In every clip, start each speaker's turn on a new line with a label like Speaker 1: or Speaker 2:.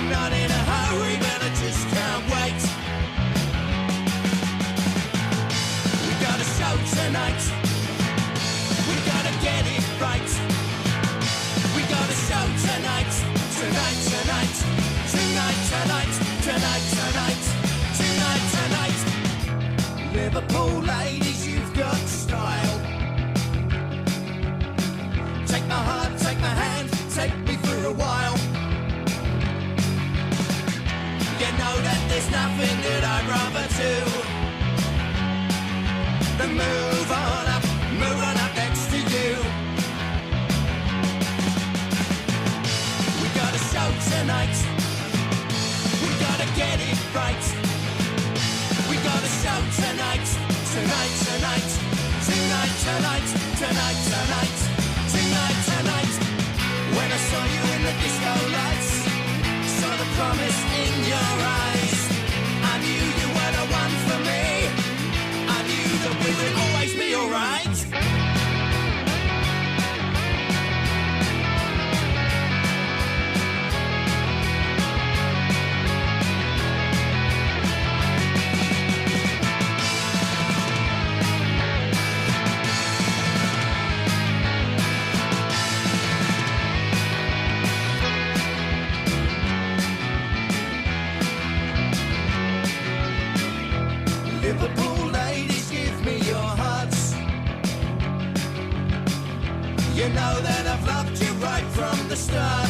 Speaker 1: I'm not in a hurry, but I just can't wait. We got a show tonight. We gotta get it right. We got a show tonight. Tonight, tonight. Tonight, tonight. Tonight, tonight. Tonight, tonight. Liverpool ladies, you've got style. Take my heart, take my hand, take me for a while. You know that there's nothing that I'd rather do than move on up next to you. We got a show tonight. We gotta get it right. We got a show tonight. Tonight, tonight. Tonight, tonight. Tonight, tonight. Tonight, tonight. When I saw you in the disco lights, saw the promise in your eyes, I knew you were the one for me. I knew that we would always be alright. Liverpool ladies, give me your hearts. You know that I've loved you right from the start.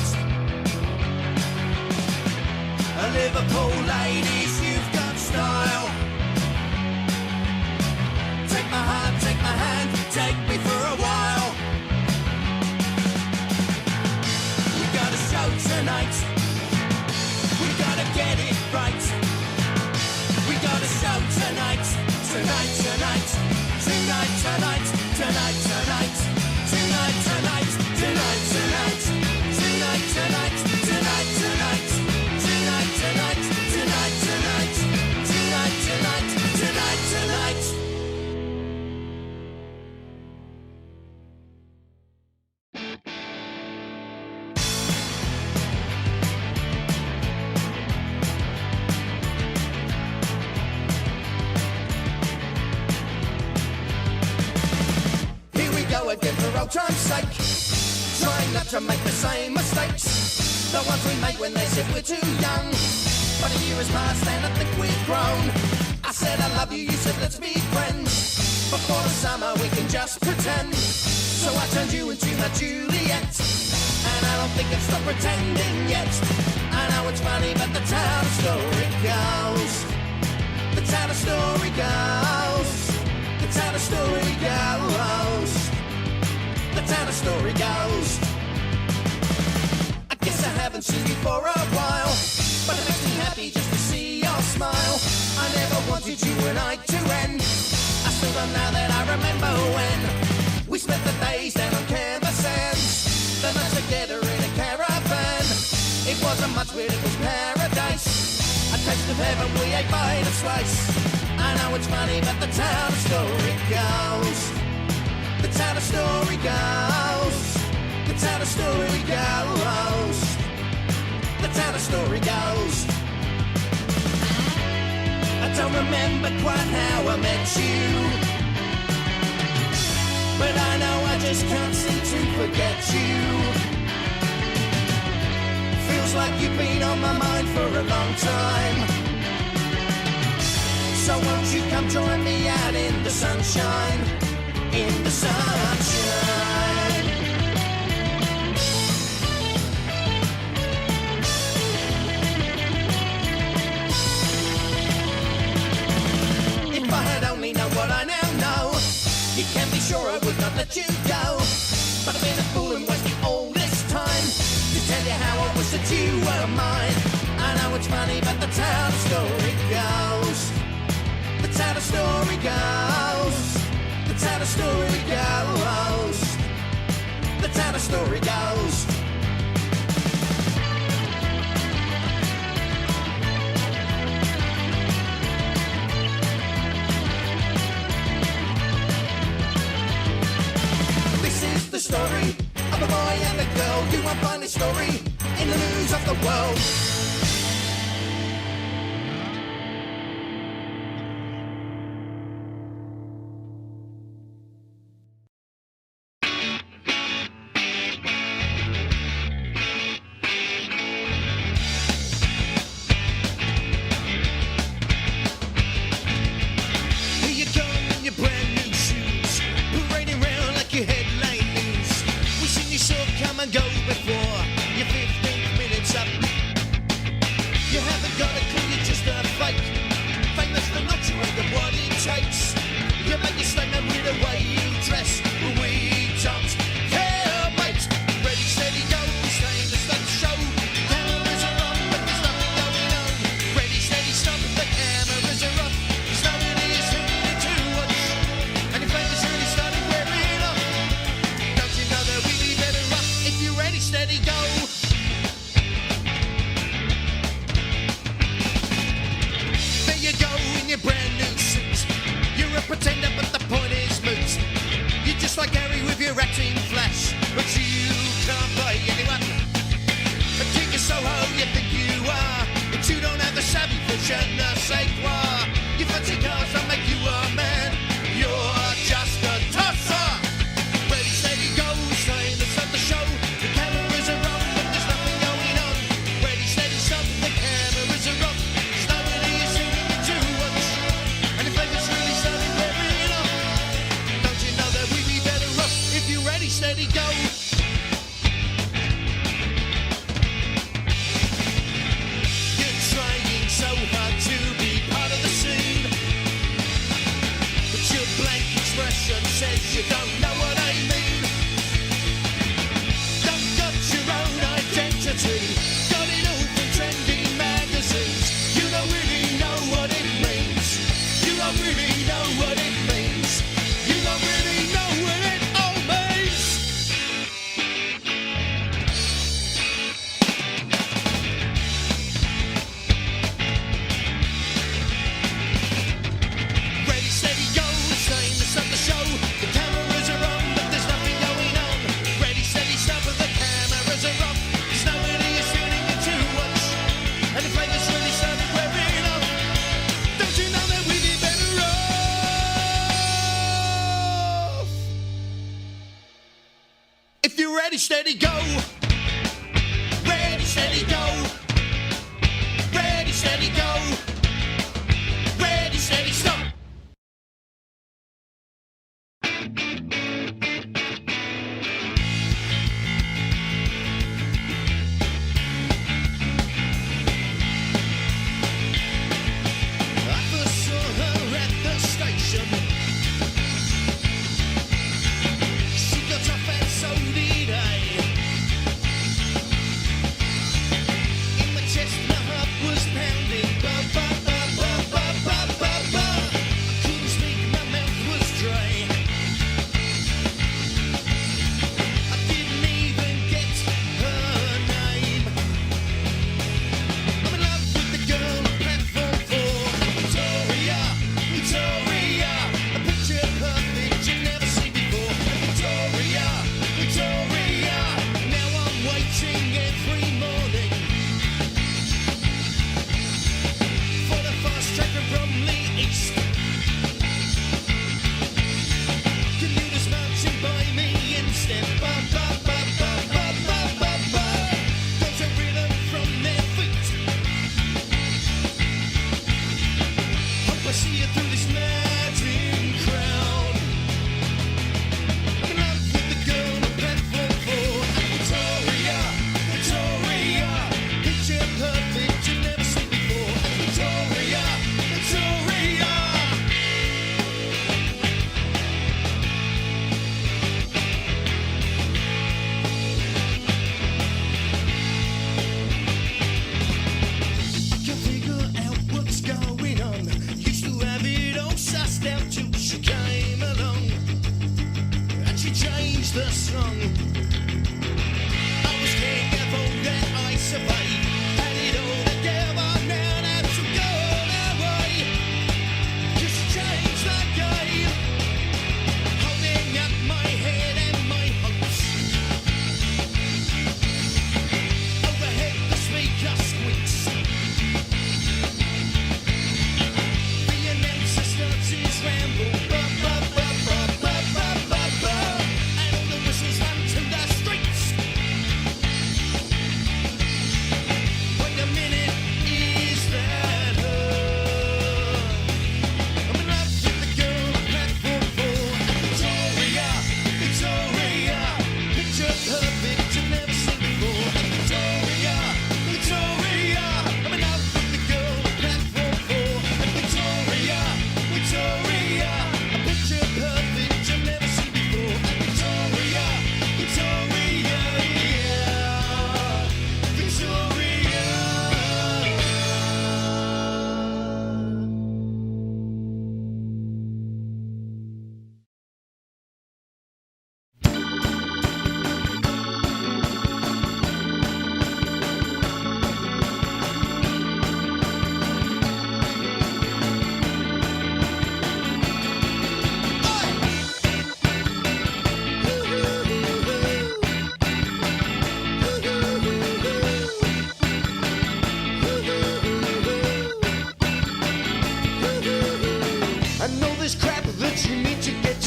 Speaker 1: Liverpool ladies, you've got style. Take my heart, take my hand, take me for a while. We got a show tonight. We gotta get it right. We got a show tonight. Tonight, tonight. Tonight, tonight. Tonight, tonight. Tonight, tonight. Tonight, tonight. Tonight, tonight. Tonight, tonight. Tonight, tonight. Tonight, tonight. Tonight, tonight. Tonight, tonight. Again for old time's sake, trying not to make the same mistakes, the ones we made when they said we're too young. But a year has passed and I think we've grown. I said I love you, you said let's be friends. Before the summer we can just pretend. So I turned you into my Juliet, and I don't think I've stopped pretending yet. I know it's funny, but that's how the story goes. That's how the story goes. That's how the story goes. That's how the story goes. I guess I haven't seen you for a while, but it makes me happy just to see your smile. I never wanted you and I to end. I still don't know that I remember when we spent the days down on canvas sands, the nights together in a caravan. It wasn't much, but it was paradise. A taste of heaven, we ate by the slice. I know it's funny, but that's how the story goes. That's how the story goes. That's how the story goes. That's how the story goes. I don't remember quite how I met you, but I know I just can't seem to forget you. Feels like you've been on my mind for a long time. So won't you come join me out in the sunshine? In the sunshine. If I had only known what I now know, you can be sure I would not let you go. But I've been a fool and wasted all this time to tell you how I wish that you were mine. I know it's funny, but that's how the story goes. That's how the story goes. That's how the story goes. That's how the story goes. This is the story of a boy and a girl. You won't find this story in the news of the world. You haven't got a clue, you're just a fake. Famous for not you ain't got what it takes. You make your statement with the way you dress. We don't care, mate. Ready, steady, go. Stay in the stunt show. Cameras are on, but there's nothing going on. Ready, steady, stop. The cameras are off. There's nobody is tuning to watch. And your fingers really started wearing off. Don't you know that we'd be better off if you're ready, steady, go. There you go in your brand new suit. You're a pretender, but the point is moot. You're just like Harry with your acting flash, but you can't play anyone. A king of Soho, you think you are, but you don't have the savvy for je ne sais quoi. You fancy cars don't make you a man. You're just a tosser. Ready, steady, go. Stay in the sun to show. The cameras are on, but there's nothing going on. Ready, steady, stop. The cameras are off. There's nobody is tuning to watch. And if it's really started wearing off, don't you know that we'd be better off if you're ready, steady, go. You're trying so hard to be part of the scene, but your blank expression says you don't know what I mean. Don't got your own identity, got it all from trending magazines. You don't really know what it means. You don't really know what it means. You don't really know what it all means. Ready, steady, go. Stay in the sun to show. The cameras are on, but there's nothing going on. Ready, steady, stop. The cameras are off. There's nobody is tuning in to watch. And if Vegas really started wearing off, don't you know that we'd be better off if you're ready, steady, go. Ready, steady, go. Ready, steady, go. Ready, steady, stop. I first saw her at the station. She got off and so did I.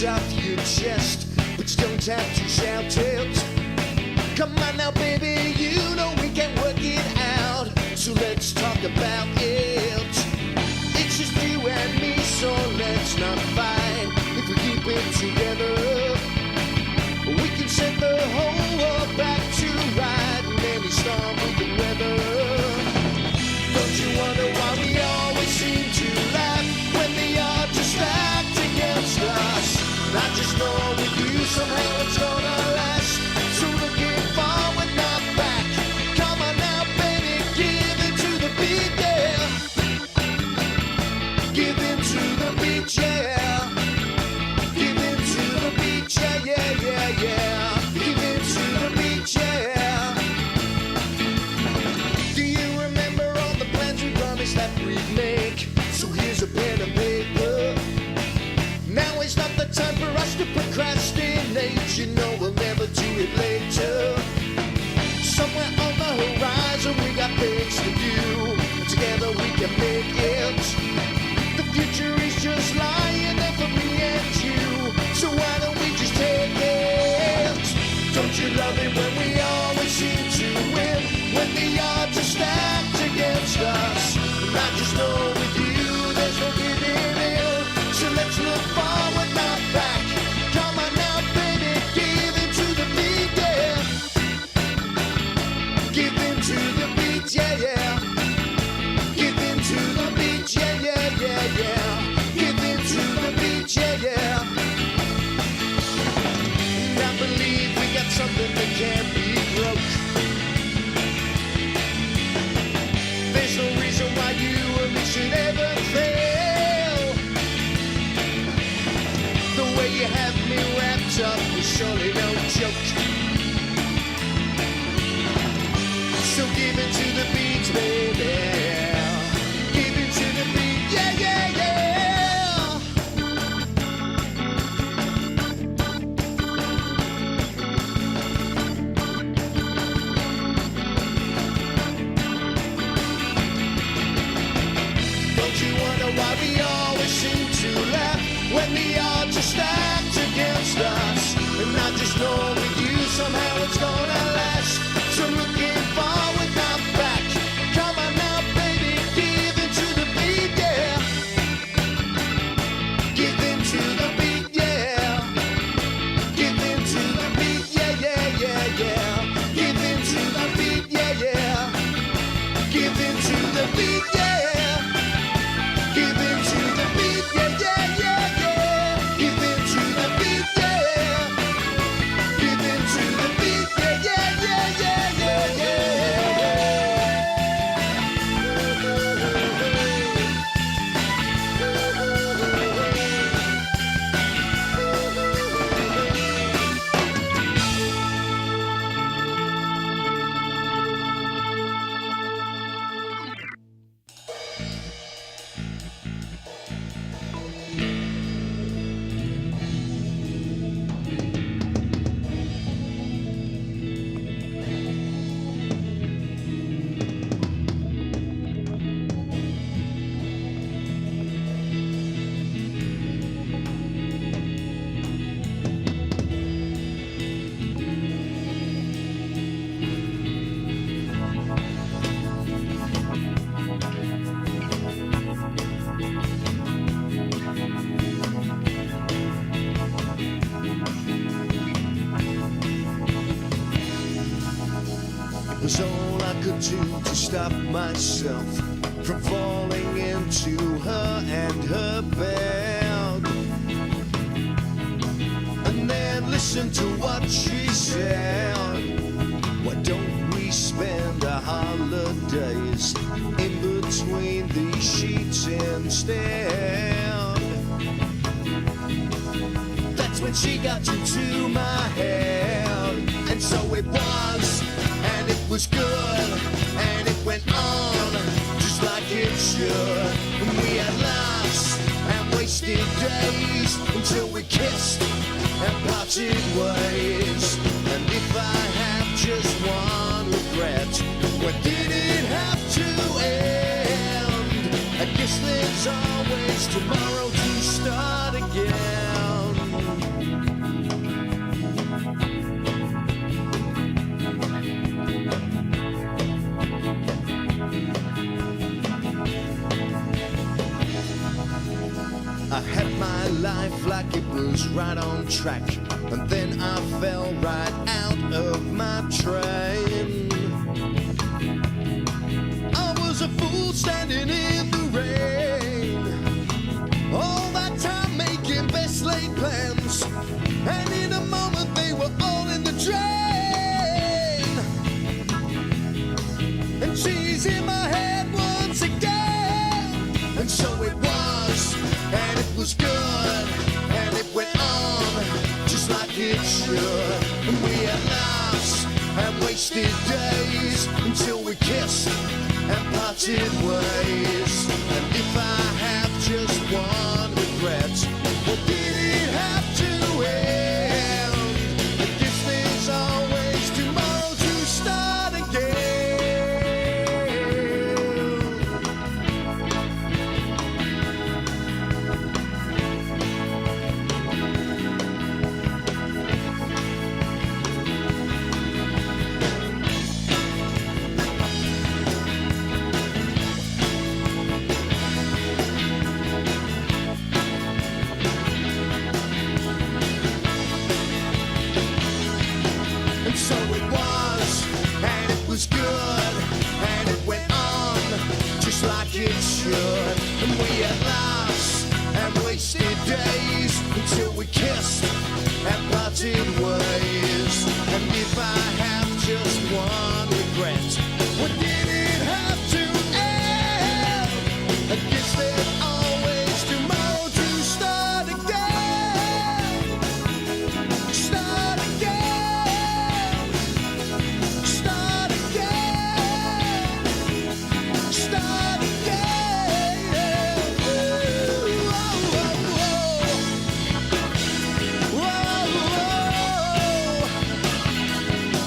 Speaker 1: it off your chest, but you don't have to shout it. Come on now, baby, you know we can work it out. So let's talk about it. It's just you and me, so let's not fight. If we keep it together, we can set the whole world back to right in any storm we can weather. Don't you wonder why we always seem to laugh when the odds are stacked against us? I just know with you somehow it's gonna last. So looking forward, not back. Come on now, baby, give it to the beat, yeah. Give in to the beat, yeah. Give in to the beat, yeah, yeah, yeah, yeah. Give in to the beat, yeah. Do you remember all the plans we promised that we'd make? So here's a pen and paper. Now is not the time for us to procrastinate. You know we'll never do it later. Somewhere on the horizon we got things to do. Together we can make it. The future is just lying there for me and you. So why don't we just take it? Don't you love it when we always seem to win? When the odds are stacked against us. And I just know with you there's no giving in. So let's look forward, not back. Come on now, baby, give in to the beat, yeah. Give in to the beat, yeah, yeah. Give in to the beat, yeah, yeah, yeah, yeah. Give in to the beat, yeah, yeah. And I believe we got something that can't be broke. There's no reason why you and me should ever fail. The way you have me wrapped up is surely no joke. So give it to the beat, baby. Give it to the beat, yeah, yeah, yeah. Don't you wonder why we always seem to laugh when the odds are stacked against us? And I just know with you somehow it's gonna last. So looking forward, not back. Come on now, baby, give in to the beat, yeah. Give in to the beat, yeah. Give in to the beat, yeah, yeah, yeah, yeah. Give in to the beat, yeah, yeah. Give in to the beat, yeah. Give in to the beat, yeah, yeah, yeah, yeah. Give in to the beat, yeah. Give in to the beat, yeah, yeah, yeah, yeah, yeah, yeah. Was all I could do to stop myself from falling into her and her bed. And then listen to what she said. Why don't we spend our holidays in between these sheets instead? That's when she got into my head. And so it was, and it was good, and it went on just like it should. And we had laughs and wasted days until we kissed and parted ways. And if I have just one regret, when did it have to end? I guess there's always tomorrow to start again. I had my life like it was right on track, and then I fell right out of my train. I was a fool standing in the rain, all that time making best laid plans, and in a moment they were all in the drain. And she's in my head once again, and so it was, and it was good, and it went on just like it should. And we had laughs and wasted days until we kissed and parted ways. And if I have just one regret, well, did it have to end? I guess there's always tomorrow to start again. So it was, and it was good, and it went on just like it should. And we had laughs and wasted days until we kissed and parted ways. And if I have just one regret, what did it have to end? I guess there's always tomorrow to start again. Start again. Start again. Start again. Whoa, whoa, whoa.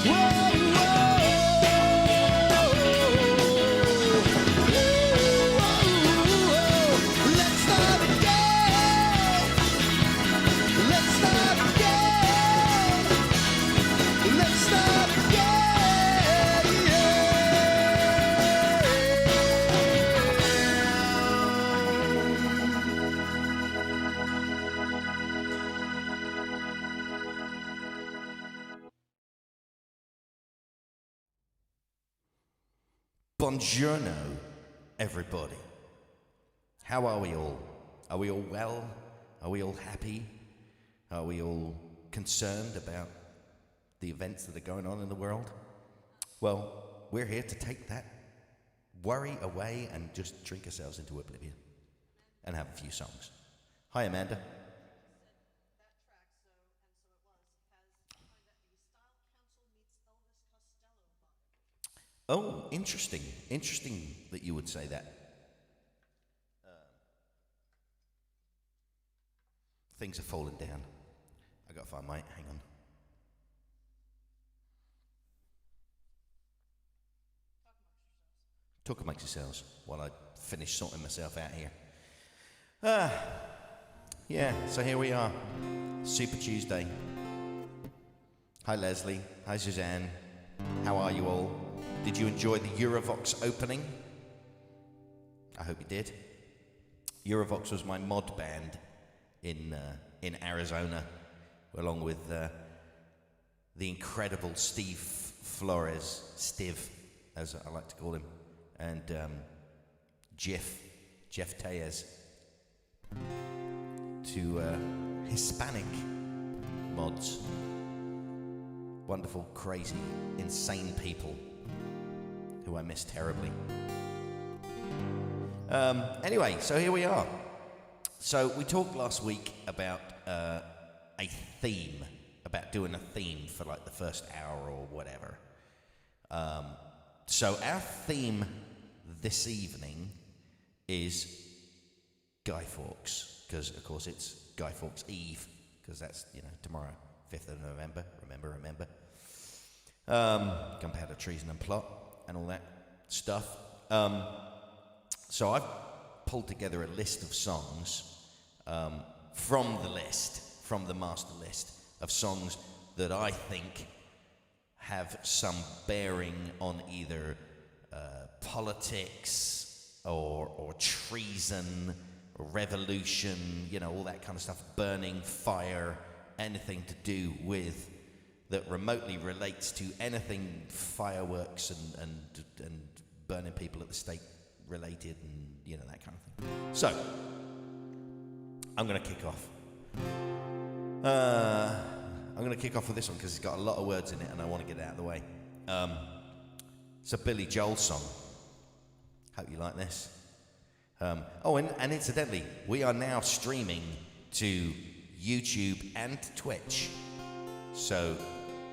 Speaker 1: Whoa, whoa. Whoa, whoa. Let's start again. Let's start again. Let's start again. Buongiorno, everybody. How are we all? Are we all well? Are we all happy? Are we all concerned about the events that are going on in the world? Well, we're here to take that worry away and just drink ourselves into oblivion and have a few songs. Hi, Amanda. Oh, interesting. Interesting that you would say that. Things are falling down. I gotta find my, hang on. Talk amongst yourselves while I finish sorting myself out here. Yeah, so here we are. Super Tuesday. Hi, Leslie. Hi, Suzanne. How are you all? Did you enjoy the Eurovox opening? I hope you did. Eurovox was my mod band in Arizona, along with the incredible Steve Flores, Stiv, as I like to call him, and Jeff Tellez. To Hispanic mods. Wonderful, crazy, insane people who I miss terribly. Anyway, so here we are. So we talked last week about a theme, about doing a theme for like the first hour or whatever. So our theme this evening is Guy Fawkes, because of course it's Guy Fawkes Eve, because that's, tomorrow, 5th of November, remember. Gunpowder Treason and Plot and all that stuff. So I've pulled together a list of songs from the master list of songs that I think have some bearing on either politics or treason
Speaker 2: revolution, you know, all that kind of stuff, burning, fire, anything to do with that remotely relates to anything fireworks and burning people at the stake related, and you know, that kind of thing. So I'm going to kick off. I'm going to kick off with this one because it's got a lot of words in it and I want to get it out of the way. It's a Billy Joel song. Hope you like this. And incidentally, we are now streaming to YouTube and Twitch. So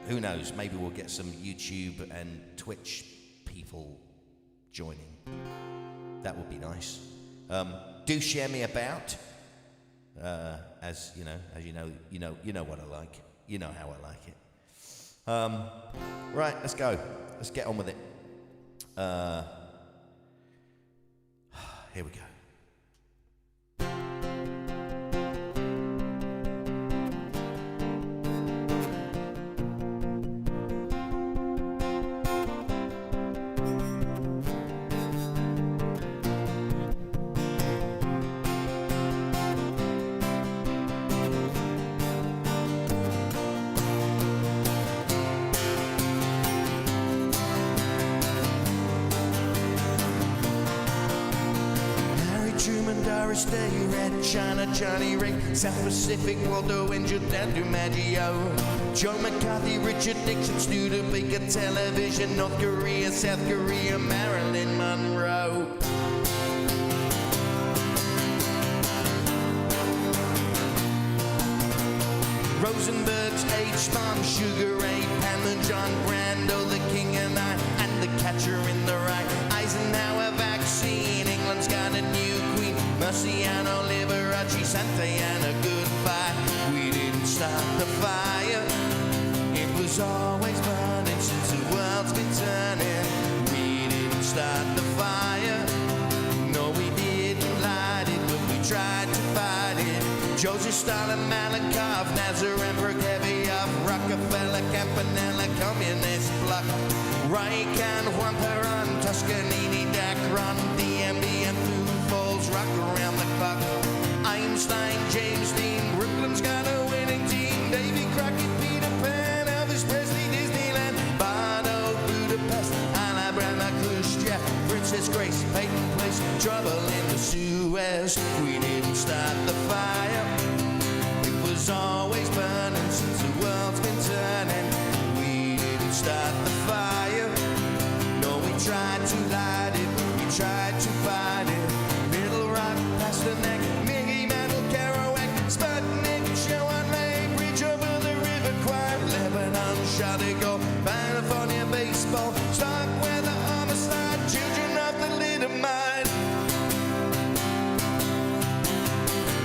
Speaker 2: who knows, maybe we'll get some YouTube and Twitch people joining. That would be nice. Do share me about. As you know what I like. You know how I like it. Right, let's go. Let's get on with it. Here we go. Doris Day, Red China, Johnny Ring, South Pacific, Waldo Angel, Dan DiMaggio, Joe McCarthy, Richard Nixon, Studebaker, Television, North Korea, South Korea, Marilyn Monroe. Rosenberg's H. Bomb, Sugar Ray, Pan, John Brando, the King and I, and the Catcher in the Rye. Eisenhower vaccine, England's got a new queen. Marciano, Liberace, Santa Ana, goodbye. We didn't start the fire. It was always burning since the world's been turning. We didn't start the fire. No, we didn't light it, but we tried to fight it. Joseph Stalin, Malakoff, Nazareth, Prokofiev, Rockefeller, Campanella, Communist Bloc, Reich and Juan Perón, Toscanini, Dacron, DMB and Food Falls, rock around the clock. Einstein, James Dean, Brooklyn's got a winning team. Davy Crockett, Peter Pan, Elvis Presley, Disneyland, Bono, Budapest, Alabama, Khrushchev, Princess Grace, Peyton Place, trouble in the Suez. We didn't start the fire. It was always burning since the world's been turning. We didn't start the fire. No, we tried to light it, we tried to fight it. Little Rock, Pasternak, Miggy, Mantle, Kerouac, Sputnik, Shawan May, Bridge over the River Kwai, Lebanon, Shot to go, California baseball, Stark weather, homicide, children of the little mind.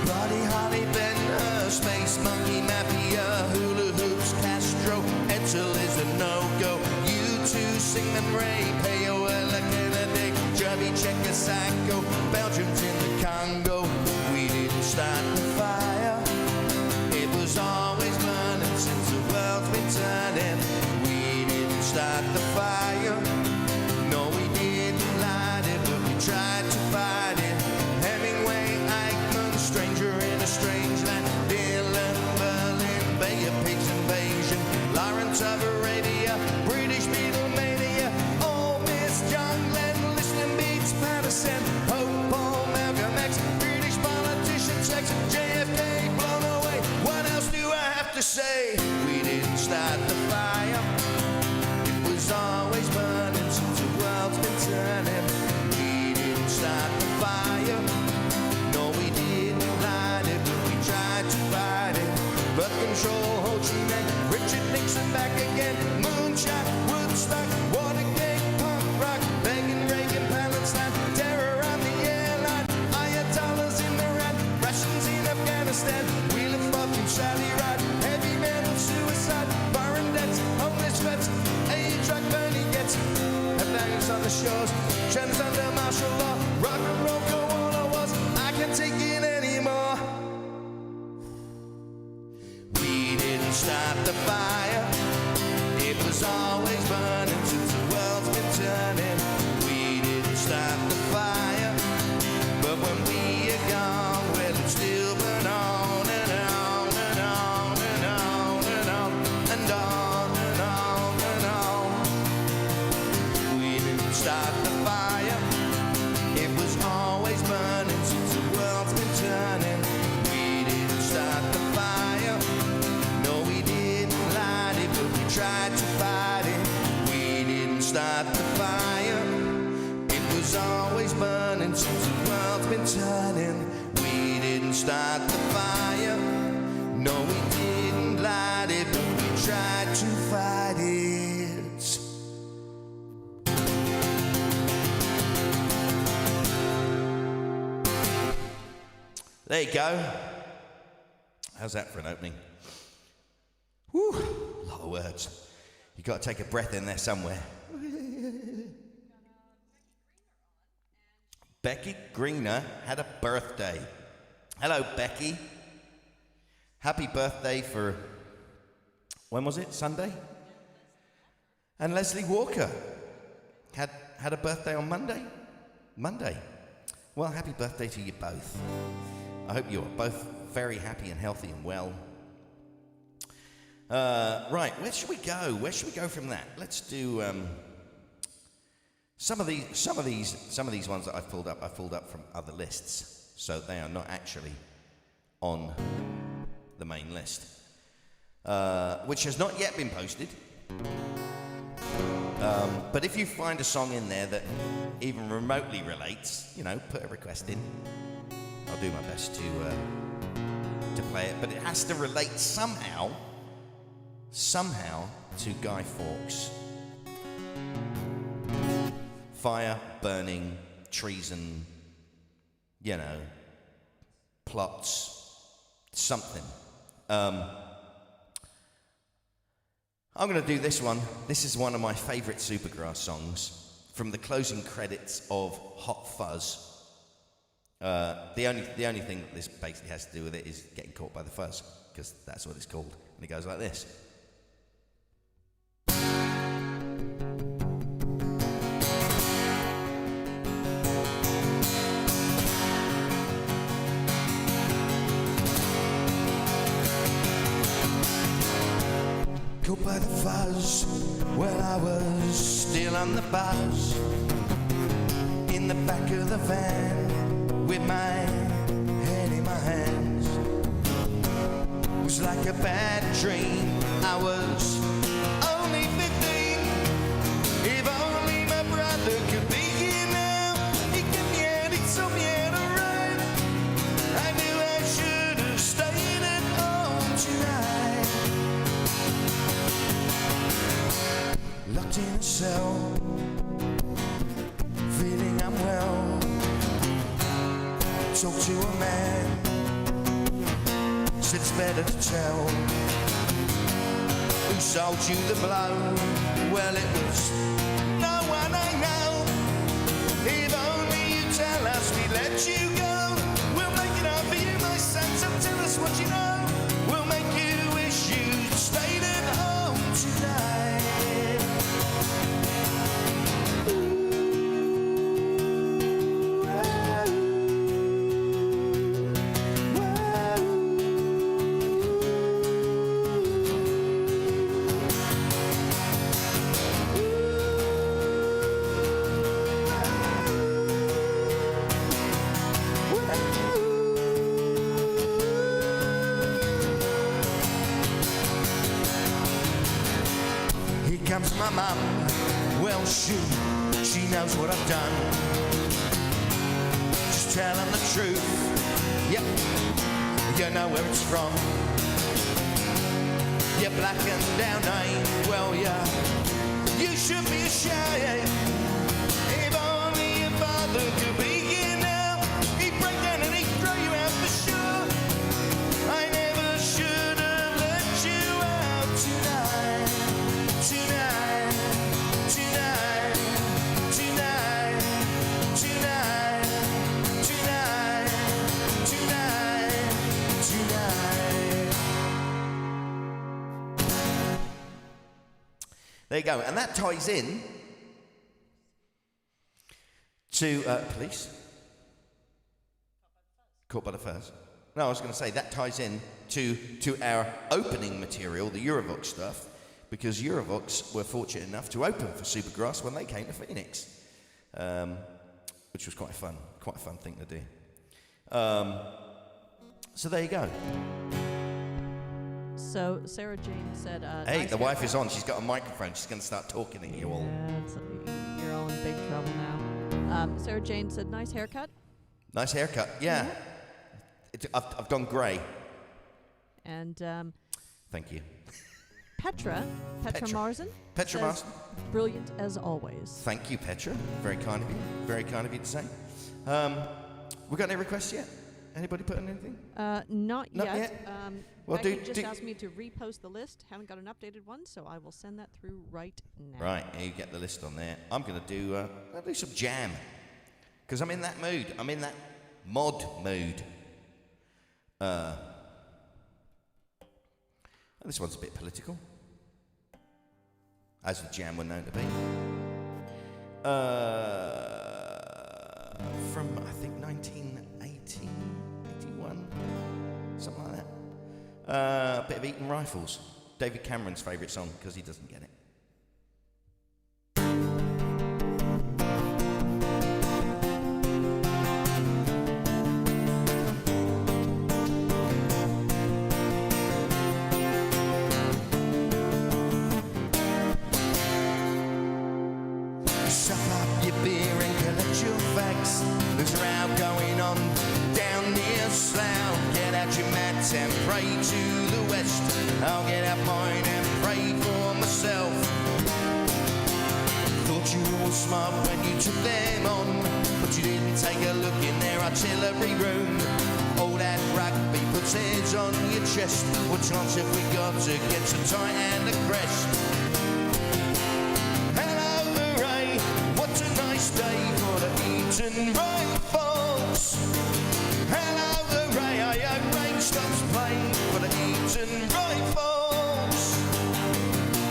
Speaker 2: Buddy Holly, Ben-Hur, Space Monkey, Mafia, Hula Hoops, Castro, Edsel is a no-go. U2, Sigmund Ray, Payola, Kennedy, Chubby, Czechoslovakia, Belgium's in the Congo. We didn't start the fire. It was always burning since the world's been turning. We didn't start the fire. No, we didn't light it, but we tried to fight it. Hemingway, Eichmann, stranger in a strange land. Dylan, Berlin, Bay of Pigs invasion. Lawrence of Arabia, British Beatlemania. Oh, Miss John Glenn, listening beats, Patterson, Hope, Paul, Malcolm X, British politician, sex, JFK, blown away. What else do I have to say? We didn't start the fire. It was always burning since the world's been turning. We didn't start the fire. No, we didn't light it, but we tried to fight it. But control, Ho Chi Minh, Richard Nixon back again. Moonshot, Woodstock, Watergate, punk rock, Reagan, Palestine, terror on the airline, Ayatollahs in Iran, Russians in Afghanistan, Wheel of Fortune, Sally Ride, heavy metal, suicide, foreign debts, homeless vets, age like Bernie gets, headlines on the shores, trends under martial law, rock and roll, go on or was, I can't take it anymore. We didn't start the fire. It was always burning since the world's been turning. We didn't start the fire, but when we are gone, And since the world's been turning, we didn't start the fire. No, we didn't light it, but we tried to fight it. There you go. How's that for an opening? Whew, a lot of words. You've got to take a breath in there somewhere. Becky Greener had a birthday. Hello, Becky. Happy birthday for, when was it? Sunday? And Leslie Walker had a birthday on Monday? Monday. Well, happy birthday to you both. I hope you're both very happy and healthy and well. Right, where should we go? Where should we go from that? Let's do some of these ones that I've pulled up from other lists, so they are not actually on the main list, which has not yet been posted. But if you find a song in there that even remotely relates, you know, put a request in. I'll do my best to play it, but it has to relate somehow to Guy Fawkes. Fire, burning, treason, you know, plots, something. I'm going to do this one. This is one of my favourite Supergrass songs from the closing credits of Hot Fuzz. The only thing that this basically has to do with it is getting caught by the fuzz, because that's what it's called. And it goes like this. Caught by the fuzz while I was still on the buzz, in the back of the van with my head in my hands. It was like a bad dream. I was only 15. If only my brother could be here now. He get me out, he told me how to ride. I knew I should have stayed at home tonight. Locked in a cell, feeling unwell. Talk to a man, said it's better to tell. Who sold you the blow? Well, it was no one I know. If only you tell us we let you go, we'll make it up for you, my son. So tell us what you know. We'll make you wish you stayed at home tonight. Comes my mum, well she knows what I've done. Just tell them the truth, yep, you know where it's from. You're black and down, well yeah, you should be ashamed. If only your father could be here now, he'd break down and he'd throw you out for sure. I never should have let you out tonight. Tonight, tonight, tonight, tonight, tonight, tonight, tonight. There you go, and that ties in to police. Caught by the fuzz. No, I was going to say that ties in to our opening material, the Eurovox stuff. Because Eurovox were fortunate enough to open for Supergrass when they came to Phoenix, which was quite a fun thing to do. So there you go.
Speaker 3: So Sarah Jane said,
Speaker 2: "Hey,
Speaker 3: nice
Speaker 2: the wife is on. She's got a microphone. She's going to start talking at you all."
Speaker 3: Yeah, you're all in big trouble now. Sarah Jane said, nice haircut.
Speaker 2: Nice haircut. Yeah. I've gone grey.
Speaker 3: And
Speaker 2: Thank you.
Speaker 3: Petra Marzen.
Speaker 2: Petra
Speaker 3: says,
Speaker 2: Marzen.
Speaker 3: brilliant as always.
Speaker 2: Thank you, Petra. Very kind of you. Very kind of you to say. We got any requests yet? Anybody put in anything?
Speaker 3: Not yet.
Speaker 2: Well,
Speaker 3: Maggie just asked me to repost the list. Haven't got an updated one, so I will send that through right now.
Speaker 2: Right, you get the list on there. I'm going to do some jam. Because I'm in that mood. I'm in that mod mood. This one's a bit political. As the jam were known to be. From, I think, 1980, 81, something like that. A bit of Eaton Rifles. David Cameron's favourite song, because he doesn't get it. Suck up your beer and collect your facts. There's a row going on down near Slough. Get out your mats and pray to the west. I'll get out mine and pray for myself. Thought you were all smart when you took them on, but you didn't take a look in their artillery room. All that rugby puts heads on your chest. What chance have we got against a tie and a crest? Day for the Eaton Rifles. Hello, hooray, I hope rain stops playing for the Eaton Rifles.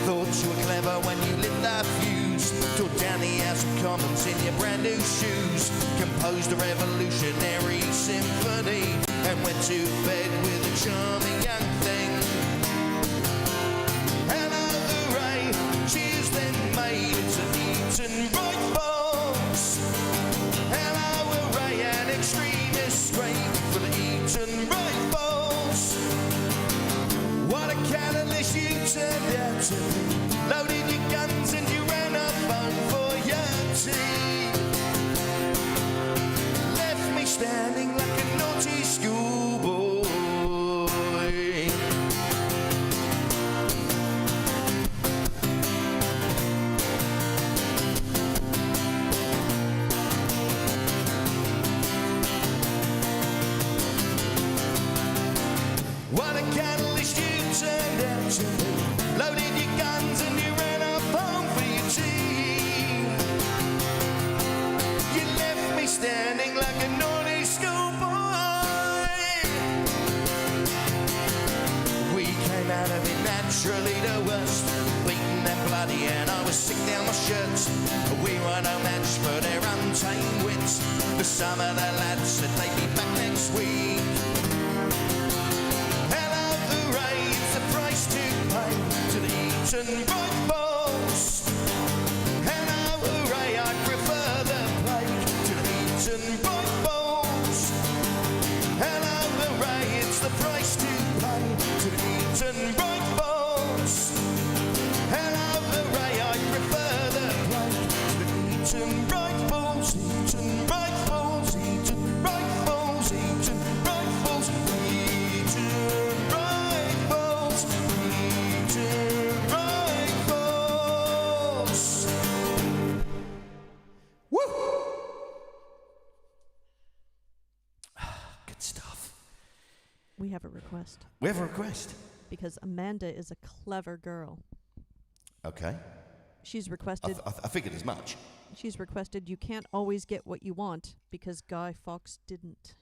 Speaker 2: Thought you were clever when you lit that fuse. Tore down the House of Commons in your brand new shoes. Composed a revolutionary symphony and went to bed with a charming young thing. Hello, hooray, cheers then made it to Eaton Rifles. Hello, hooray, an extremist straight for the Eaton Rifles. What a catalyst you turned out to be. Loaded your guns and you ran up home for your tea. Left me standing like a naughty schoolboy. What a catalyst you turned out to be. Loaded your guns and you ran up home for your tea. You left me standing like a naughty schoolboy. We came out of it naturally the worst. Beaten and bloody and I was sick down my shirt. We were no match for their untamed wits. The some of the lads said they'd be back next week. To pay to the Eaton Rifles. Hello, hooray, I prefer the plague to the Eaton Rifles. Hello, hooray, it's the price to pay to the Eaton Rifles. Hello, hooray, I prefer the plague to the Eaton Rifles. Eaton Rifles, Eaton Rifles, Eaton Rifles, Eaton Rifles. Woo! Good stuff.
Speaker 3: We have a request.
Speaker 2: We have a request.
Speaker 3: Because Amanda is a clever girl.
Speaker 2: Okay.
Speaker 3: She's requested...
Speaker 2: I figured as much.
Speaker 3: She's requested you can't always get what you want because Guy Fawkes didn't.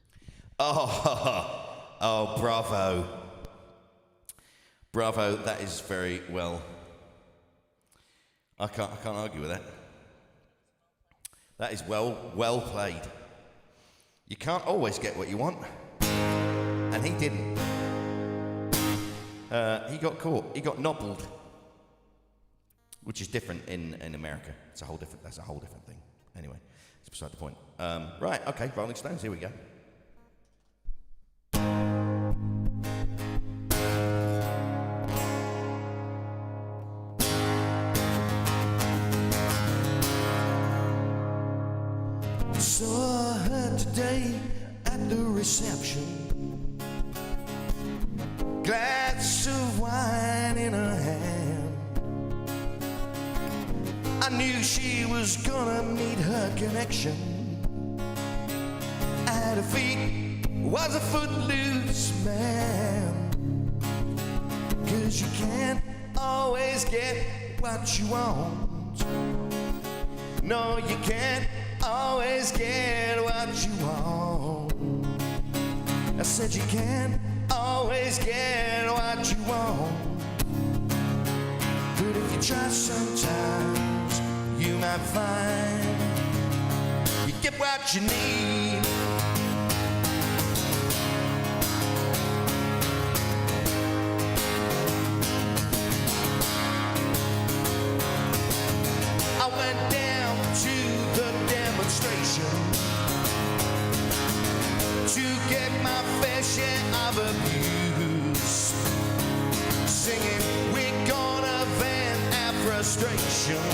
Speaker 2: Oh, bravo. Bravo, that is very well. I can't argue with that. That is well played. You can't always get what you want. And he didn't. He got caught. He got nobbled. Which is different in America. That's a whole different thing. Anyway, it's beside the point. Right, okay, Rolling Stones, here we go. day at the reception, glass of wine in her hand. I knew she was gonna meet her connection. At her feet was a footloose man. 'Cause you can't always get what you want. No, you can't always get what you want. I said you can't always get what you want. But if you try sometimes, you might find you get what you need. I went down to the demonstration to get my fair share of abuse, singing we're gonna vent our frustration,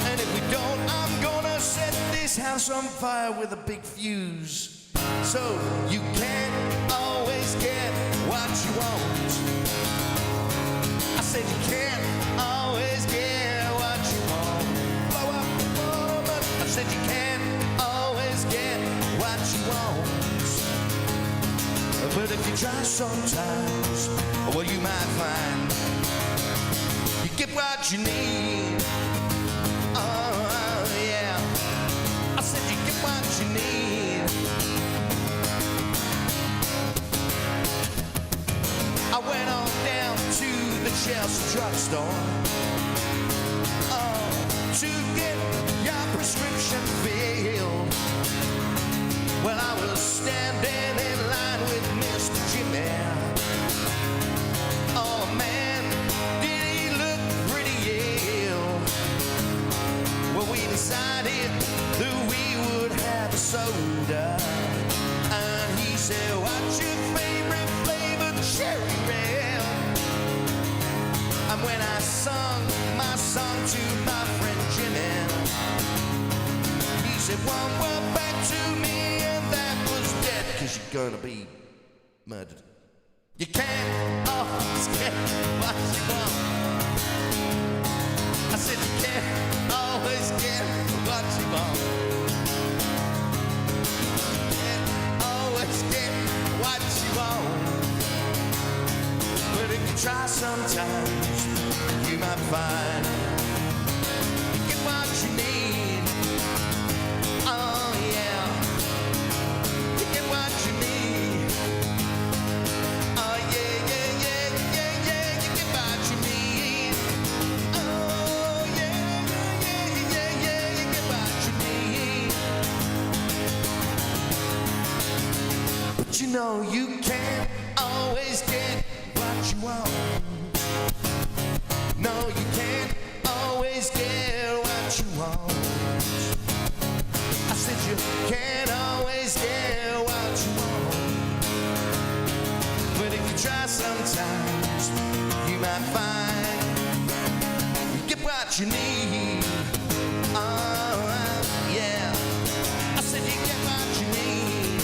Speaker 2: and if we don't, I'm gonna set this house on fire with a big fuse. So you can't always get what you want. I said you can't always get what you want. Blow up the moment. I said you can't always get what you want. But if you try sometimes, well, you might find you get what you need. Oh, yeah. I said you get what you need. I went on down to the Chelsea drugstore to get your prescription filled. Well, I was standing in line with Mr. Jimmy. Oh man, did he look pretty ill? Well, we decided that we would have a soda, and he said, "What's your favorite flavor?" Cherry red. And when I sung my song to my friend Jimmy, he said one word back to me, and that was dead, 'cause you're gonna be murdered. You can't always get what you want. I said you can't always get what you want. You can't always get what you want. But if you try sometimes, you might find you get what you need. Oh yeah, you get what you need. Oh yeah, yeah, yeah, yeah, yeah, you get what you need. Oh yeah, yeah, yeah, yeah, yeah, you get what you need. But you know you can't always get what you want. No, you can't always get what you want. I said you can't always get what you want. But if you try sometimes, you might find you get what you need. Oh, yeah. I said you get what you need.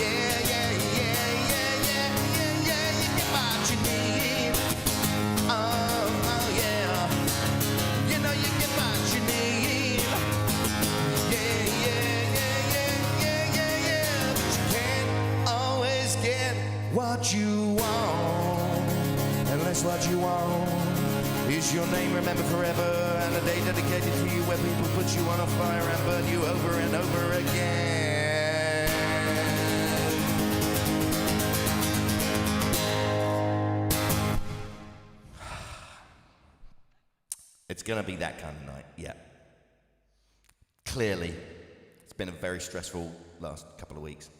Speaker 2: Yeah, yeah, yeah, yeah, yeah, yeah, yeah, you get what you need. Oh, yeah. You know you get what you need. Yeah, yeah, yeah, yeah, yeah, yeah, yeah. But you can't always get what you want, unless what you want is your name remembered forever, and a day dedicated to you where people put you on a fire and burn you over and over again. It's gonna be that kind of night, yeah. Clearly, it's been a very stressful last couple of weeks.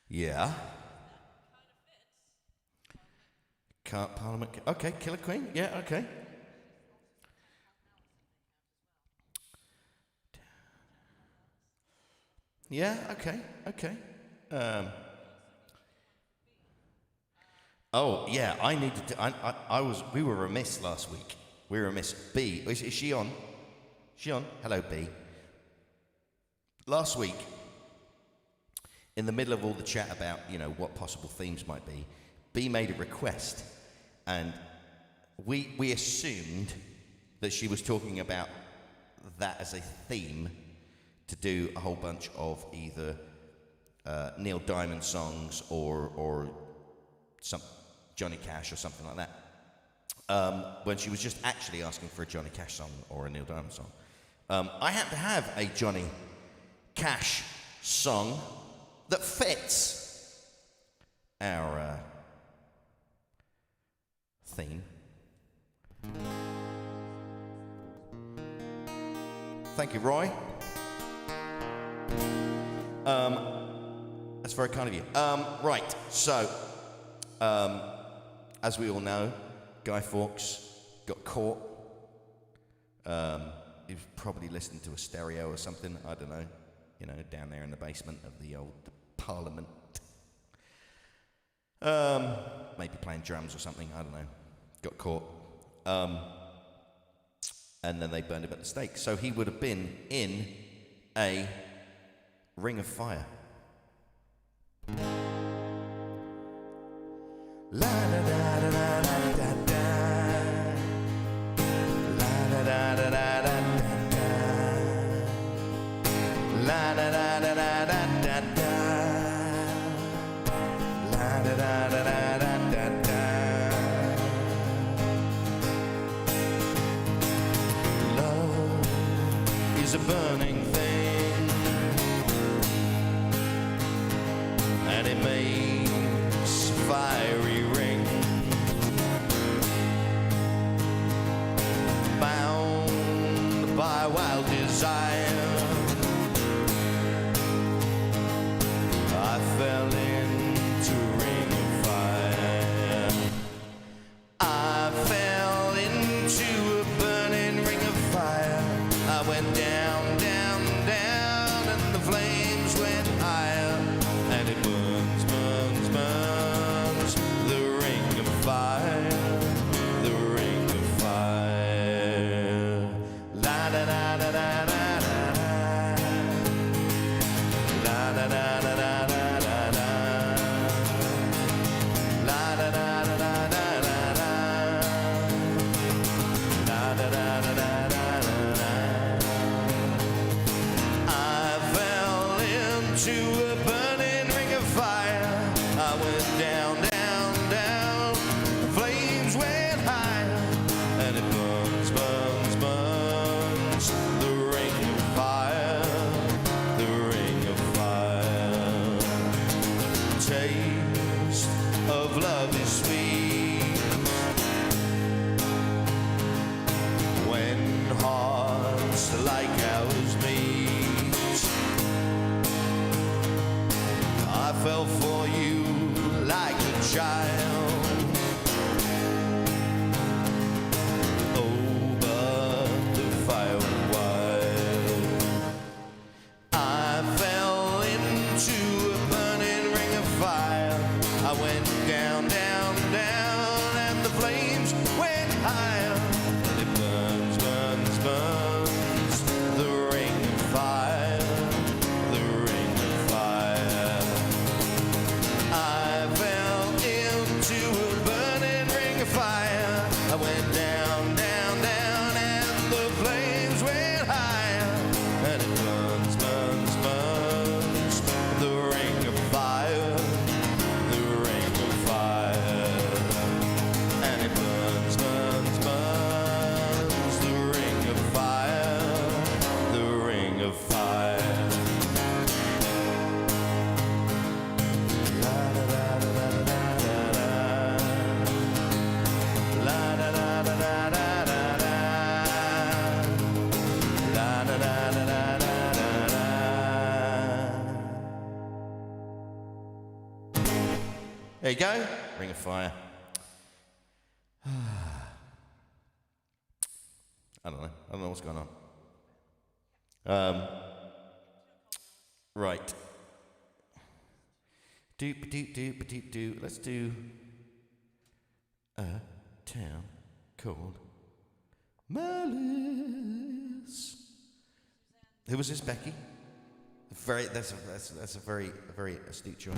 Speaker 2: Yeah. Parliament. Okay, Killer Queen. Yeah, okay. Yeah, okay, okay. Oh, yeah, I needed to. We were remiss last week. We were a miss. B, is she on? She on? Hello, B. Last week, in the middle of all the chat about, what possible themes might be, B made a request, and we assumed that she was talking about that as a theme to do a whole bunch of either Neil Diamond songs or some Johnny Cash or something like that. When she was just actually asking for a Johnny Cash song or a Neil Diamond song. I happen to have a Johnny Cash song that fits our theme. Thank you, Roy. That's very kind of you. Right, so, as we all know, Guy Fawkes got caught. He was probably listening to a stereo or something, I don't know, down there in the basement of the old Parliament. Maybe playing drums or something, I don't know. Got caught. And then they burned him at the stake. So he would have been in a ring of fire. La da da da da da da. La da da da da da da. La da da da da da da. La da da da da da da. Love is a burning thing, and it makes fiery ring, bound by wild desire. I fell into a ring of fire. I fell into a burning ring of fire. I went down, down, down, and the flames went higher, and it burns, burns, burns, the ring of fire, the ring of fire. La da da da da da da. La da da da da da da da. La da da da da da da da. La da da da da da da da. I fell into a burning ring of fire. I went down, down, down. The flames went higher, and it burns, burns, burns. The ring of fire, the ring of fire. Taste of love is sweet when hearts like ours meet. I fell for you like a child. Oh, but the fire went wild. I fell into a burning ring of fire. I went down, down, down, and the flames went higher. And it burns, burns, burns, the ring of fire, the ring of fire. I fell into a burning ring of fire. I went down, down, down, and the flames went higher. And it burns, burns, burns, the ring of fire, the ring of fire. And it burns, burns, burns, the ring of fire, the ring of fire. La da da da da da da da. La da da da da da da da. La da da da da da da da. There you go, ring of fire. I don't know what's going on. Right. Doop doop doop doop doop. Let's do a town called Malice. Who was this, Becky? That's a very astute choice.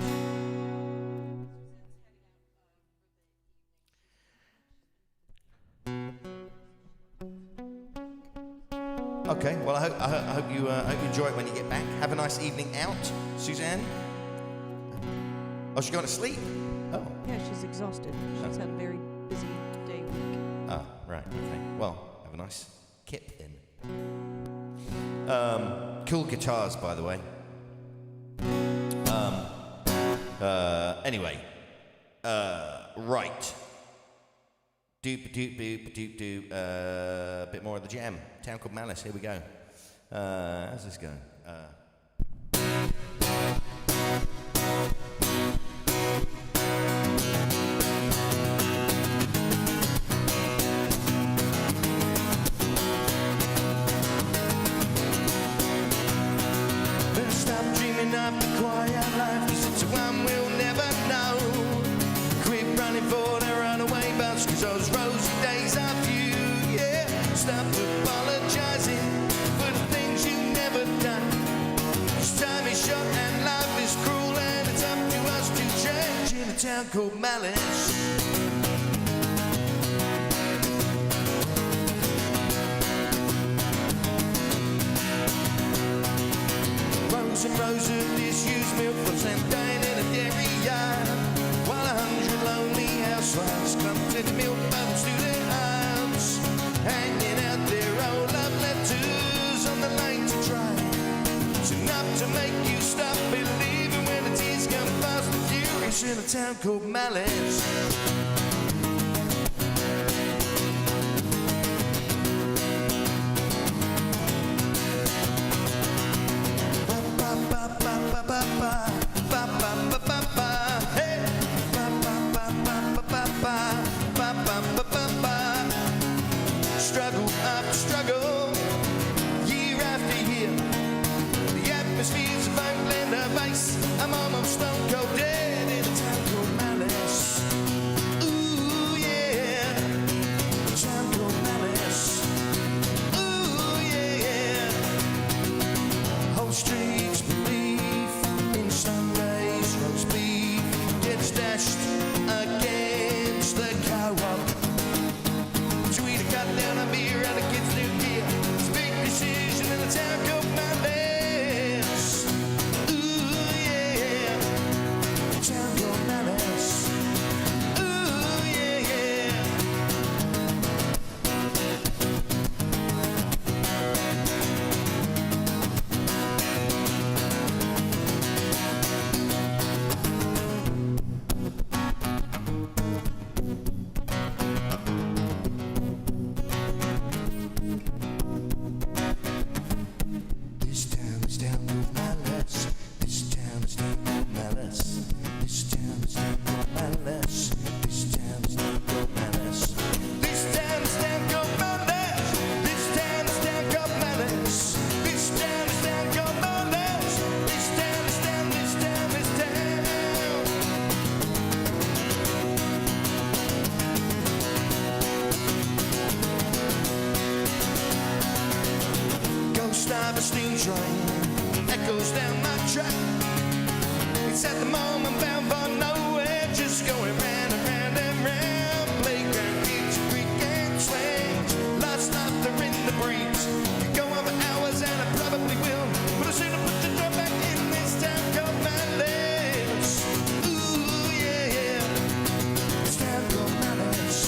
Speaker 2: Okay, well, I hope you enjoy it when you get back. Have a nice evening out, Suzanne. Oh, she's going to sleep? Oh.
Speaker 3: Yeah, she's exhausted. She's had a very busy day week.
Speaker 2: Ah, right, okay. Well, have a nice kip then. Cool guitars, by the way. Anyway. Right. Doop doop boop doop doop. A bit more of the jam. Town called Malice. Here we go. How's this going? Stop dreaming of the quiet life, 'cause it's one we'll never know. Quit running for the runaway bus, 'cause those rosy days are few, yeah. Stop apologizing for the things you've never done. 'Cause time is short and life is cruel, and it's up to us to change in a town called Malice. Rows and rows of disused milk was sent down in a dairy yard, while 100 lonely housewives clumped in milk bubbles to their arms, hanging out their old love letters on the lane to dry. It's enough to make you stop believing when the tears come fast and furious in a town called Malice. Struggle after struggle, year after year. The atmosphere's a Oakland base. I'm almost stone cold dead in a town called Malice. Ooh yeah, a town called Malice. Ooh yeah, whole streets believe in Sundays roast beef gets dashed against the co-op. Cut down a beer and the kids' new gear. It's a big decision in the town called Malice. Ooh yeah, town called Malice. Ooh yeah. This town is down with Malice. This town is down with Malice. This town is down with Malice. This town is down with Malice. This town is down with Malice. This town is down with Malice. This town is down with Malice. This town is down. This town is down. Ghost of a steam train echoes down my track. It's at the moment bound for nowhere, just going round and round and round. Playground kids, creak and swings, lost laughter in the breeze. You go on for hours and I probably will, but I sooner put your job back in this town called Malice. Ooh yeah, this town called Malice.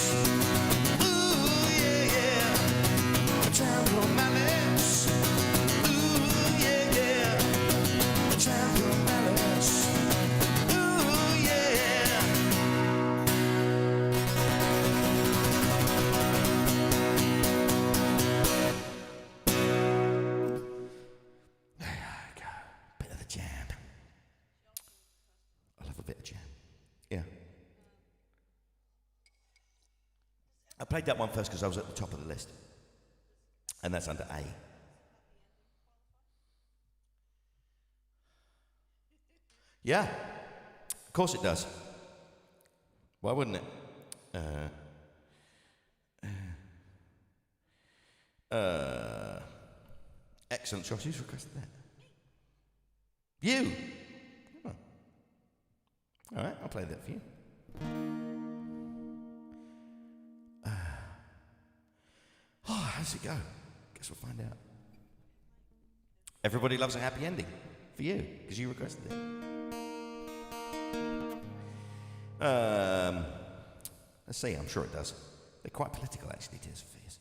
Speaker 2: Ooh yeah, town called Malice. Ooh yeah, town called Malice. Ooh yeah. There you go. Bit of the jam. I love a bit of jam. Yeah. I played that one first because I was at the top of the list. And that's under A. Yeah, of course it does. Why wouldn't it? Excellent choice. Who's requested that? You. Oh. All right, I'll play that for you. How's it go? Guess we'll find out. Everybody loves a happy ending for you because you requested it. Let's see. I'm sure it does. They're quite political, actually, Tears for Fears.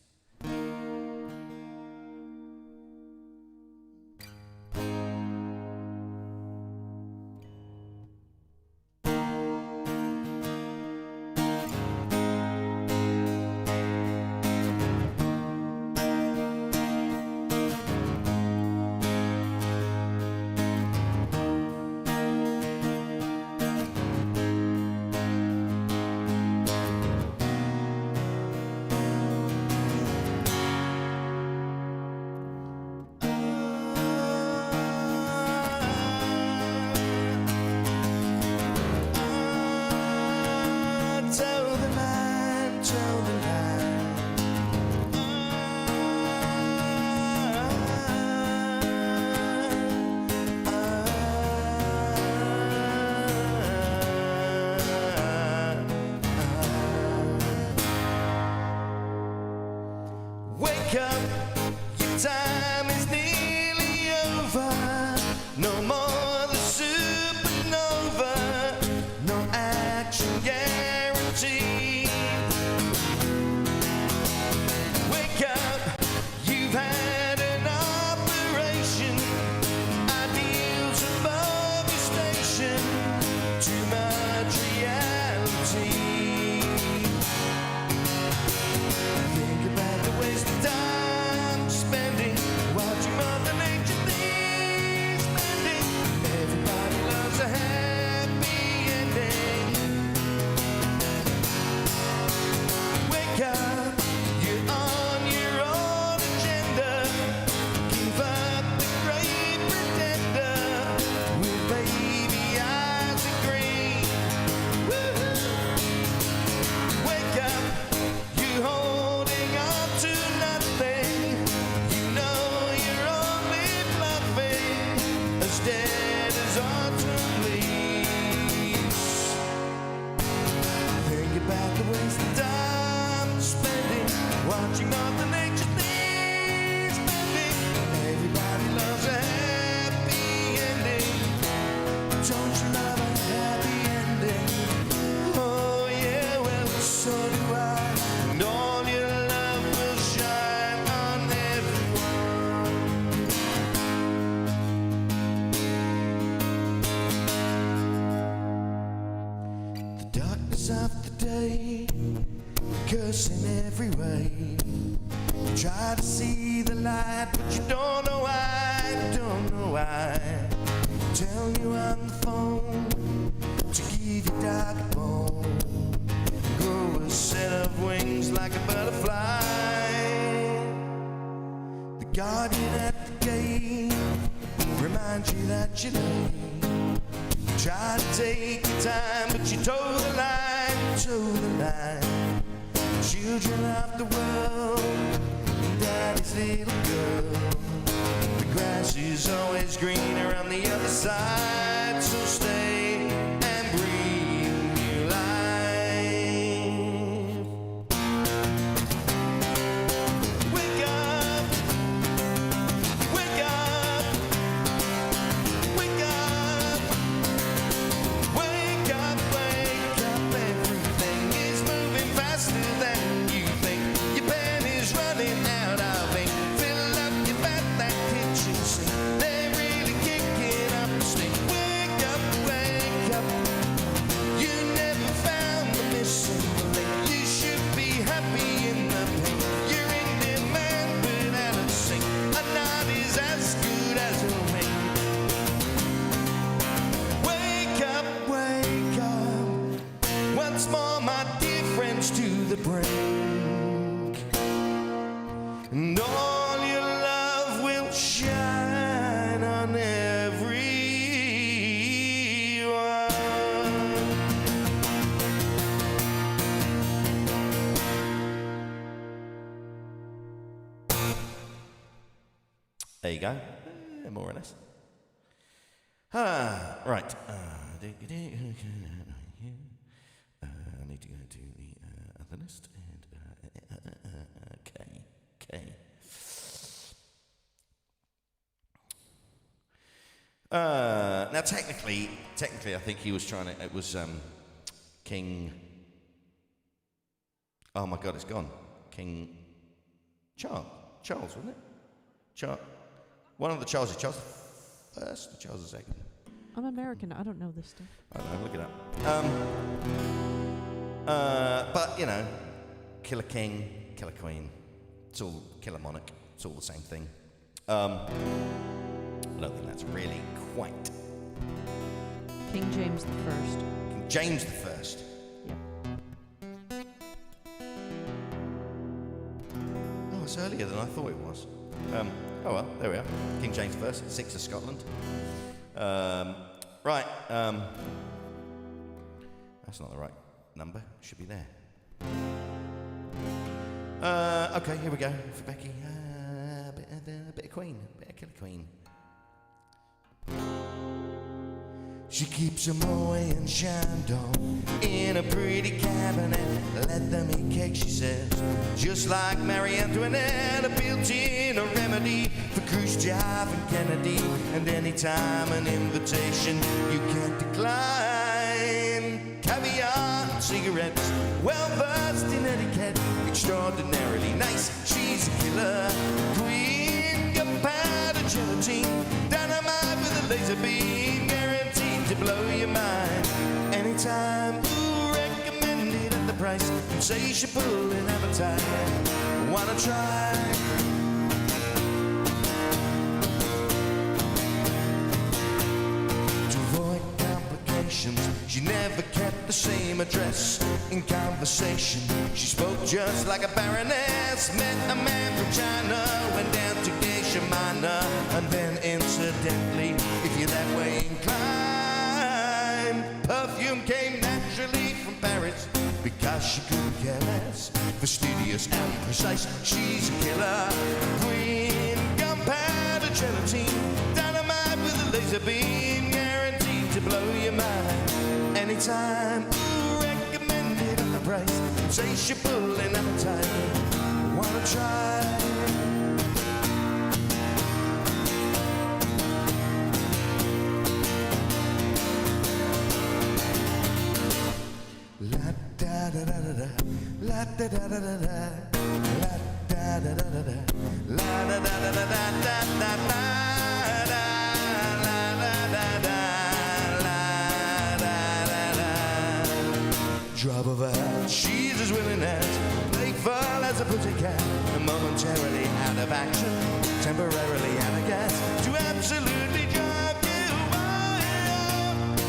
Speaker 2: Wake up, your time is nearly over. No more the supernova, no action guaranteed. Wake up, you've had an operation. Ideals above your station, too much reality. Think about the waste of time spending watching Mother Nature things spending. Everybody loves a happy ending. Wake up, you're on your own agenda. Give up the great pretender with baby eyes of green. Woo-hoo. Wake up, you holding on to nothing. You know you're only bluffing, as dead as autumn leaves. Think about the waste of time spending watching Mother Nature things spending. Everybody loves a happy ending. Don't you love a happy ending? Oh yeah, well so do I. And all your love will shine on everyone. The darkness of the day, cursing every way. You try to see the light, but you don't know why, don't know why. Tell you on the phone to give you dark bone. Grow a set of wings like a butterfly. The guardian at the gate reminds you that you're late. You try to take your time, but you toe the line, toe the line. Children of the world, daddy's little girl. The grass is always greener on the other side, so stay and breathe new life. Wake up, wake up, wake up, wake up, wake up. Everything is moving faster than you think. Your pen is running out of ink. Fill up your bath, that kitchen sink. They're really kicking up the stink. There you go. More or less. Right. I need to go to the other list. Okay. Now, technically, I think he was trying to. It was King. Oh my God, it's gone. King Charles, wasn't it? One of the Charleses. Charles the First, or Charles the Second.
Speaker 3: I'm American. I don't know this stuff.
Speaker 2: I don't know. Look it up. But you know, Killer King, Killer Queen. It's all Killer Monarch. It's all the same thing. I don't think that's really quite.
Speaker 3: King James the First.
Speaker 2: King James the First.
Speaker 3: Yep.
Speaker 2: Oh, it's earlier than I thought it was. Oh well, there we are. King James the First, 6 of Scotland. Right. That's not the right number. Should be there. Okay, here we go for Becky. A bit of Queen, a bit of Killer Queen. She keeps a Moe and Chandon in a pretty cabinet. Let them eat cake, she says. Just like Marie Antoinette, a built-in remedy for Khrushchev and Kennedy. And anytime an invitation you can't decline. Caviar and cigarettes, well-versed in etiquette. Extraordinarily nice, she's a killer queen. Gunpowder gelatine, dynamite with a laser beam, guaranteed to blow your mind. Anytime, ooh, recommended at the price, insatiable in appetite. Wanna try? To avoid complications, she never kept the same address. In conversation, she spoke just like a baroness. Met a man from China, went down to Geisha Minor, and then incidentally, if you're that way inclined, perfume came naturally from Paris because she couldn't care less. Fastidious and precise, she's a killer queen. Gunpowder gelatine, dynamite with a laser beam, guaranteed to blow your mind. Anytime, ooh, recommended at the price, insatiable in appetite. Wanna try? La da da da da da, la da da da da da, la da da da da da, la da da da da da da da da. Drop of a hat, she's as willing as playful as a pussycat. Momentarily out of action, temporarily out of gas, to absolutely drive you wild.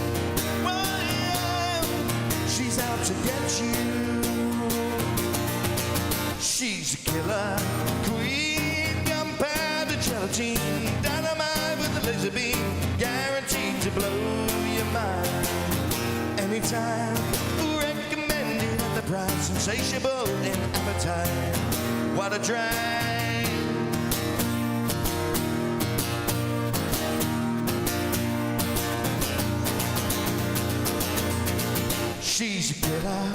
Speaker 2: She's out to get you. She's a killer queen, gunpowder gelatine, dynamite with a laser beam, guaranteed to blow your mind. Anytime, recommended at the price, insatiable in appetite. What a drag! She's a killer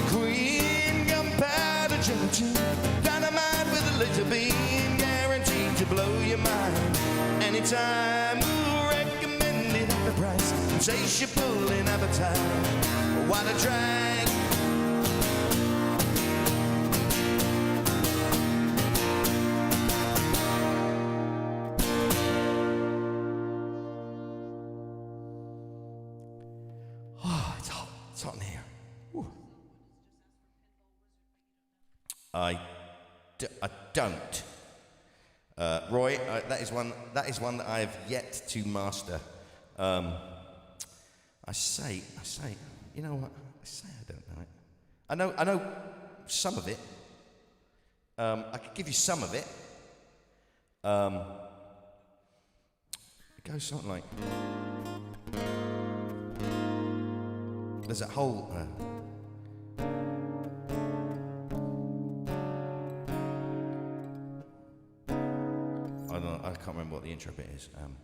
Speaker 2: queen, gunpowder gelatine, dynamite with a laser beam, guaranteed to blow your mind. Anytime, recommended at the price, insatiable in appetite. What a drag! Oh, it's hot. It's hot in here. Ooh. I don't. Roy, that is one that I have yet to master. I say, you know what? I say I don't know it. I know some of it. I could give you some of it. It goes something like, there's a whole. I I can't remember what the intro bit is.
Speaker 1: And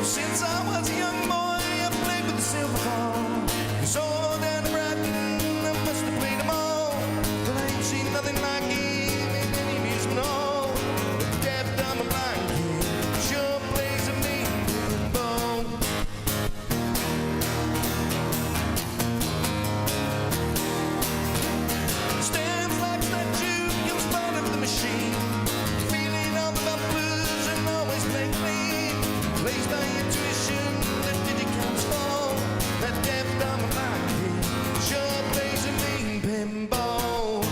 Speaker 1: since I was a young boy, I played with the silver ball. Cause all down the Brighton, I must have played them all. But I ain't seen nothing like it in any amusement hall. The deaf, dumb, and blind kid sure plays a mean pinball. Stands like statue, comes part of the machine. Feeling all the bumpers and always play clean. Plays by intuition, let digit counts fall. That deaf, dumb, and blind kid sure plays a mean pinball.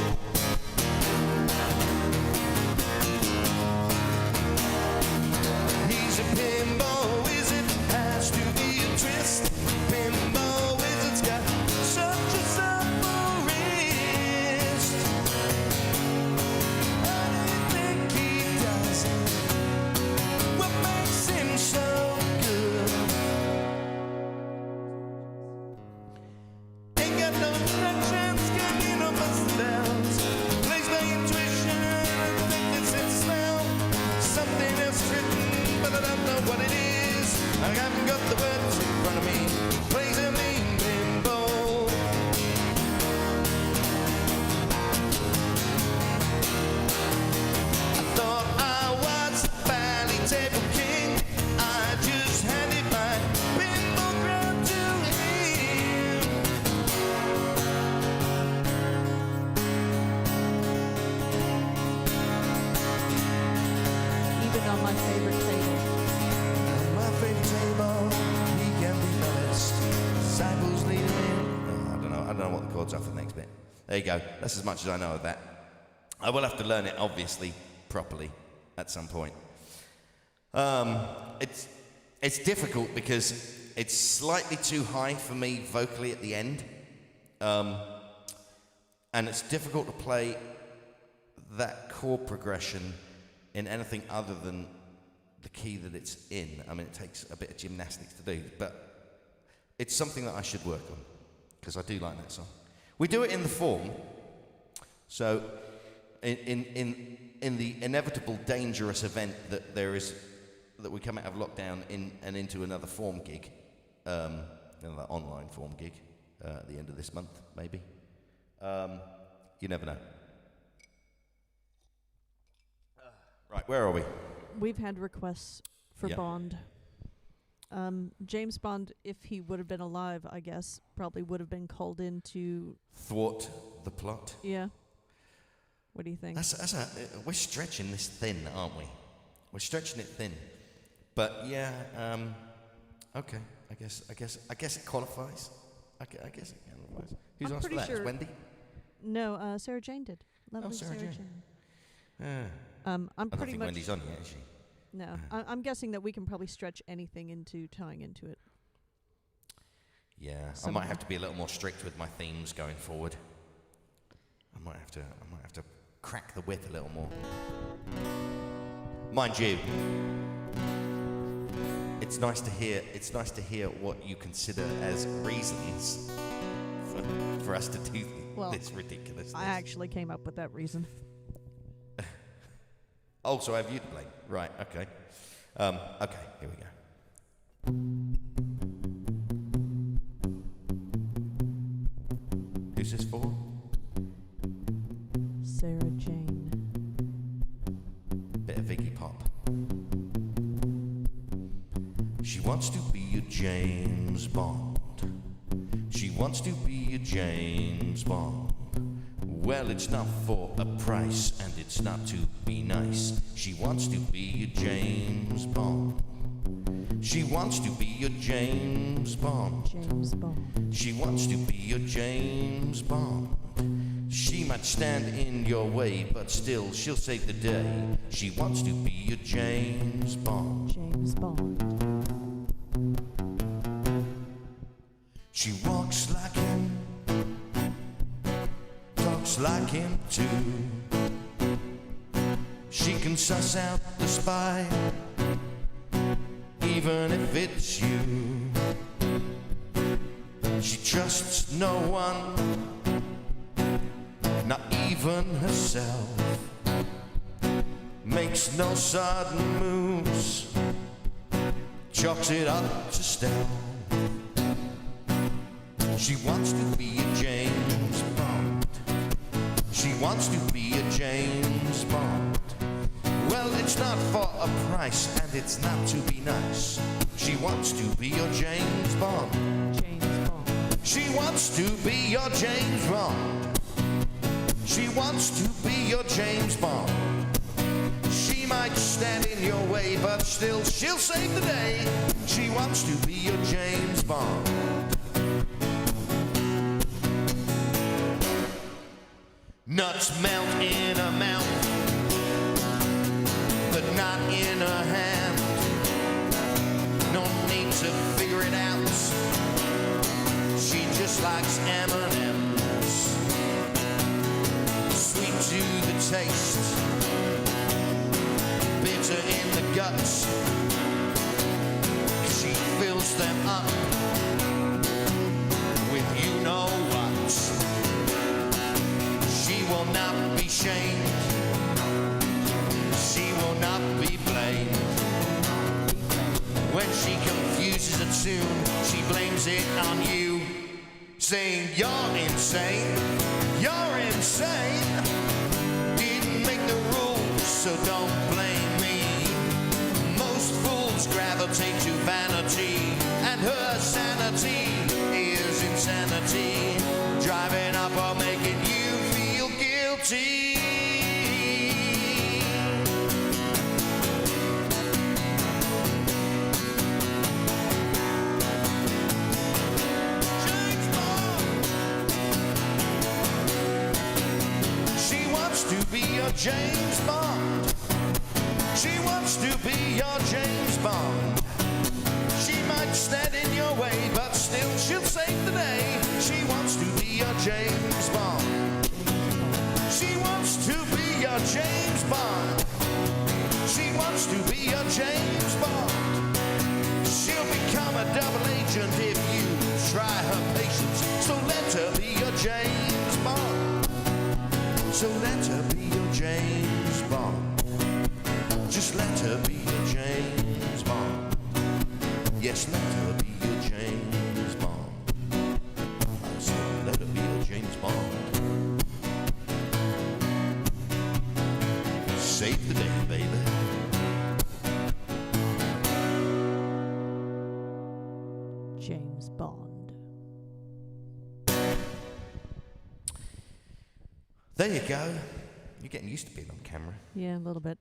Speaker 1: He's a pinball wizard, has to be a twist. Pinball wizard's got such a supple wrist. How do you think he does it? What makes him so good? Ain't got no instructions, got you no muscle bells. Plays by intuition, I think it's its smell. Something else written, but I don't know what it is. I haven't got the words in front of me. Plays a mean pinball. I thought I was the valley table king. I just handed my pinball crown to him.
Speaker 3: Even on my favorite table.
Speaker 1: On my favorite table, he can be my best. Disciples leading in.
Speaker 2: I don't know what the chords are for the next bit. There you go. That's as much as I know of that. I will have to learn it, obviously, properly at some point. It's difficult because it's slightly too high for me vocally at the end, and it's difficult to play that chord progression in anything other than the key that it's in. I mean, it takes a bit of gymnastics to do, but it's something that I should work on because I do like that song. We do it in the form, so in the inevitable dangerous event that there is that we come out of lockdown and into another form gig, another online form gig at the end of this month, maybe. You never know. Right, where are we?
Speaker 3: We've had requests for
Speaker 2: Yeah.
Speaker 3: Bond. James Bond, if he would have been alive, I guess, probably would have been called in to...
Speaker 2: Thwart the plot.
Speaker 3: Yeah. What do you think?
Speaker 2: We're stretching this thin, aren't we? We're stretching it thin. But yeah, okay. I guess it qualifies. I guess it qualifies. Who's
Speaker 3: I'm
Speaker 2: asked for
Speaker 3: pretty
Speaker 2: that? Is
Speaker 3: sure-
Speaker 2: Wendy?
Speaker 3: No, Sarah Jane did. Lovely
Speaker 2: Sarah
Speaker 3: Sarah
Speaker 2: Jane.
Speaker 3: Jane.
Speaker 2: Yeah.
Speaker 3: I'm
Speaker 2: I don't
Speaker 3: pretty
Speaker 2: think
Speaker 3: much...
Speaker 2: Wendy's on yet, is she?
Speaker 3: No, I'm guessing that we can probably stretch anything into tying into it.
Speaker 2: Yeah, I
Speaker 3: Some-
Speaker 2: might have to be a little more strict with my themes going forward. I might have to crack the whip a little more. Mind you, it's nice to hear what you consider as reasons for us to do
Speaker 3: Well,
Speaker 2: this ridiculousness.
Speaker 3: I actually came up with that reason.
Speaker 2: Oh, so I have you to blame. Right, okay. Okay, here we go. Who's this for?
Speaker 3: Sarah Jane.
Speaker 2: Bit of Iggy Pop. She wants to be a James Bond. She wants to be a James Bond. Well, it's not for a price, and it's not to be nice. She wants to be a James Bond. She wants to be a James Bond.
Speaker 3: James Bond.
Speaker 2: She wants to be a James Bond. She might stand in your way, but still she'll save the day. She wants to be a James Bond.
Speaker 3: James Bond.
Speaker 2: She walks like him, talks like him too. She can suss out the spy, even if it's you. She trusts no one, not even herself. Makes no sudden moves, chalks it up to stealth. She wants to be a James Bond. She wants to be a James Bond. Well, it's not for a price, and it's not to be nice. She wants to be your James Bond.
Speaker 3: James Bond.
Speaker 2: She wants to be your James Bond. She wants to be your James Bond. She might stand in your way, but still she'll save the day. She wants to be your James Bond. Nuts melt in her mouth, but not in her hand. No need to figure it out. She just likes M&M's. Sweet to the taste, bitter in the guts. She fills them up with you know what. She will not be shamed. She will not be blamed. When she confuses a tune, she blames it on you, saying you're insane, you're insane. Didn't make the rules, so don't blame me. Most fools gravitate to vanity, and her sanity is insanity, driving up or making you feel guilty. James Bond. She wants to be your James Bond. She wants to be your James Bond. She might stand in your way, but still she'll save the day. She wants to be your James Bond. She wants to be your James Bond. She wants to be your James Bond. She'll become a double agent if you try her patience. So let her be your James Bond. So let her be your James Bond. Just let her be your James Bond. Yes, let her be your James Bond. I said, let her be your James Bond. Save the day, baby.
Speaker 3: James Bond.
Speaker 2: There you go. You're getting used to being on camera.
Speaker 3: Yeah, a little bit.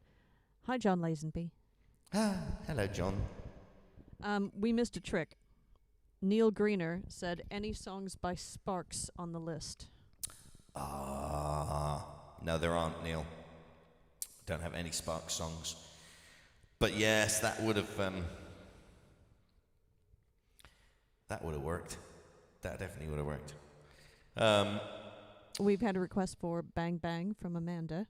Speaker 3: Hi, John Lazenby.
Speaker 2: Ah, hello, John.
Speaker 3: We missed a trick. Neil Greener said any songs by Sparks on the list.
Speaker 2: No, there aren't, Neil. Don't have any Sparks songs. But yes, that would have worked. That definitely would have worked.
Speaker 3: We've had a request for Bang Bang from Amanda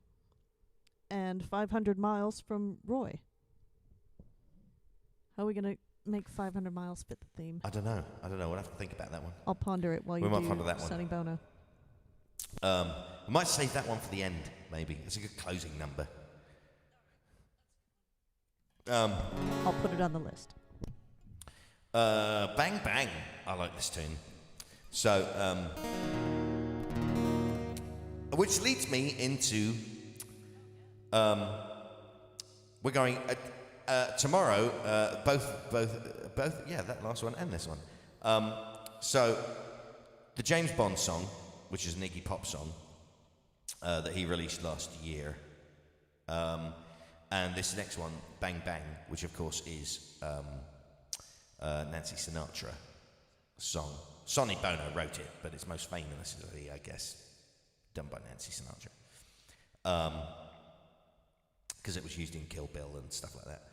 Speaker 3: and 500 Miles from Roy. How are we going to make 500 Miles fit the theme?
Speaker 2: I don't know. We'll have to think about that one.
Speaker 3: I'll ponder it while you
Speaker 2: might
Speaker 3: do
Speaker 2: ponder that one.
Speaker 3: Sonny Bono.
Speaker 2: I might save that one for the end, maybe. It's a good closing number.
Speaker 3: I'll put it on the list.
Speaker 2: Bang Bang. I like this tune. So, which leads me into, we're going, tomorrow, both, yeah, that last one and this one. So, the James Bond song, which is an Iggy Pop song, that he released last year, and this next one, Bang Bang, which of course is Nancy Sinatra song. Sonny Bono wrote it, but it's most famously, I guess, done by Nancy Sinatra. Because it was used in Kill Bill and stuff like that.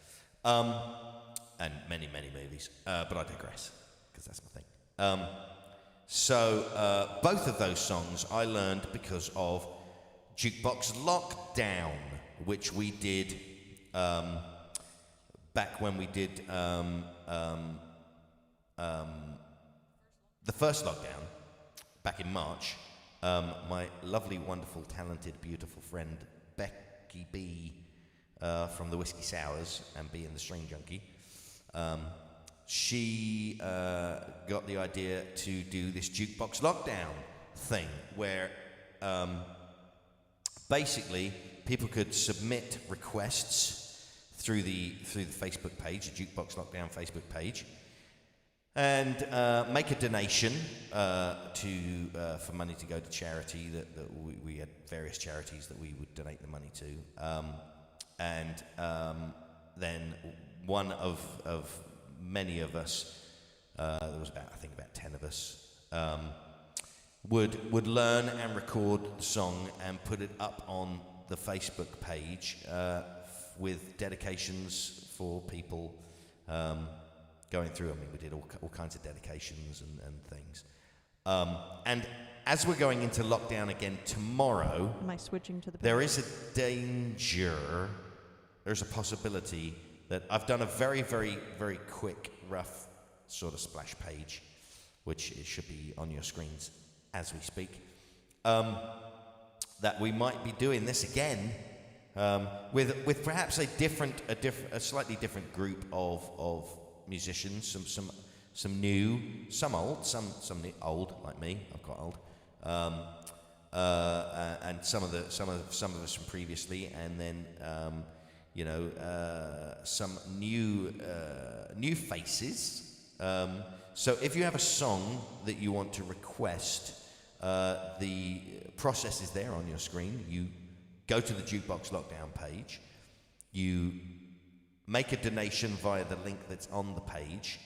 Speaker 2: And many, many movies. But I digress, because that's my thing. So both of those songs I learned because of Jukebox Lockdown, which we did back when we did the first lockdown back in March. My lovely, wonderful, talented, beautiful friend Becky B from the Whiskey Sours and B in the String Junkie, she got the idea to do this jukebox lockdown thing where basically people could submit requests through the Facebook page, the Jukebox Lockdown Facebook page, and make a donation for money to go to charity. That we had various charities that we would donate the money to, then one of many of us, there was about 10 of us, would learn and record the song and put it up on the Facebook page with dedications for people going through. I mean, we did all kinds of dedications and things. And as we're going into lockdown again tomorrow,
Speaker 3: am I switching to the page?
Speaker 2: There is a danger, there's a possibility that I've done a very, very, very quick, rough sort of splash page, which it should be on your screens as we speak, that we might be doing this again with perhaps a slightly different group of musicians, some new, some old, some old like me. I've got old, and some of us from previously, and then some new faces. So if you have a song that you want to request, the process is there on your screen. You go to the Jukebox Lockdown page, you make a donation via the link that's on the page,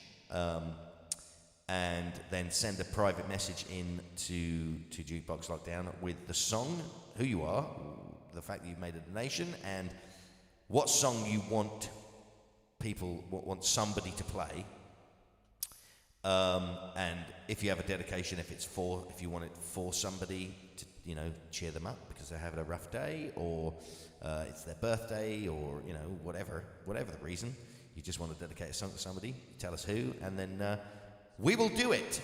Speaker 2: and then send a private message in to Jukebox Lockdown with the song, who you are, the fact that you've made a donation, and what song you want somebody to play. And if you have a dedication, if you want it for somebody to, cheer them up because they're having a rough day, or it's their birthday, or whatever the reason, you just want to dedicate a song to somebody, tell us who, and then we will do it.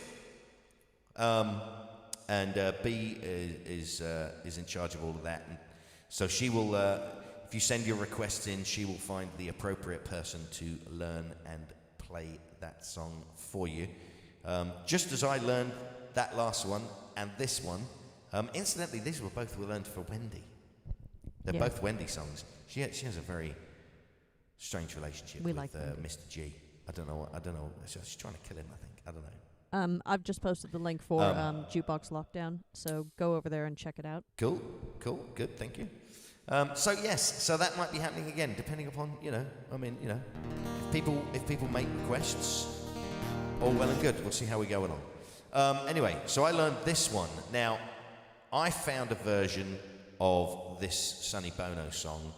Speaker 2: And B is in charge of all of that, and so she will. If you send your requests in, she will find the appropriate person to learn and play that song for you. Just as I learned that last one and this one. Incidentally, these were both learned for Wendy. They're both Wendy songs. She has a very strange relationship with Mr. G. I don't know. She's trying to kill him, I think. I don't know.
Speaker 3: I've just posted the link for Jukebox Lockdown, so go over there and check it out.
Speaker 2: Cool, good, thank you. So that might be happening again, depending upon, if people make requests, all well and good. We'll see how we go along. Anyway, so I learned this one. Now, I found a version of this Sonny Bono song,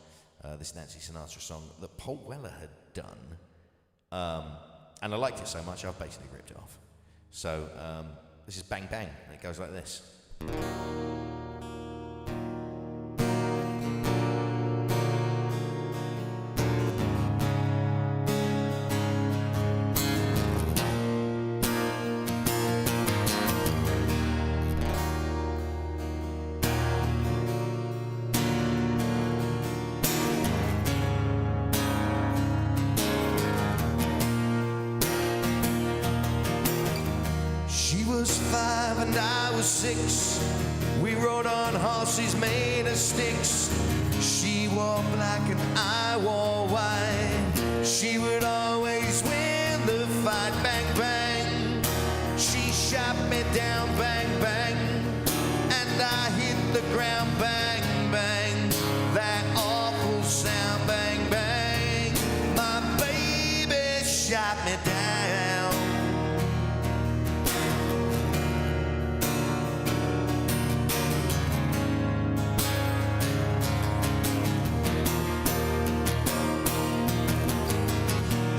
Speaker 2: this Nancy Sinatra song, that Paul Weller had done. And I liked it so much, I've basically ripped it off. So, this is Bang Bang, and it goes like this. She was 5 and I was 6. We rode on horses made of sticks. She wore black and I wore white. She would always win the fight. Bang, bang. She shot me down. Bang, bang. And I hit the ground. Bang, bang. That awful sound. Bang, bang. My baby shot me down.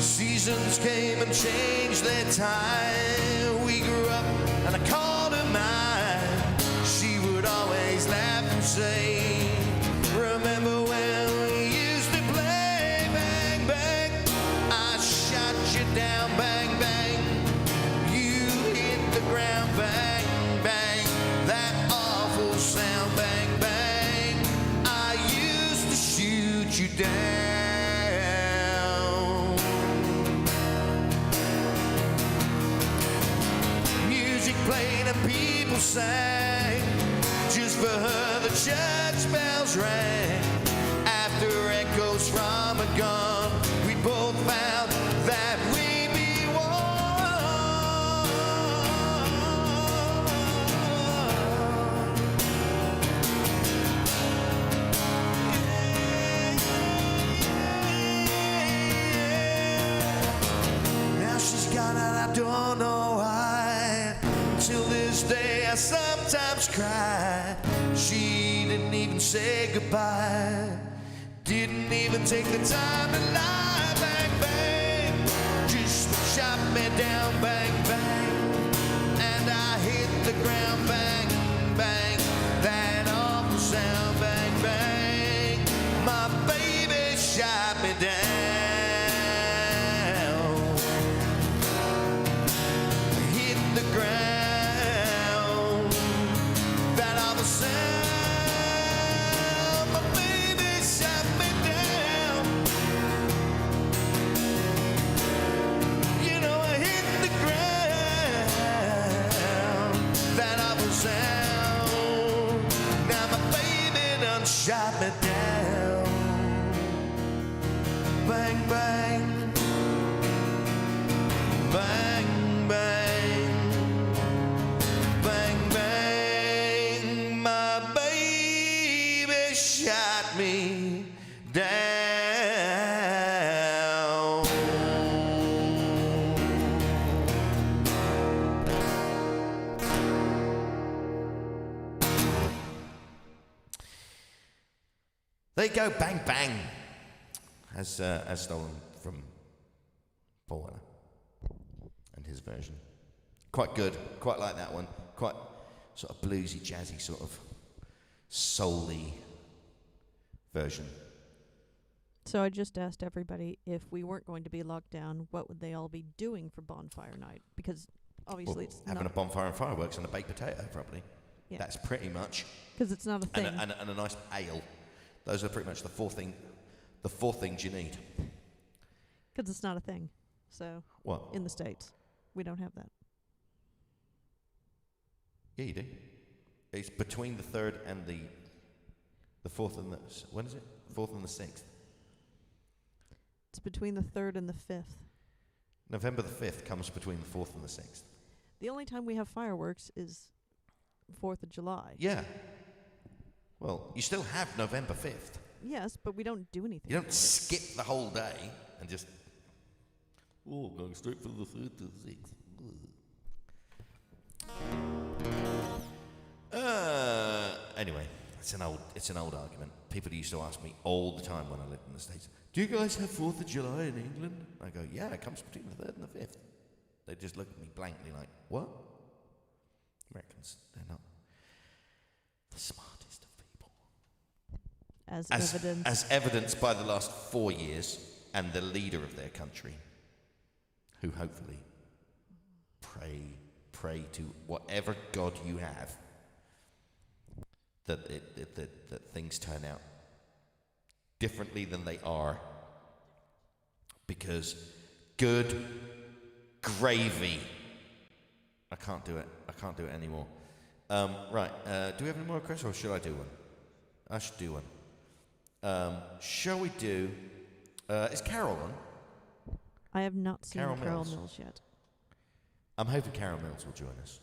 Speaker 2: Seasons came and changed their time. We grew up and I called her mine. She would always laugh and say, remember when down, bang, bang. You hit the ground, bang, bang. That awful sound, bang, bang. I used to shoot you down. Music played and people sang. Just for her the church bells rang. After echoes from and gone, we both found that we be one. Now she's gone and I don't know why. Till this day I sometimes cry. She didn't even say goodbye. Didn't even take the time to lie. Bang, bang. Just shot me down. Bang, bang. And I hit the ground. Bang, bang. That awful sound. Bang, bang. My baby shot me down. Hit the ground. That awful sound. My baby shot me down. You know I hit the ground. That awful sound. Now my baby done shot me down. Bang, bang. Bang, bang. Bang, bang. My baby shot me down. There you go, bang, bang. As stolen from Paul Weller and his version. Quite good, quite like that one. Quite sort of bluesy, jazzy, sort of soul-y version.
Speaker 3: So I just asked everybody if we weren't going to be locked down, what would they all be doing for bonfire night? Because obviously it's
Speaker 2: having
Speaker 3: not,
Speaker 2: a bonfire and fireworks and a baked potato, probably.
Speaker 3: Yeah.
Speaker 2: That's pretty much.
Speaker 3: because it's not a thing.
Speaker 2: And a nice ale. Those are pretty much the four things you need.
Speaker 3: Because it's not a thing. So
Speaker 2: What?
Speaker 3: in the States, we don't have that.
Speaker 2: Yeah, you do. It's between the 3rd and the 4th and the... When is it? 4th and the 6th.
Speaker 3: It's between the 3rd and the 5th.
Speaker 2: November the 5th comes between the 4th and the 6th.
Speaker 3: The only time we have fireworks is 4th of July.
Speaker 2: Yeah. Well, you still have November 5th.
Speaker 3: Yes, but we don't do anything.
Speaker 2: You don't skip the whole day and just... Oh, going straight from the 3rd to the 6th. Anyway, it's an old argument. People used to ask me all the time when I lived in the States, do you guys have 4th of July in England? I go, yeah, it comes between the 3rd and the 5th. They just look at me blankly like, what? Americans, they're not the smartest of people. As evidenced by the last 4 years and the leader of their country, who hopefully pray to whatever God you have, that things turn out differently than they are, because good gravy. I can't do it anymore. Right, do we have any more questions, or should I do one? I should do one. Shall we do... is Carol on?
Speaker 3: I have not seen
Speaker 2: Carol
Speaker 3: Carol
Speaker 2: Mills.
Speaker 3: Mills yet.
Speaker 2: I'm hoping Carol Mills will join us.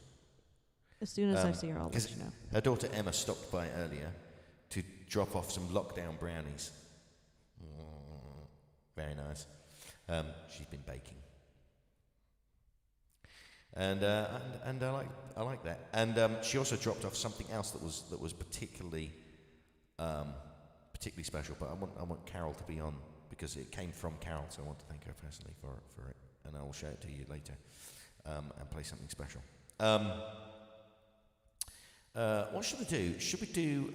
Speaker 3: As soon as I see her, I'll let you know.
Speaker 2: Her daughter Emma stopped by earlier to drop off some lockdown brownies. Very nice. She's been baking, and I like that. And she also dropped off something else that was particularly special. But I want Carol to be on because it came from Carol, so I want to thank her personally for it. And I will show it to you later and play something special. What should we do? Should we do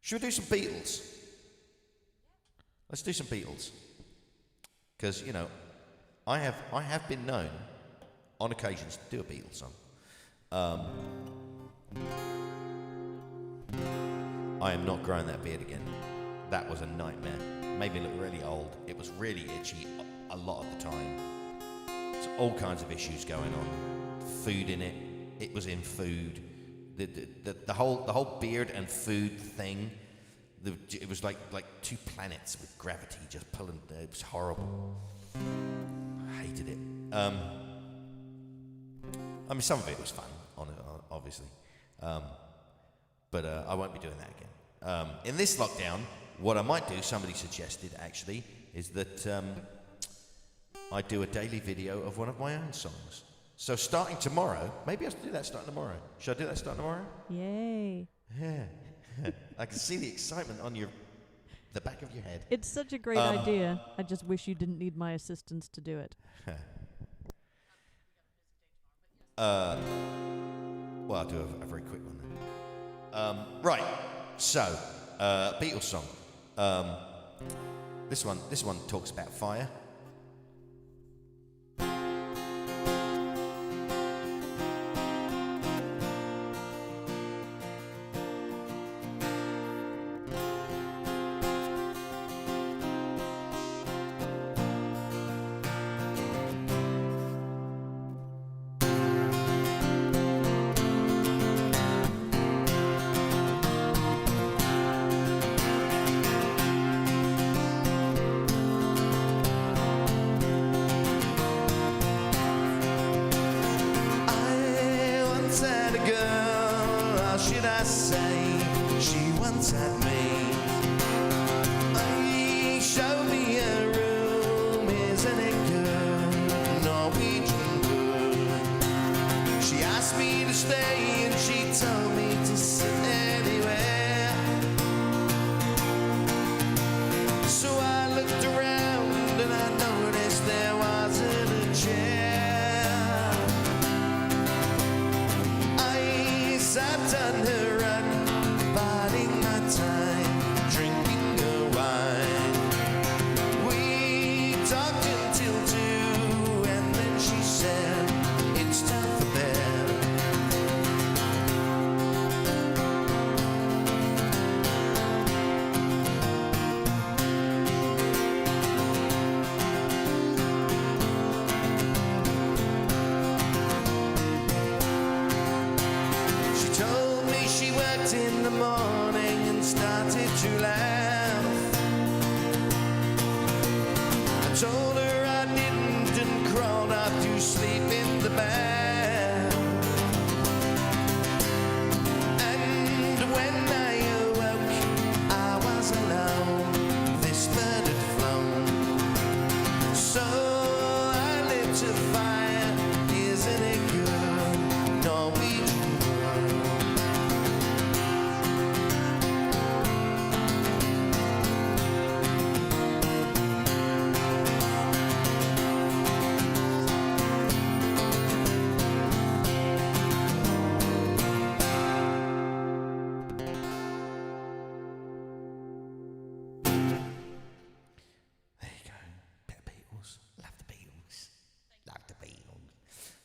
Speaker 2: some Beatles? Let's do some Beatles.
Speaker 4: Because, you know, I have been known on occasions to do a Beatles song. I am not growing that beard again. That was a nightmare. Made me look really old. It was really itchy a lot of the time. There's all kinds of issues going on. Food in it. It was in food. The whole beard and food thing. It was like two planets with gravity just pulling. It was horrible. I hated it. I mean, some of it was fun, obviously. But I won't be doing that again. In this lockdown, what I might do, somebody suggested actually, is that I do a daily video of one of my own songs. So starting tomorrow, maybe I should do that starting tomorrow. Should I do that starting tomorrow?
Speaker 3: Yay.
Speaker 4: Yeah. I can see the excitement on the back of your head.
Speaker 3: It's such a great idea. I just wish you didn't need my assistance to do it.
Speaker 4: Well, I'll do a very quick one then. Right. So, Beatles song. This one talks about fire.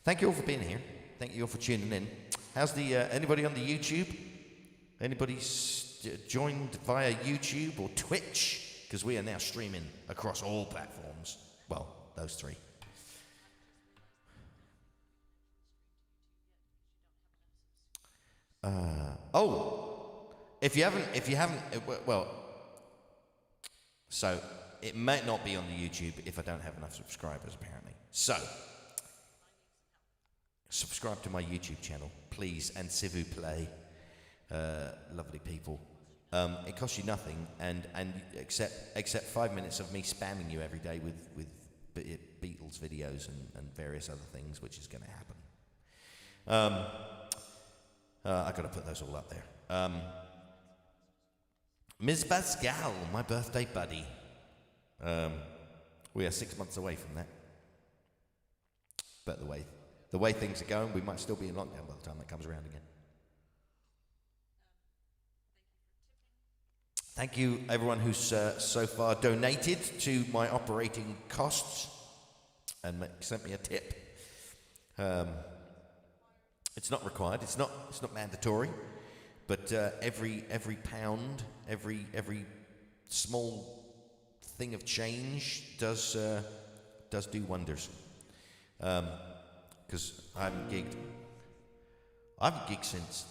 Speaker 4: Thank you all for being here. Thank you all for tuning in. How's the anybody on the YouTube? Anybody joined via YouTube or Twitch? Because we are now streaming across all platforms. Well, those three. If you haven't, well, so it might not be on the YouTube if I don't have enough subscribers, apparently. So, subscribe to my YouTube channel, please, and s'il vous plaît, lovely people. It costs you nothing, and except 5 minutes of me spamming you every day with Beatles videos and various other things, which is going to happen. I've got to put those all up there. Ms. Pascal, my birthday buddy. We are 6 months away from that. But the way things are going, we might still be in lockdown by the time that comes around again. Thank you, everyone who's so far donated to my operating costs and sent me a tip. It's not required. It's not mandatory. But every pound, every small thing of change does do wonders. Because I haven't gigged. Since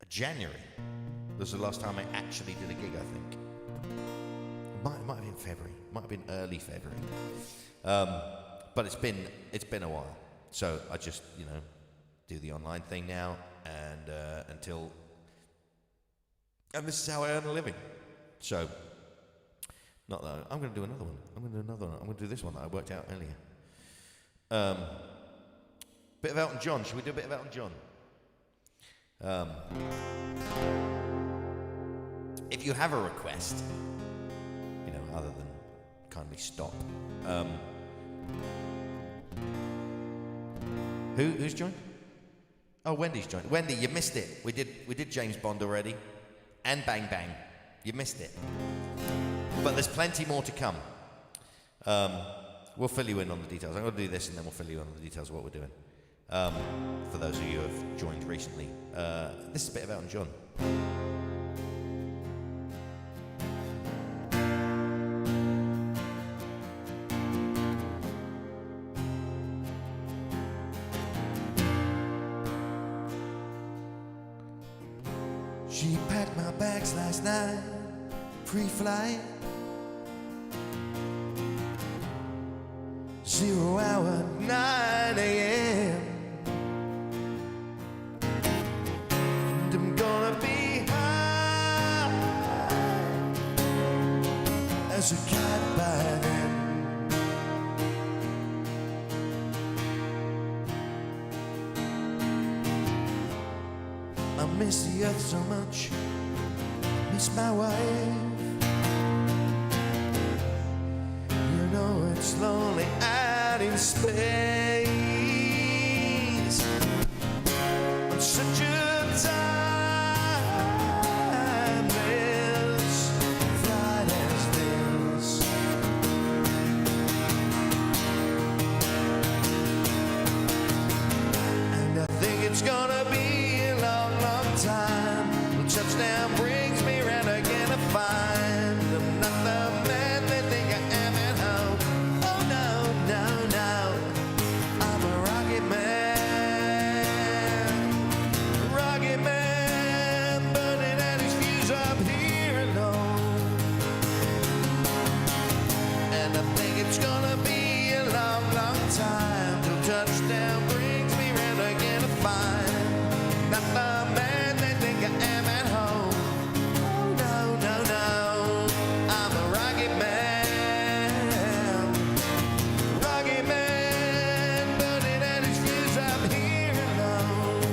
Speaker 4: January. This was the last time I actually did a gig, I think. Might have been February. Might have been early February. But it's been a while. So I just, do the online thing now, and this is how I earn a living. So, not that I'm going to do another one. I'm going to do this one that I worked out earlier. Bit of Elton John. Should we do a bit of Elton John? If you have a request, other than kindly stop. Who's joined? Oh, Wendy's joined. Wendy, you missed it. We did James Bond already, and Bang Bang. You missed it. But there's plenty more to come. We'll fill you in on the details. I'm going to do this, and then we'll fill you in on the details of what we're doing. For those of you who have joined recently, this is a bit of Elton John.
Speaker 2: She packed my bags last night, pre-flight. 0 hour, 9 a.m. And I'm gonna be high as a cat by then. I miss the earth so much, miss my wife. It's lonely out in space on such a timeless flight as this. And I think it's gonna be a long, long time. The touchdown brings me round again to find I'm not the man they think I am at home. It's gonna be a long, long time till touchdown brings me round again to find not the man they think I am at home. Oh no, no, no, I'm a rocket man, burning at his fuse up here alone.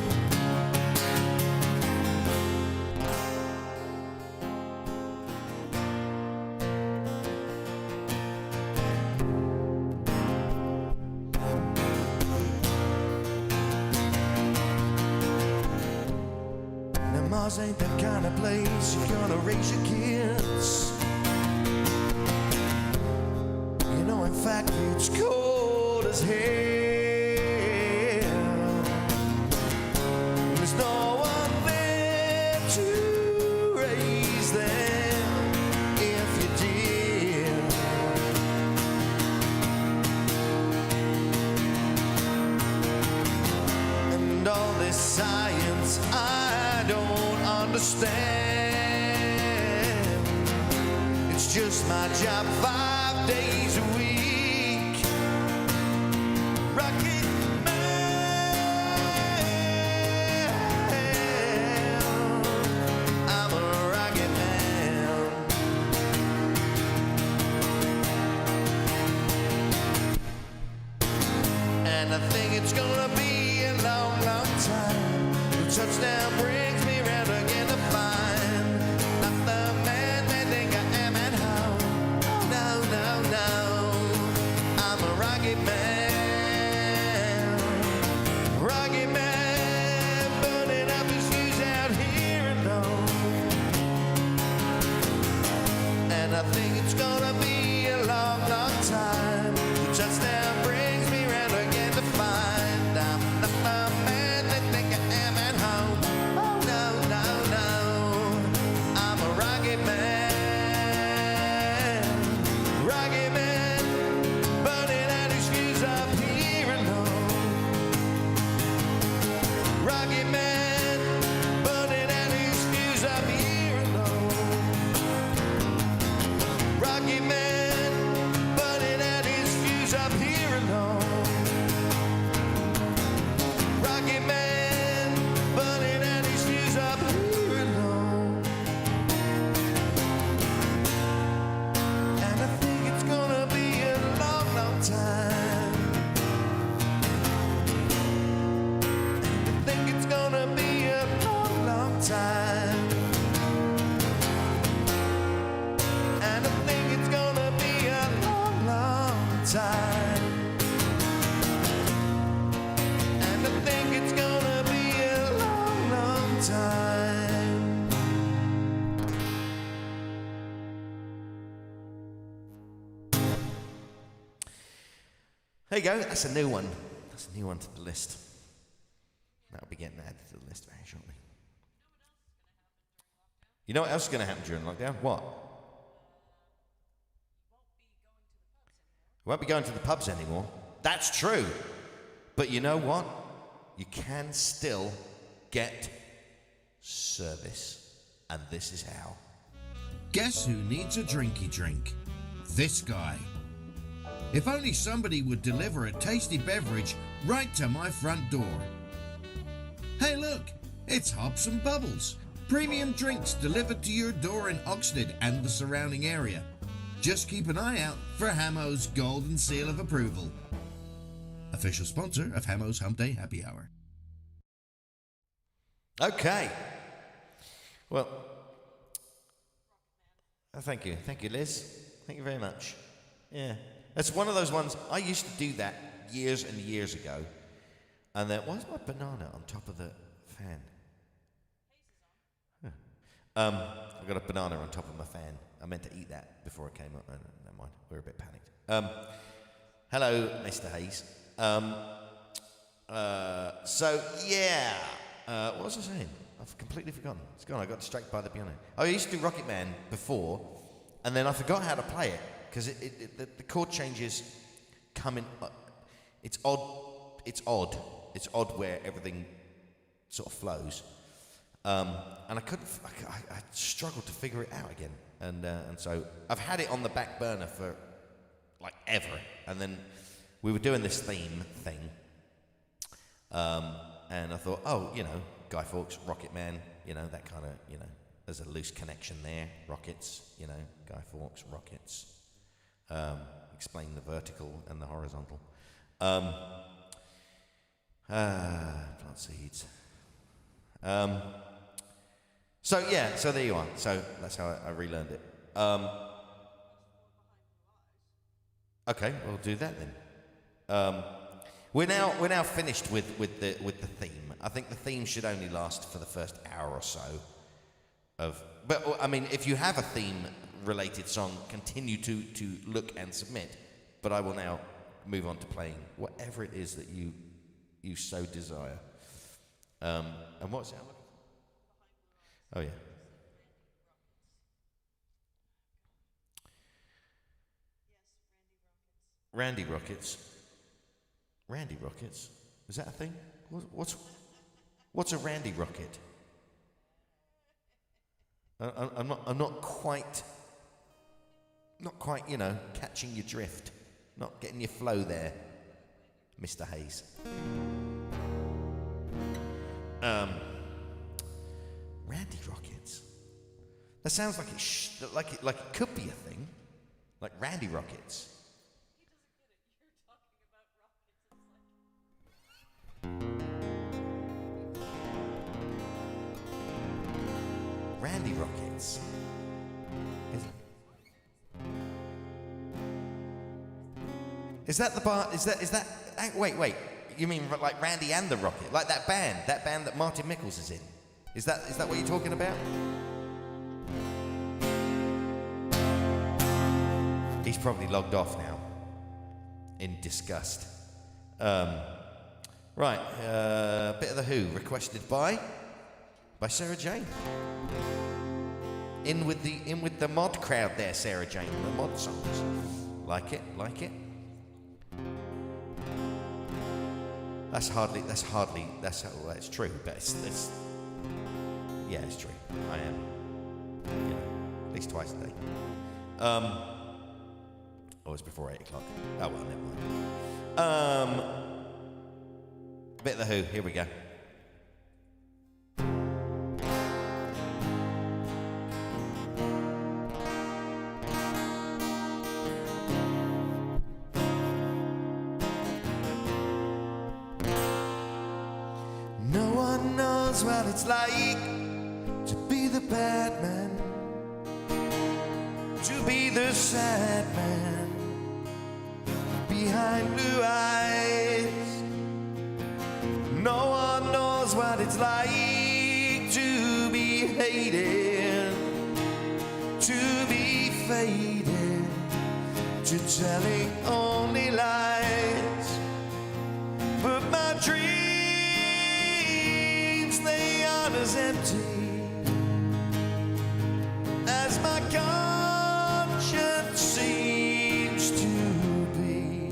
Speaker 2: Mars ain't that kind of place you're gonna raise your kids. In fact, it's cold as hell. There's no one there to raise them if you did. And all this science I don't understand. It's just my job 5 days a week. Rocket man, I'm a rocket man. And I think it's gonna be a long, long time. The touchdown brings me round again to find not the man they think I am at home. No, no, no. time. And I think it's gonna be a long, long time.
Speaker 4: There you go, that's a new one. That's a new one to the list. That'll be getting added to the list very shortly. You know what else is going to happen during lockdown? What? We won't be going to the pubs anymore. That's true. But you know what? You can still get service. And this is how.
Speaker 5: Guess who needs a drinky drink? This guy. If only somebody would deliver a tasty beverage right to my front door. Hey look, it's Hops and Bubbles. Premium drinks delivered to your door in Oxted and the surrounding area. Just keep an eye out for Hammo's Golden Seal of Approval. Official sponsor of Hammo's Hump Day Happy Hour.
Speaker 4: Okay. Well, thank you. Thank you, Liz. Thank you very much. Yeah. That's one of those ones, I used to do that years and years ago. And then, why is my banana on top of the fan? I've got a banana on top of my fan. I meant to eat that before it came up. Never mind. We're a bit panicked. Hello, Mr. Hayes. So, yeah. What was I saying? I've completely forgotten. It's gone. I got distracted by the piano. I used to do Rocket Man before, and then I forgot how to play it, because the chord changes come in. It's odd. It's odd. It's odd where everything sort of flows. And I couldn't, I struggled to figure it out again. And so I've had it on the back burner for like ever. And then we were doing this theme thing. And I thought, oh, you know, Guy Fawkes, Rocket Man, you know, that kind of, you know, there's a loose connection there. Rockets, you know, Guy Fawkes, rockets. Explain the vertical and the horizontal. Plant seeds. So yeah, so there you are. So that's how I relearned it. Okay, we'll do that then. We're now finished with the theme. I think the theme should only last for the first hour or so. But I mean, if you have a theme-related song, continue to look and submit. But I will now move on to playing whatever it is that you so desire. And what's that? Oh yeah. Randy Rockets. Randy Rockets? Is that a thing? What's a Randy Rocket? I'm not quite, you know, catching your drift. Not getting your flow there, Mr. Hayes. Randy Rockets. That sounds like it could be a thing, like Randy Rockets. Randy Rockets. Is that the bar? Is that? Wait. You mean like Randy and the Rocket, like that band that Martin Mickles is in? Is that what you're talking about? He's probably logged off now, in disgust. Right, bit of the Who, requested by Sarah Jane. In with the mod crowd there, Sarah Jane. The mod songs, like it. That's true, but it's yeah, it's true. I am, you know, at least twice a day. Oh, it's before 8 o'clock. Oh well, never mind. Bit of the Who. Here we go.
Speaker 2: No one knows what it's like to be the bad man, to be the sad man. behind blue eyes. No one knows what it's like to be hated, to be faded, to telling only lies. But my dreams, they aren't as empty as my conscience seems to be.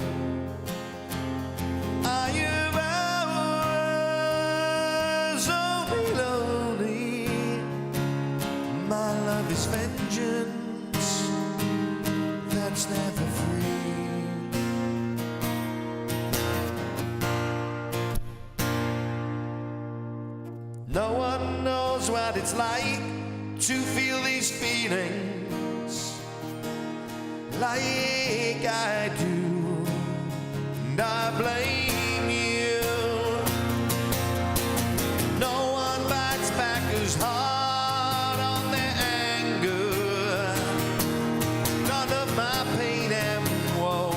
Speaker 2: Are you hours only lonely? My love is vengeance that's never free. No one knows what it's like to feel these feelings like I do, and I blame you. No one bites back as hard on their anger. None of my pain and woe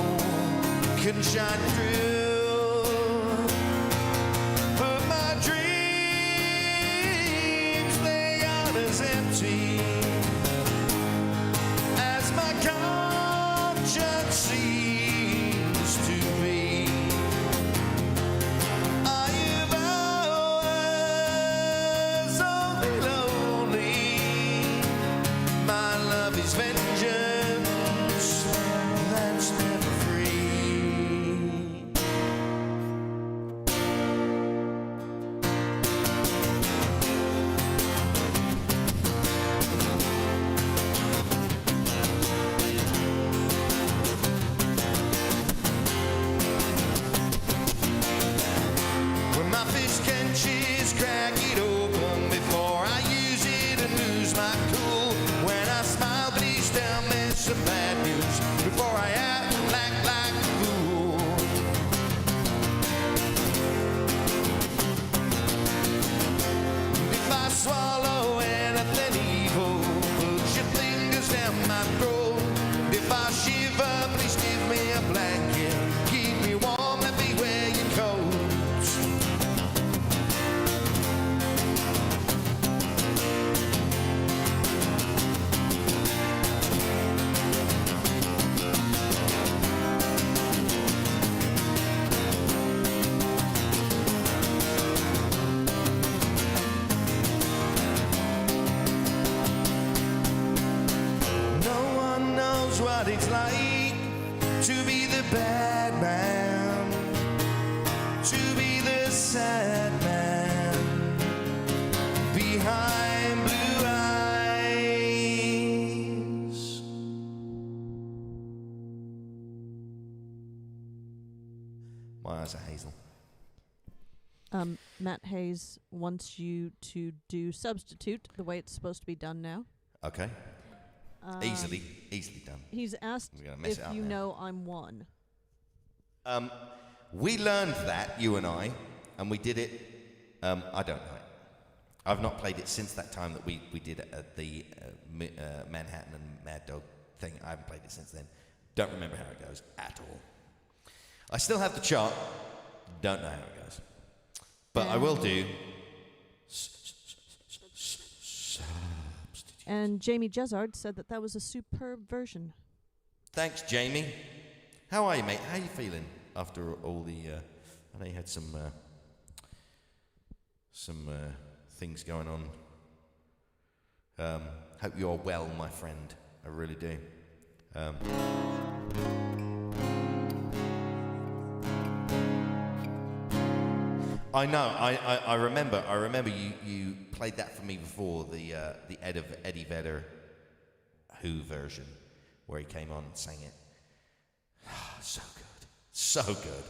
Speaker 2: can shine through. But my dreams, they aren't as empty as my conscience seems to be. Are you always only lonely? My love is vengeance that's never free. When my fish catches, crack it open before I use it and lose my cool. When I smile, please tell me some bad news before I act like a fool. If I swallow anything evil, put your fingers down my throat. If I shiver, please give me a blanket. Keep me warm, let me wear your coat. No one knows what it's like to be the bad man, to be the sad man behind blue eyes.
Speaker 4: My eyes are hazel.
Speaker 3: Matt Hayes wants you to do substitute the way it's supposed to be done now.
Speaker 4: Okay. Easily done.
Speaker 3: He's asked
Speaker 4: We're gonna mess
Speaker 3: if
Speaker 4: it up
Speaker 3: you
Speaker 4: now.
Speaker 3: know I'm one.
Speaker 4: We learned that, you and I, and we did it. I don't know it. I've not played it since that time that we did it at the Manhattan and Mad Dog thing. I haven't played it since then. Don't remember how it goes at all. I still have the chart. Don't know how it goes. But I will do.
Speaker 3: And Jamie Jezard said that was a superb version.
Speaker 4: Thanks, Jamie. How are you, mate? How are you feeling after all the? I know you had some things going on. Hope you're well, my friend. I really do. I know. I remember. You played that for me before, the Eddie Vedder Who version, where he came on and sang it. So good, so good.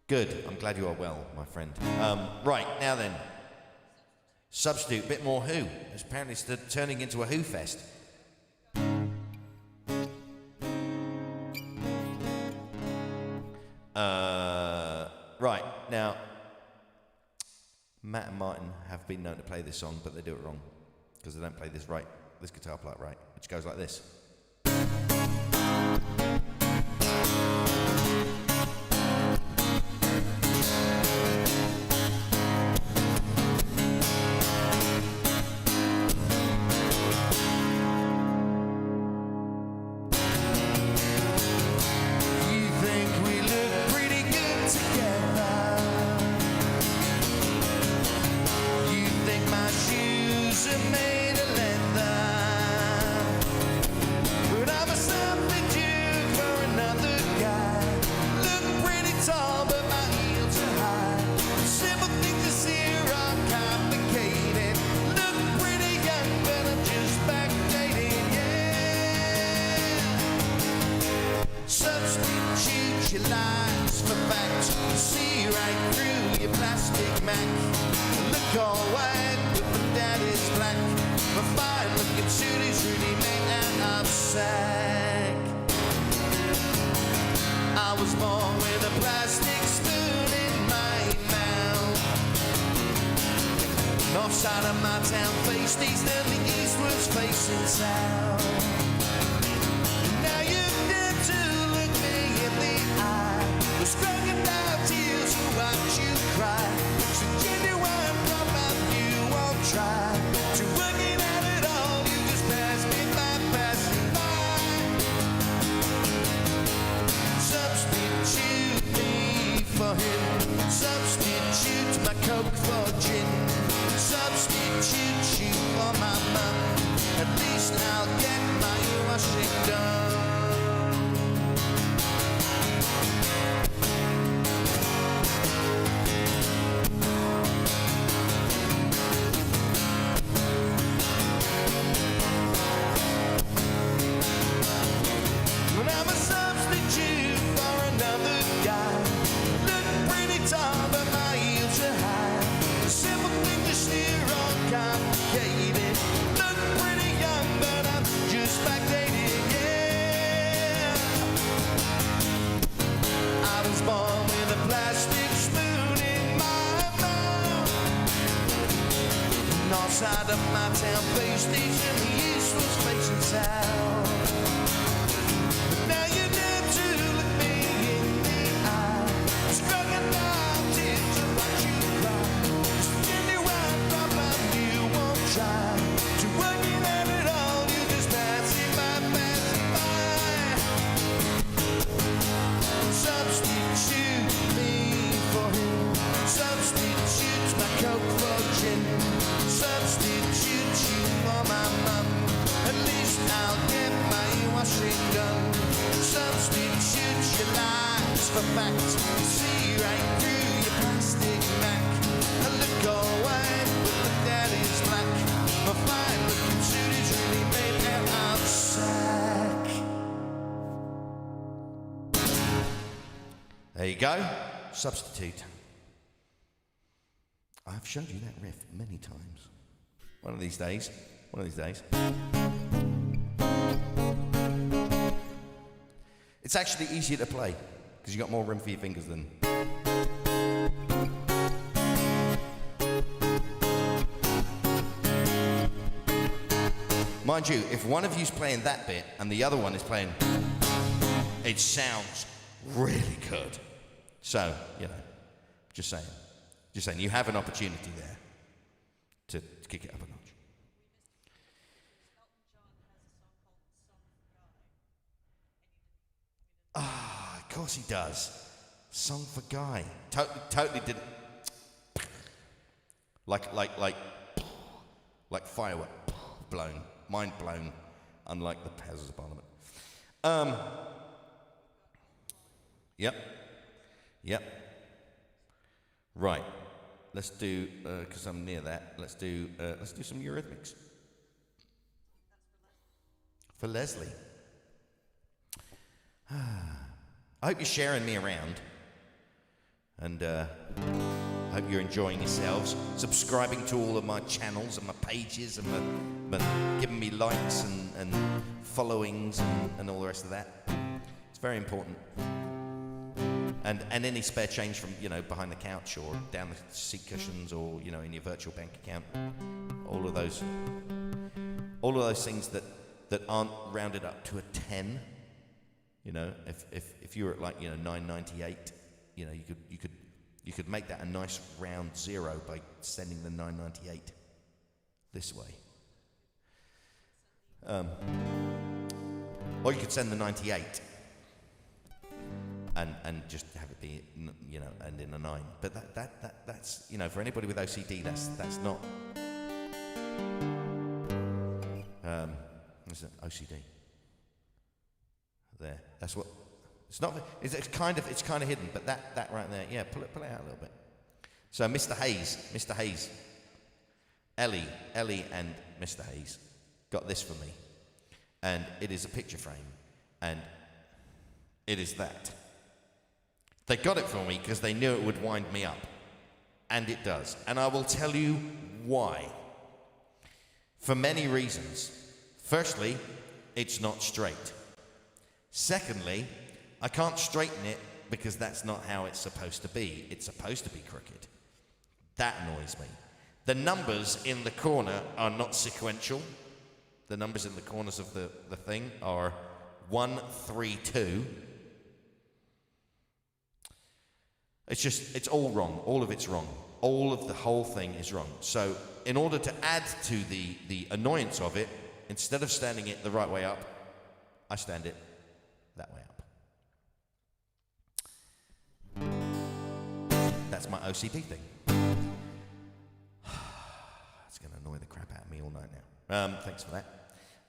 Speaker 4: Good. I'm glad you are well, my friend. Right now then, substitute. A bit more Who. It's apparently turning into a Who fest. Right, now, Matt and Martin have been known to play this song, but they do it wrong, because they don't play this guitar part right, which goes like this.
Speaker 2: You think we look pretty good together. You think my shoes are made of leather. But I'm a substitute for another guy. Look pretty tall, but my heels are high. Simple things to see are complicated. Look pretty young, but I'm just backdated, yeah. Substitute your lies for facts. See right through your plastic Mac. Look all white, but my dad is black. My fine-looking suit is really made out of sack. I was born with a plastic spoon in my mouth. North side of my town faced east and the east was facing south. Now you dare to look me in the eye. Those crocodile tears will watch you cry. It's a genuine problem you won't try. To work it out at all, you just pass me by, pass me by. Substitute me for him. Substitute my Coke for gin. Substitute you for my mum. At least I'll get my washing done. When I'm a substitute for another guy. Look pretty tall, but my heels are high. Simple thing to steer on complicated. Look pretty young, but I'm just backdated, yeah. I was born with a plastic spoon in my mouth. North side of my town faced east and the east was facing south. Now you dare to look me in the eye. Crocodile tears will watch you cry. It's a genuine problem you won't try. To work it out at all, you just pass it by, pass it by. Substitute me for him. Substitute my Coke for gin. Substitute you for my mum. At least I'll get my washing done. Substitute your lies for facts. See right through your plastic Mac. I look all white, but my daddy's black. My fine-looking suit is really made out of sack.
Speaker 4: There you go. Substitute. I've showed you that riff many times. One of these days. It's actually easier to play because you've got more room for your fingers than. Mind you, if one of you's playing that bit and the other one is playing, it sounds really good. So, just saying, you have an opportunity there to kick it up a notch. Ah, of course he does. Song for Guy. Totally didn't. Like firework blown, mind blown, unlike the Houses of Parliament. Yep. Right. Let's do, because I'm near that. Let's do some Eurythmics. For Leslie. I hope you're sharing me around, and I hope you're enjoying yourselves, subscribing to all of my channels and my pages, and giving me likes and followings and all the rest of that. It's very important. And any spare change from behind the couch or down the seat cushions or in your virtual bank account, all of those things that aren't rounded up to a 10 You know, if you were at like 998, you know, you could make that a nice round zero by sending the 998 this way. Or you could send the 98 and just have it be, you know, end in a 9. But that's, you know, for anybody with OCD, that's not. It's an OCD. There. That's what. It's not. It's kind of hidden, but that right there. Yeah, pull it out a little bit. So Mr. Hayes, Ellie and Mr. Hayes got this for me, and it is a picture frame, and it is that. They got it for me because they knew it would wind me up, and it does. And I will tell you why. For many reasons. Firstly, it's not straight. Secondly, I can't straighten it because that's not how it's supposed to be. It's supposed to be crooked. That annoys me. The numbers in the corner are not sequential. The numbers in the corners of the thing are 1, 3, 2. It's all wrong. All of it's wrong. The whole thing is wrong. So in order to add to the annoyance of it, instead of standing it the right way up, I stand it that way up. That's my OCD thing. It's going to annoy the crap out of me all night now. Thanks for that.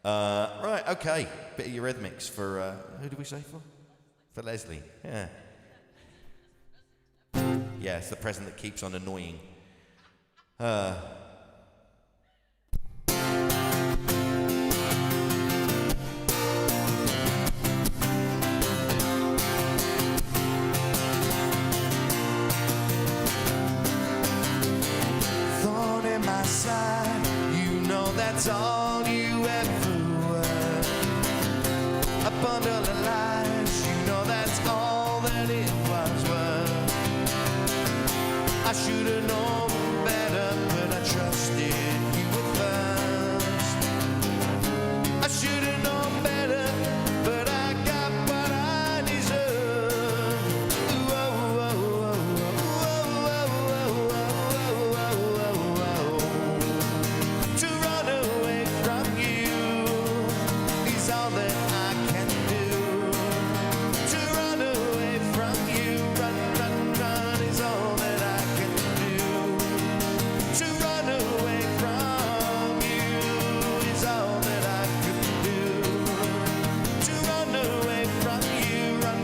Speaker 4: Right, okay. Bit of Eurythmics for, who did we say for? For Leslie, yeah. Yeah, it's the present that keeps on annoying.
Speaker 2: Thorn in my side, you know that's all you ever were. A bundle of lies, you know that's all that it was worth. I should have known better, but I trusted you at first. I should have known better, but I got what I deserve. To run away from you is all that I can do. To run away from you, run is all that I can do. To run away from you is all that I can do. To run away from you, run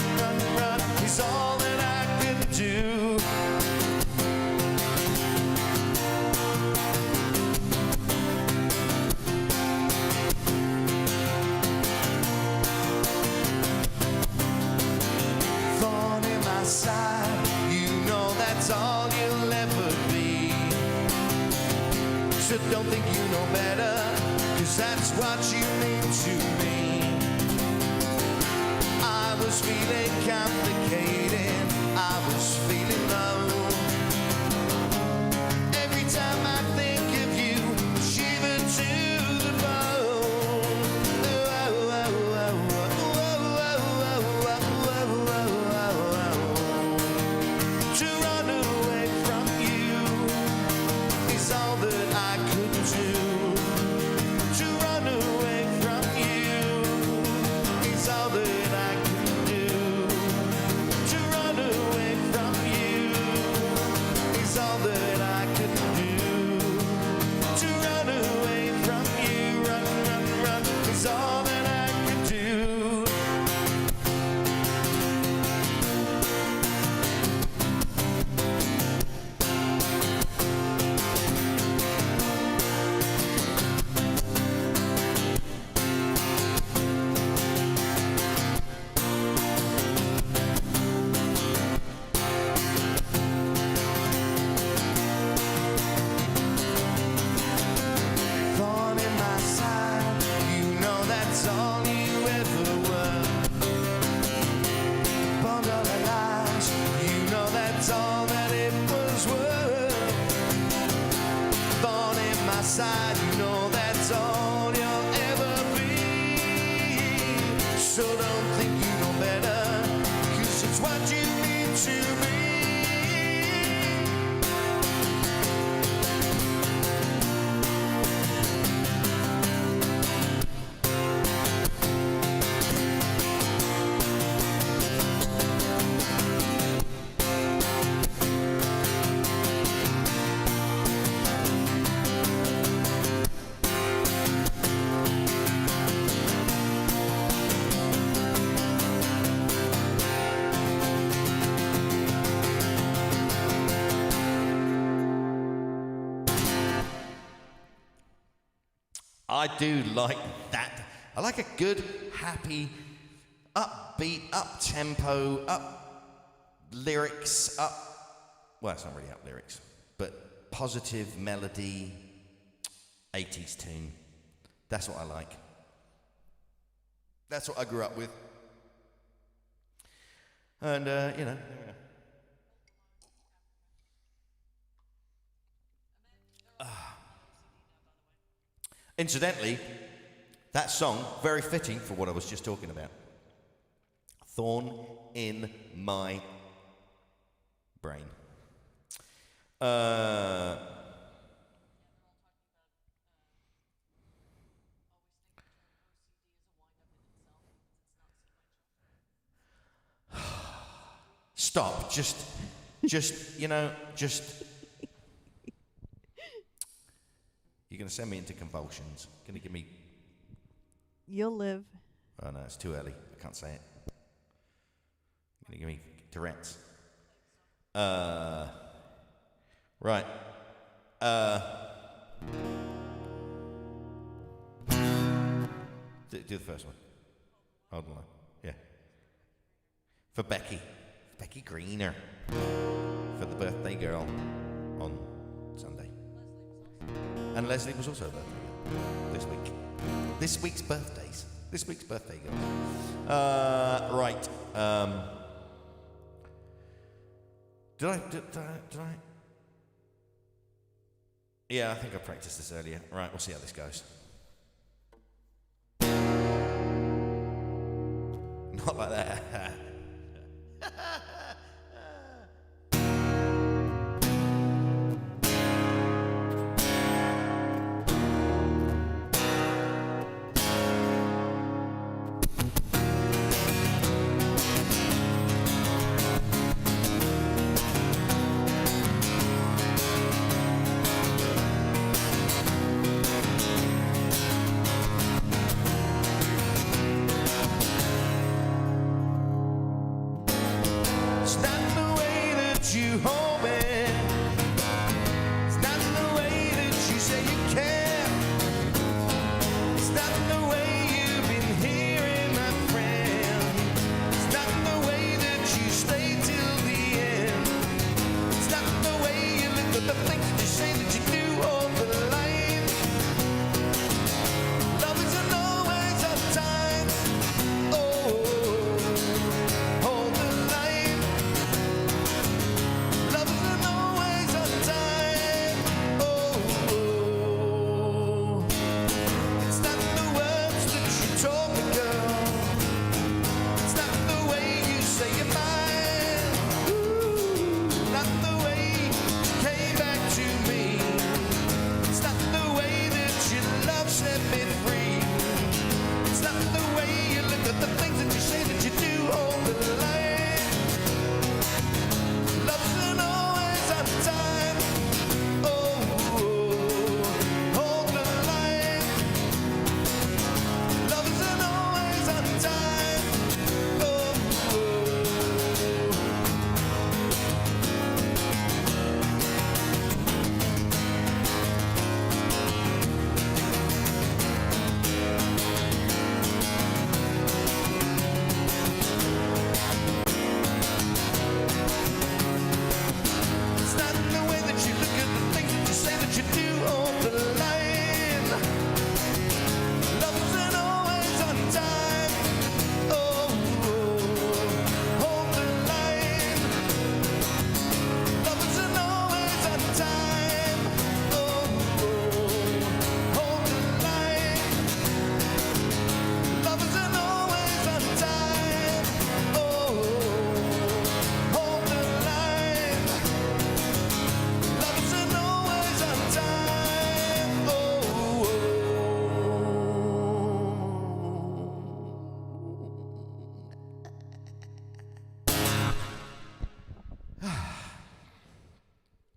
Speaker 2: is all that I can do. Thorn in my side, you know that's all you'll ever be. So don't think you know better, 'cause that's what you mean to me. I was feeling complicated, I was feeling low. Every time I think of you, shiver to the bone. To run away from you is all that I could do. To run away from you is all that I could do. To run away from you is all that I could do. To run away from you, run is all that I could do. Thorn in my side, you know that's all you ever were. Bundle of lies, you know that's all that it was worth. Thorn in my side, you know that's all you'll ever be. So don't think you know better.
Speaker 4: I do like that. I like a good, happy, upbeat, up-tempo, up lyrics, well, it's not really up lyrics, but positive melody, 80s tune. That's what I like. That's what I grew up with. And, you know, there we go. Incidentally, that song, very fitting for what I was just talking about. Thorn in my brain. Stop. Just, you know, just. You're going to send me into convulsions. Going to give me.
Speaker 3: You'll live.
Speaker 4: Oh no, it's too early. I can't say it. Going to give me Tourette's. Right. Do the first one. Hold on. Yeah. For Becky Greener. For the birthday girl on Sunday. And Leslie was also a birthday girl this week. This week's birthdays. This week's birthday girl. Right. Did I? Yeah, I think I practiced this earlier. Right, we'll see how this goes. Not like that.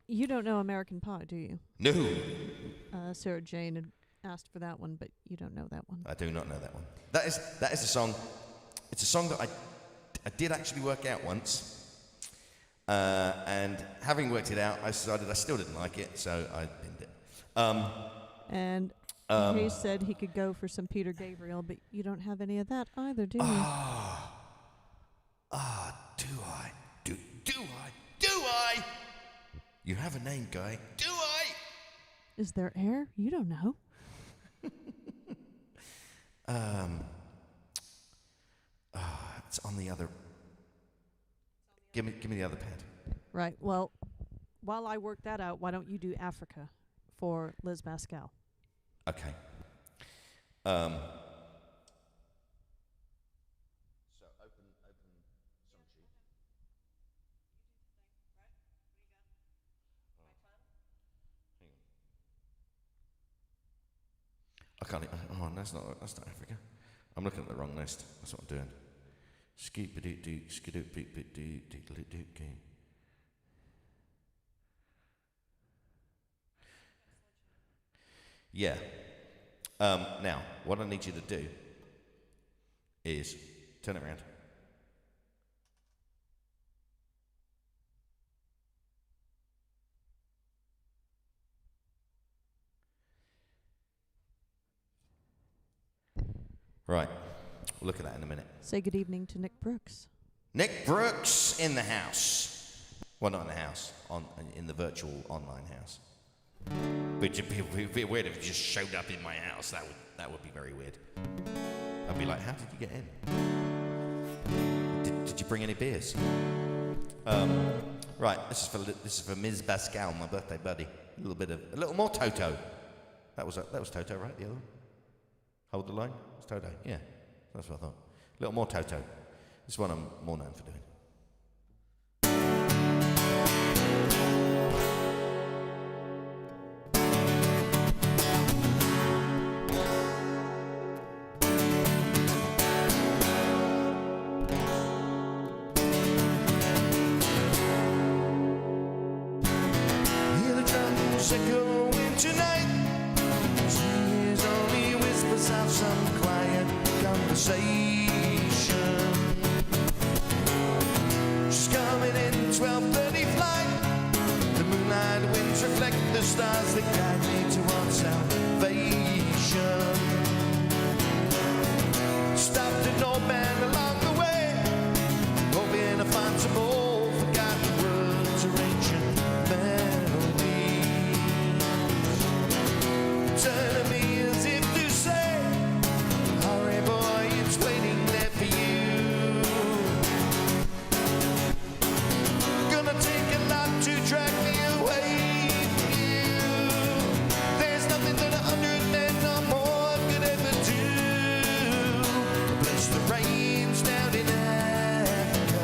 Speaker 3: You don't know American Pie, do you?
Speaker 4: No.
Speaker 3: Sarah Jane had asked for that one, but you don't know that one.
Speaker 4: I do not know that one. That is a song. It's a song that I did actually work out once. And having worked it out, I decided I still didn't like it, so I binned it.
Speaker 3: And He said he could go for some Peter Gabriel, but you don't have any of that either, do you?
Speaker 4: Do I? Do I? You have a name, Guy. Do I?
Speaker 3: Is there air? You don't know.
Speaker 4: It's on the other. Give me the other pad.
Speaker 3: Right. Well, while I work that out, why don't you do Africa for Liz Pascal?
Speaker 4: Okay. So open some sheet. I can't. Oh, that's not Africa. I'm looking at the wrong list. That's what I'm doing. Skeep-a-doot-doot, skidoo-beep-beep-doot-doot-doot-doot. Yeah. Now, what I need you to do is turn it around. Right. We'll look at that in a minute.
Speaker 3: Say good evening to Nick Brooks.
Speaker 4: Nick Brooks in the house. Well, not in the house, in the virtual online house. Which would be weird if he just showed up in my house. That would be very weird. I'd be like, how did you get in? Did you bring any beers? Right, this is for Ms. Pascal, my birthday buddy. A little more Toto. That was Toto, right? The other one. Hold the line. It's Toto. Yeah, that's what I thought. A little more Toto. This is one I'm more known for doing.
Speaker 2: Echoing tonight, she hears only whispers of some quiet conversation. She's coming in 12:30 flight. The moonlight winds reflect the stars that guide me towards salvation. Stopped an old man along the way, hoping to find some old forgotten words or ancient melodies. Turn to me as if to say, hurry boy, it's waiting there for you. Gonna take a lot to drag me away from you. There's nothing that 100 men or more could ever do. Bless the rains down in Africa.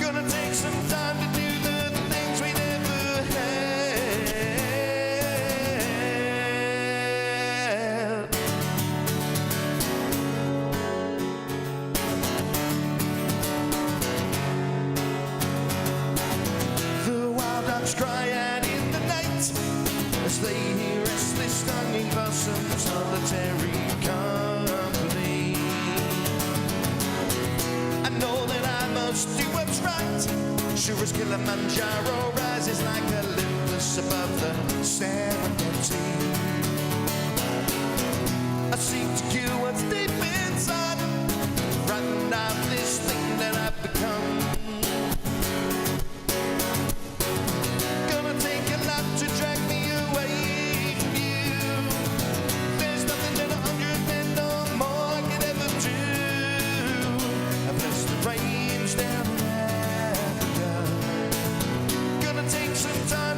Speaker 2: Gonna take some time to do the things we never had. The wild ducks cry out in the night as they hear restless stinging blossoms, solitary company. I know that I must do what's right, sure as Kilimanjaro rises like Olympus above the Serengeti. I seek to cure what's deep inside, frightened of this thing that I've become. Gonna take a lot to drag me away from you. There's nothing that 100 men or more could ever do. I bless the rains down in Africa. Gonna take some time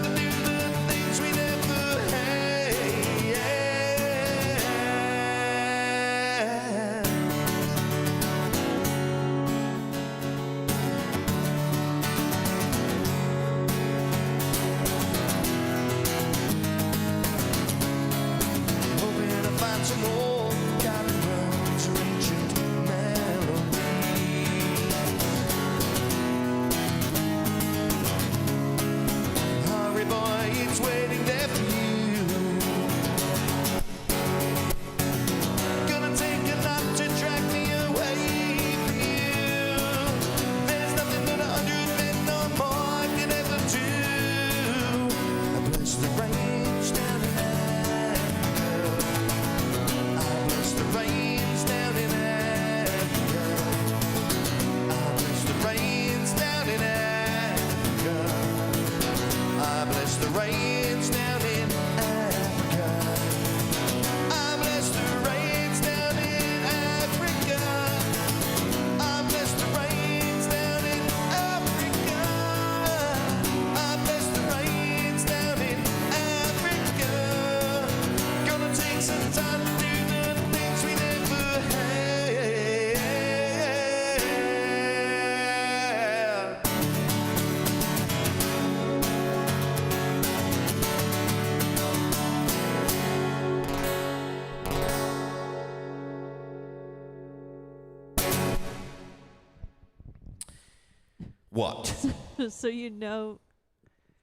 Speaker 4: What?
Speaker 3: So you know,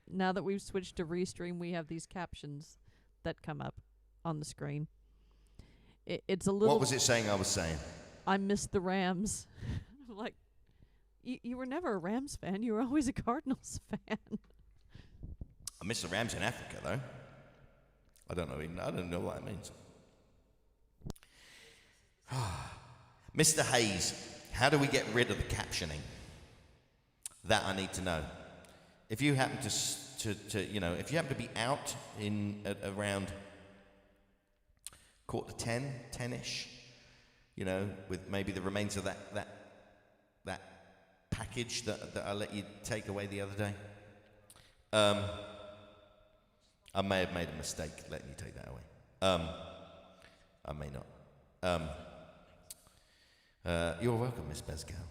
Speaker 3: now that we've switched to Restream, we have these captions that come up on the screen. It's a little...
Speaker 4: What was it saying I was saying?
Speaker 3: I miss the Rams. I'm like, you were never a Rams fan. You were always a Cardinals fan.
Speaker 4: I miss the Rams in Africa, though. I don't know what that means. Mr. Hayes, how do we get rid of the captioning? That I need to know. If you happen to if you happen to be out around 10:ish, with maybe the remains of that package that I let you take away the other day. I may have made a mistake letting you take that away. I may not. You're welcome, Miss Bezgal.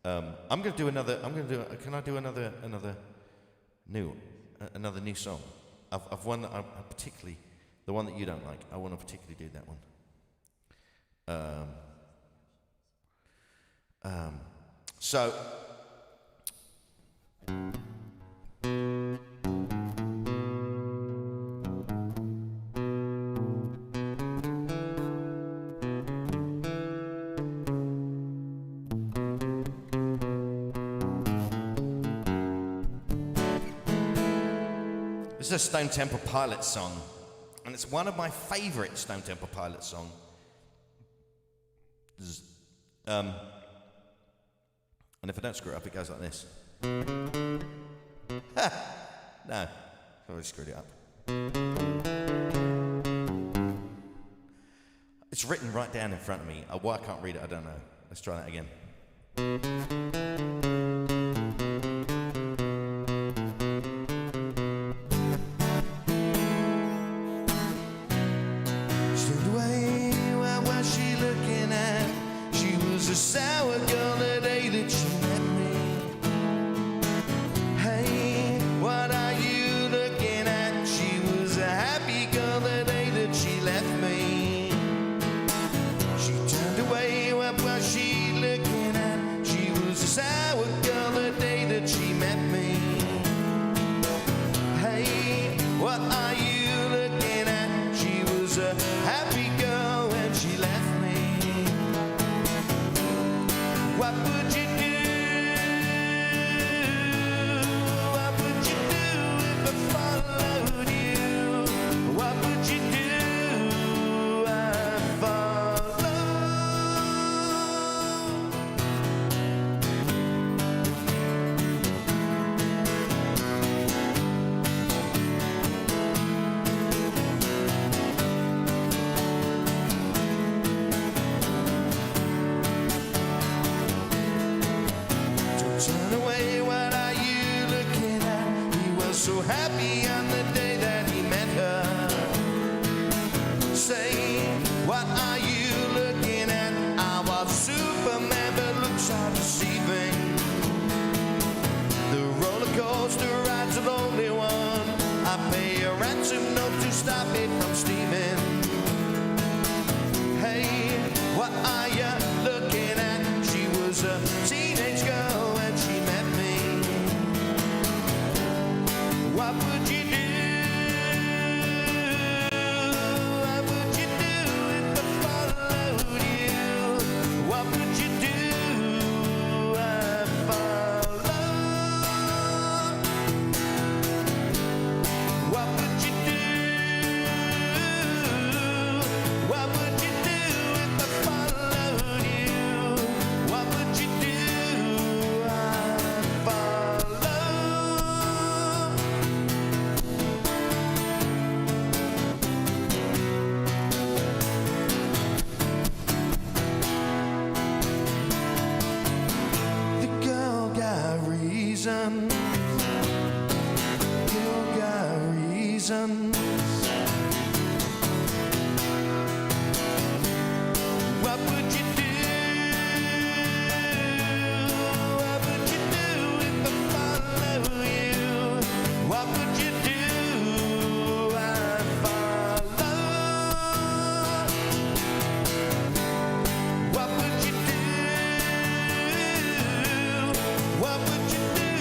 Speaker 4: I'm going to do another. Can I do another new song? I've one that I particularly, the one that you don't like. I want to particularly do that one. So. This is a Stone Temple Pilots song, and it's one of my favourite Stone Temple Pilots songs. And if I don't screw it up, it goes like this. No, I already screwed it up. It's written right down in front of me. Why I can't read it, I don't know. Let's try that again.
Speaker 2: Sour girl the day that she met me. Hey, what are you looking at? She was a happy girl the day that she left me. She turned away, what was she looking at? She was a sour girl the day that she met me. Hey, what are you looking at? She was a happy girl when she left me. What would you do? What would you do if I followed you? What would you do? I follow. Turn away, what are you looking at? He was so happy on the day that he met her. Say, what are you looking at? I was Superman, but looks are deceiving. The roller coaster ride's a lonely one. I pay a ransom note to stop it from steaming. Hey, what are you looking at? She was a teenage girl when she met me. What would you do? What would you do if I followed you? What would you do? I follow. What would you do? What would you do if I followed you? What would you do? I follow. The girl got reasons. Girl got reasons. What would you do? What would you do if I follow you? What would you do? I follow. What would you do? What would you do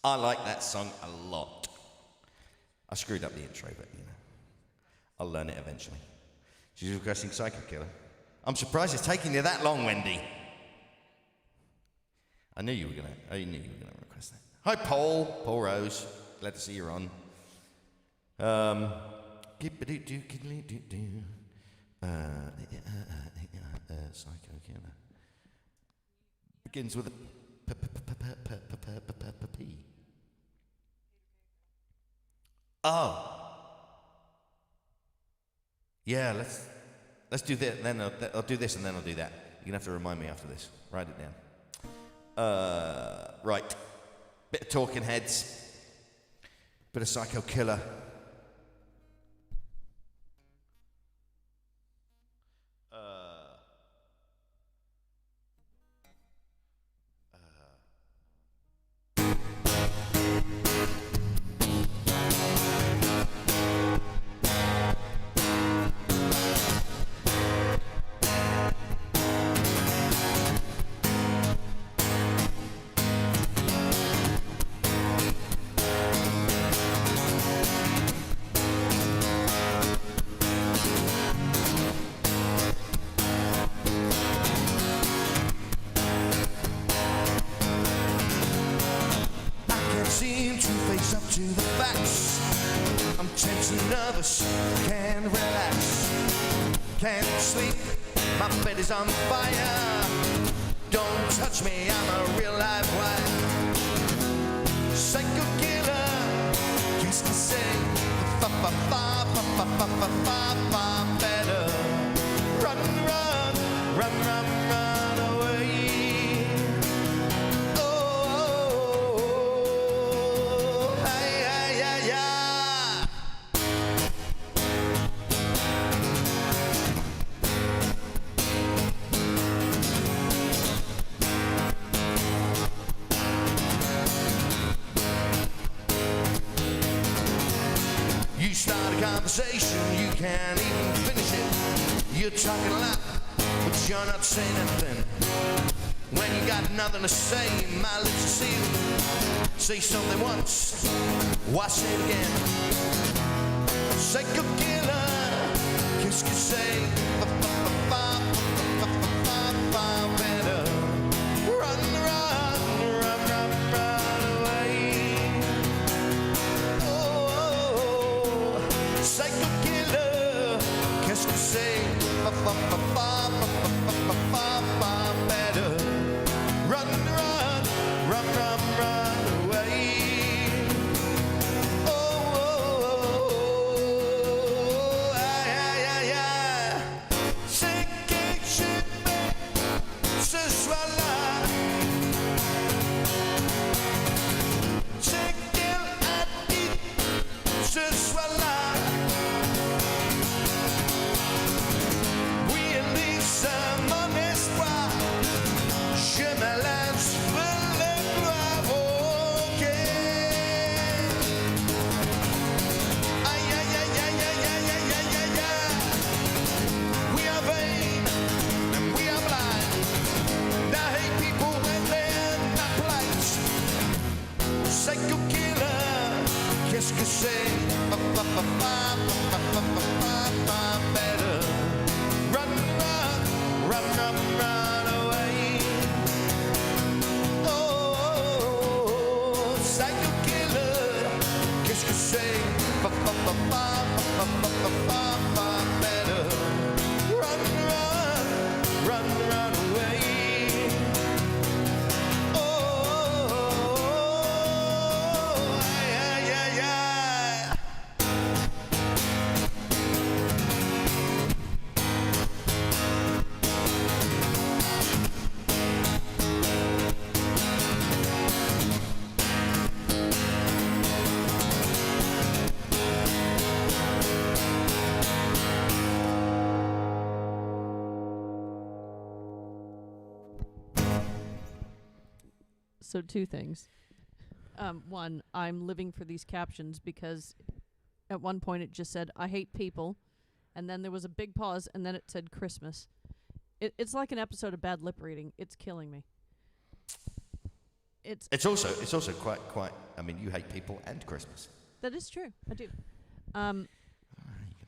Speaker 4: I like that song a lot. I screwed up the intro, but you know, I'll learn it eventually. She's requesting Psycho Killer. I'm surprised it's taking you that long, Wendy. I knew you were gonna request that. Hi, Paul Rose. Glad to see you're on. Psycho Killer begins with a P. Oh. Yeah, let's do that. Then I'll do this, and then I'll do that. You're gonna have to remind me after this. Write it down. Right. Bit of Talking Heads. Bit of Psycho Killer.
Speaker 2: Seem to face up to the facts. I'm tense and nervous, can't relax, can't sleep, my bed is on fire. Don't touch me, I'm a real live wire. Psycho killer, qu'est-ce que c'est? Fa fa fa fa fa fa fa fa fa better. Run, run, run, run, run away. You start a conversation, you can't even finish it. You're talking a lot, but you're not saying anything. When you got nothing to say, my lips are sealed. Say something once, why say it again? Psycho killer, qu'est-ce que c'est? Better run, run, run, run, run away. Psycho killer, qu'est-ce que c'est? Better run, run, run, run, run away. C'est que je vais ce soir-là. C'est qu'elle a dit ce soir-là. Oui, Elise, mon espoir, je me lance vers le gloire, ok. Aïe, aïe, aïe, aïe, aïe, aïe, aïe, aïe, aïe, aïe. We are vain and we are blind. And I hate people when they're not polite. Psycho killer, qu'est-ce que c'est? Better run, run, run, run, run away. Oh, psycho killer, qu'est-ce que c'est? Better run, run, run, run away. Oh, yeah, yeah, yeah.
Speaker 3: So 2 things. One, I'm living for these captions because at one point it just said, I hate people. And then there was a big pause and then it said Christmas. It's like an episode of bad lip reading. It's killing me.
Speaker 4: It's also quite. I mean, you hate people and Christmas.
Speaker 3: That is true. I do.
Speaker 4: You can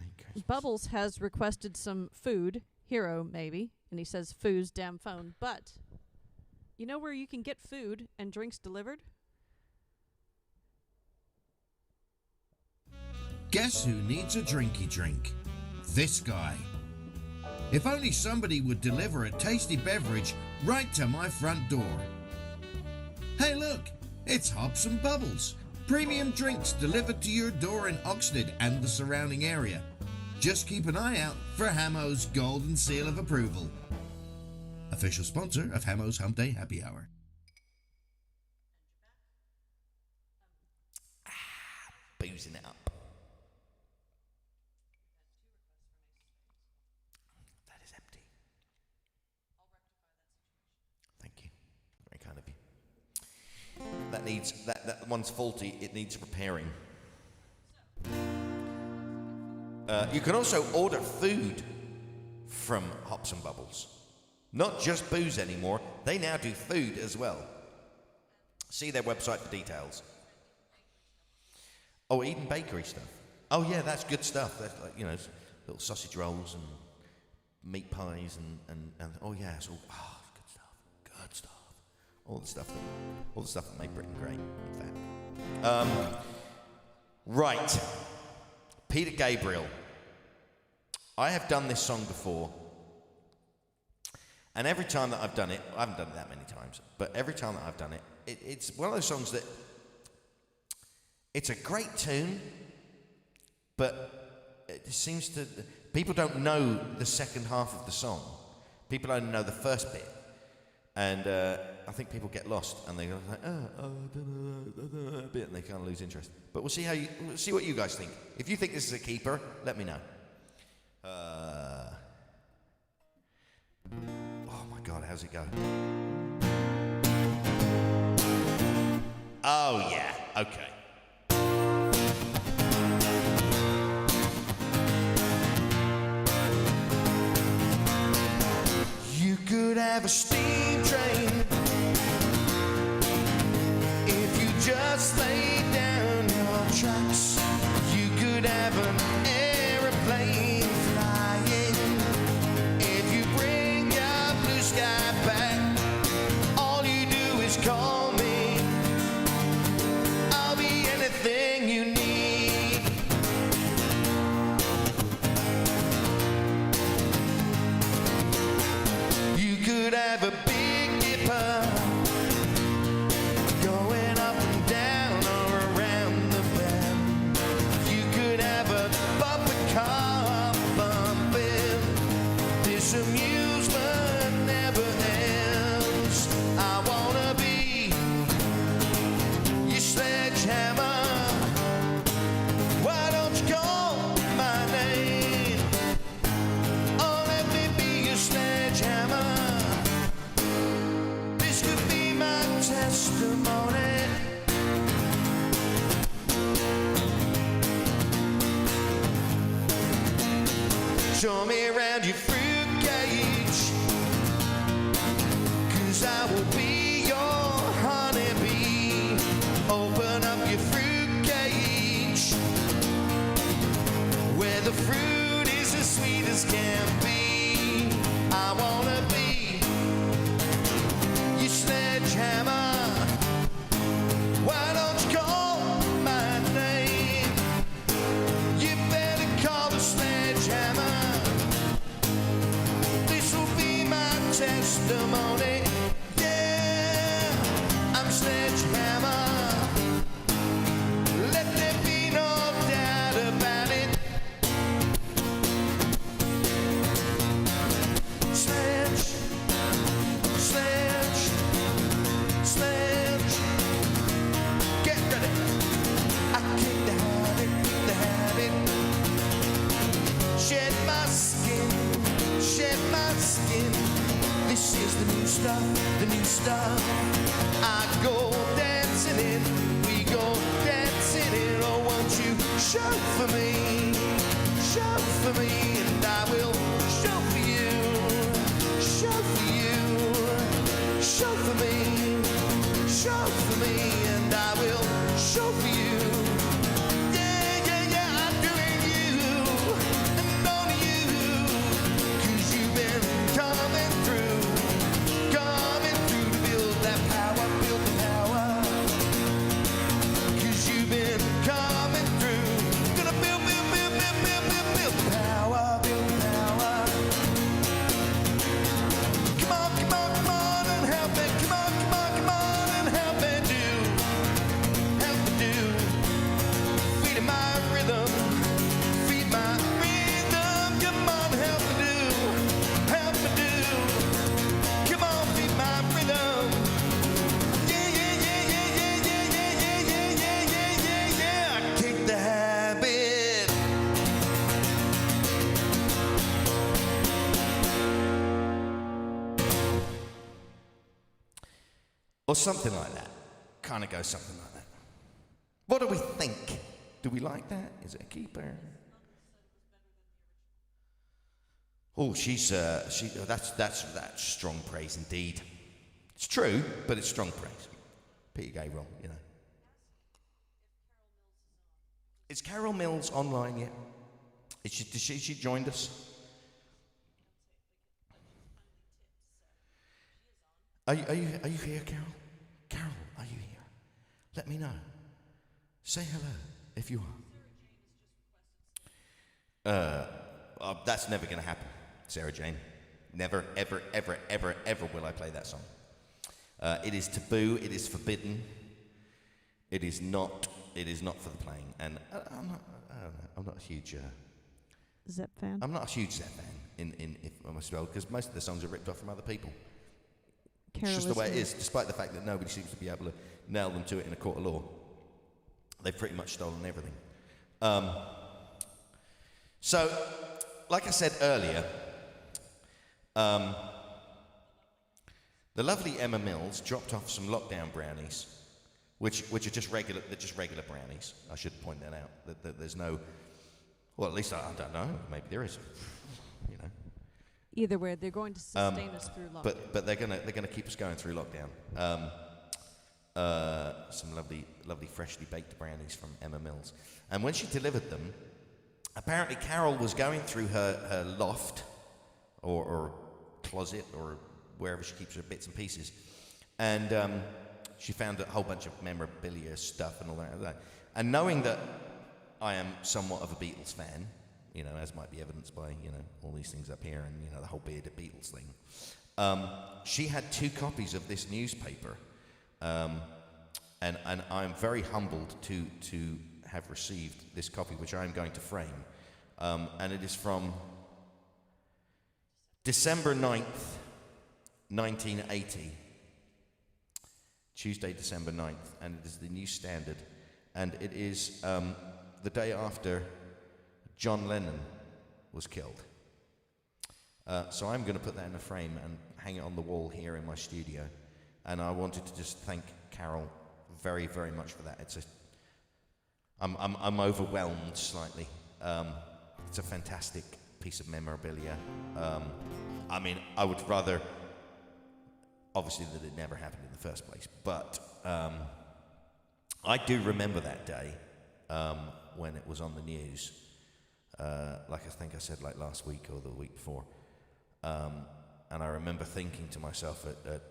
Speaker 4: hate Christmas.
Speaker 3: Bubbles has requested some food. Hero, maybe. And he says, food's damn phone. But you know where you can get food and drinks delivered?
Speaker 5: Guess who needs a drinky drink? This guy. If only somebody would deliver a tasty beverage right to my front door. Hey look, it's Hops and Bubbles. Premium drinks delivered to your door in Oxted and the surrounding area. Just keep an eye out for Hammo's Golden Seal of Approval. Official sponsor of Hammo's Hump Day Happy Hour.
Speaker 4: Boozing it up. That is empty. Thank you. Very kind of you. That needs that one's faulty. It needs repairing. You can also order food from Hops and Bubbles. Not just booze anymore. They now do food as well. See their website for details. Oh, Eden Bakery stuff. Oh yeah, that's good stuff. That's like, you know, little sausage rolls and meat pies and oh yeah, it's all good stuff. Good stuff. All the stuff that made Britain great, in fact. Right. Peter Gabriel. I have done this song before. And every time that I've done it, I haven't done it that many times, but every time that I've done it, it's one of those songs that it's a great tune, but it seems to people don't know the second half of the song. People only know the first bit, and I think people get lost and they go like, bit, and they kind of lose interest. But we'll see what you guys think. If you think this is a keeper, let me know. Oh my God, how's it go? Oh yeah, okay.
Speaker 2: You could have a steam train if you just lay down your tracks. You could have an aeroplane flying if you bring your blue sky back. All you do is call me. I'll be anything you need. You could have a big dipper going up and down or around the bend. You could have a bumper car bumping. This amusement never ends. I wanna be your sledgehammer. Why don't you call my name? Oh, let me be your sledgehammer. This could be my testimony. Show me around your fruit cage, 'cause I will be your honeybee. Open up your fruit cage, where the fruit is as sweet as can be. I wanna be your sledgehammer. Why don't you call my name? You better call the sledgehammer. This will be my testimony. Yeah, I'm sledgehammer. Let there be no doubt about it. Sledge, sledge, sledge. Get ready. I kick the habit. Shed my skin, shed my skin. This is the new stuff, the new stuff. I go dancing in, we go dancing in. Oh, won't you show for me, and I will show for you, show for you, show for me, show
Speaker 4: Or something like that. Kind of goes something like that. What do we think? Do we like that? Is it a keeper? Oh, that's strong praise indeed. It's true, but it's strong praise. Peter Gabriel, you know. Is Carol Mills online yet? She joined us? Are you here, Carol? Carol, are you here? Let me know. Say hello if you are. That's never going to happen, Sarah Jane. Never, ever, ever, ever, ever will I play that song. It is taboo. It is forbidden. It is not for the playing. And I'm not a huge
Speaker 3: Zepp fan.
Speaker 4: I'm not a huge Zepp fan because most of the songs are ripped off from other people. It's just the way it is, despite the fact that nobody seems to be able to nail them to it in a court of law. They've pretty much stolen everything. So, like I said earlier, the lovely Emma Mills dropped off some lockdown brownies, which are just regular brownies. I should point that out. That there's no, well, at least I don't know. Maybe there is. You know.
Speaker 3: Either way, they're going to sustain us through lockdown.
Speaker 4: But they're gonna keep us going through lockdown. Some lovely freshly baked brownies from Emma Mills. And when she delivered them, apparently Carol was going through her loft or closet or wherever she keeps her bits and pieces, and she found a whole bunch of memorabilia stuff and all that. And knowing that I am somewhat of a Beatles fan, you know, as might be evidenced by, you know, all these things up here and, you know, the whole bearded Beatles thing, she had 2 copies of this newspaper, and I'm very humbled to have received this copy, which I am going to frame, and it is from December 9th, 1980, Tuesday, December 9th, and it is the New Standard, and it is the day after John Lennon was killed. So I'm going to put that in a frame and hang it on the wall here in my studio, and I wanted to just thank Carol very, very much for that. I'm overwhelmed slightly. It's a fantastic piece of memorabilia. I mean, I would rather, obviously, that it never happened in the first place, but I do remember that day when it was on the news. Like I think I said, like last week or the week before, and I remember thinking to myself at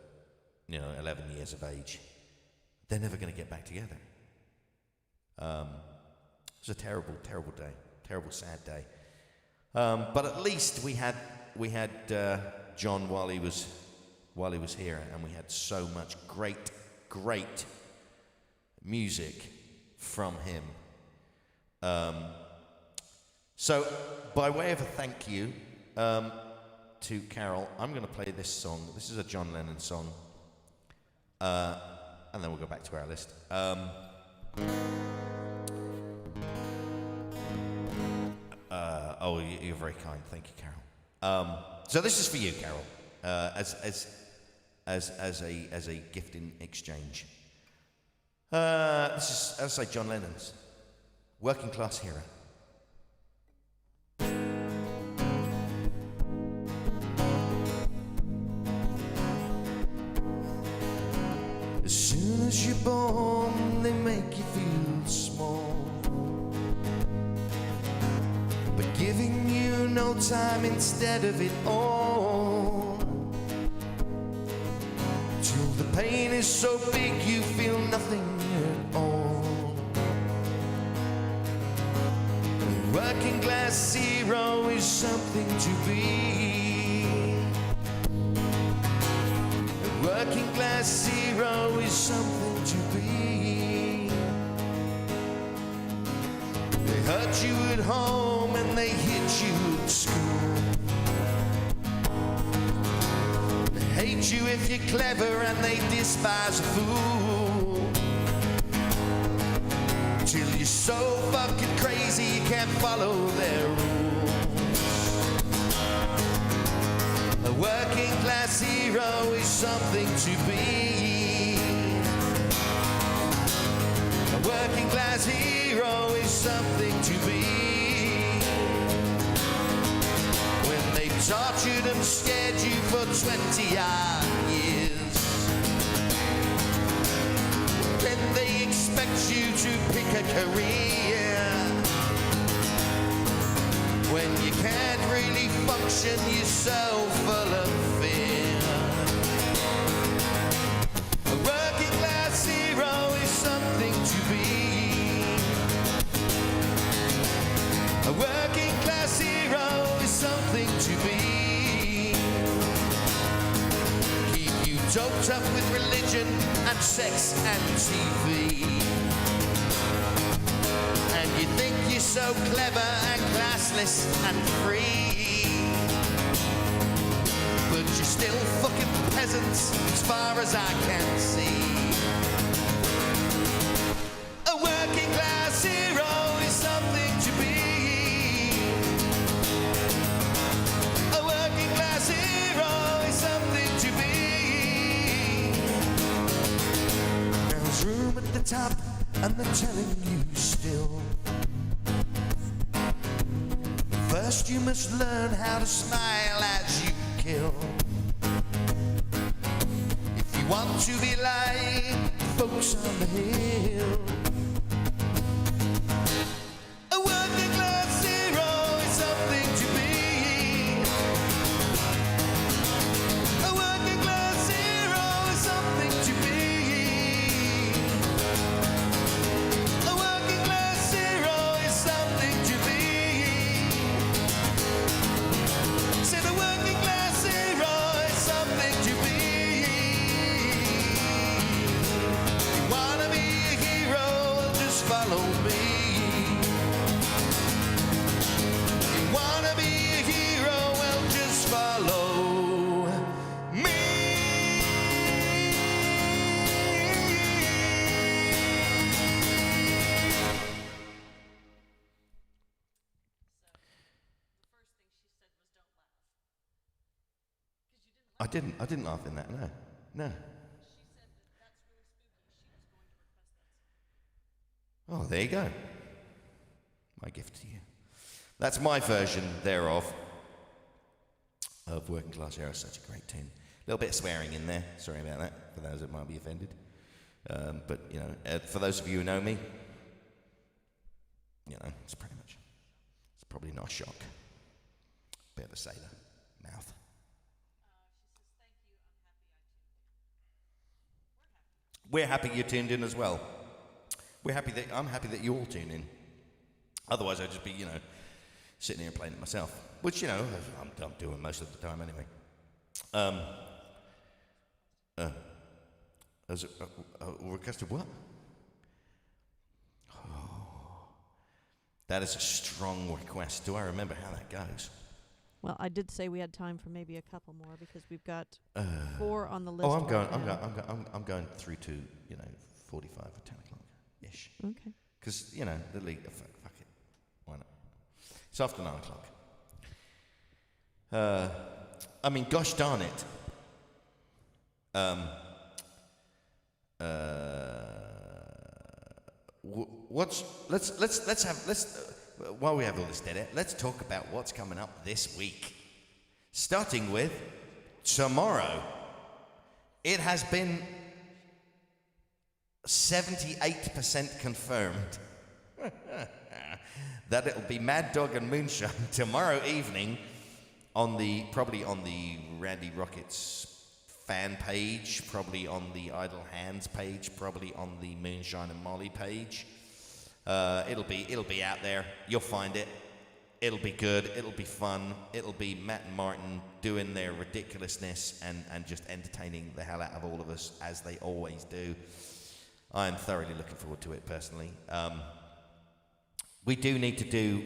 Speaker 4: 11 years of age, they're never going to get back together. It was a terrible, terrible day, terrible, sad day. But at least we had John while he was here, and we had so much great music from him. So, by way of a thank you to Carol, I'm going to play this song. This is a John Lennon song, and then we'll go back to our list. You're very kind. Thank you, Carol. So this is for you, Carol, as a gift in exchange. This is, as I say, John Lennon's Working Class Hero. As soon as you're born, they make you feel small, but giving you no time instead of it all, till the pain is so big you feel nothing at all. A working class hero is something to be. A working class hero is something to be. They hurt you at home and they hit you at school. They hate you if you're clever and they despise a fool. Till you're so fucking crazy you can't follow their rules. A working class hero is something to be.
Speaker 2: working class hero is something to be. When they've tortured and scared you for 20 odd years, then they expect you to pick a career. When you can't really function, you're so full of fear. A working class hero is something to be. A working class hero is something to be. Keep you doped up with religion and sex and TV. And you think you're so clever and classless and free, but you're still fucking peasants as far as I can see. A working class hero is something to be. A working class hero is something to be. There's room at the top and they're telling you still. First you must learn how to smile as you kill. If you want to be like folks on the hill. A working class hero is something to be. A working class hero is something to be. A working class hero is something to be. Said a working class hero is something to be. You wanna be a hero, well just follow me. You wanna be a hero, well just follow me.
Speaker 4: I didn't laugh in that, no. No. Oh, there you go. My gift to you. That's my version thereof of Working Class Hero. Such a great tune. A little bit of swearing in there. Sorry about that, for those that might be offended. But, you know, for those of you who know me, you know, it's probably not a shock. Bit of a sailor mouth. We're happy you tuned in as well. I'm happy that you all tune in. Otherwise, I'd just be, you know, sitting here playing it myself, which, you know, I'm doing most of the time anyway. As a request of what? Oh, that is a strong request. Do I remember how that goes?
Speaker 3: Well, I did say we had time for maybe a couple more because we've got 4 on the list.
Speaker 4: Oh, I'm
Speaker 3: right
Speaker 4: going through to, you know, 45 or 10 o'clock ish.
Speaker 3: Okay.
Speaker 4: Because, you know, the league, fuck it, why not? It's after 9 o'clock. I mean, gosh darn it. While we have all this dead air, let's talk about what's coming up this week. Starting with tomorrow. It has been 78% confirmed that it'll be Mad Dog and Moonshine tomorrow evening probably on the Randy Rockets fan page, probably on the Idle Hands page, probably on the Moonshine and Molly page. It'll be out there. You'll find it. It'll be good. It'll be fun. It'll be Matt and Martin doing their ridiculousness and just entertaining the hell out of all of us as they always do. I am thoroughly looking forward to it personally. We need to do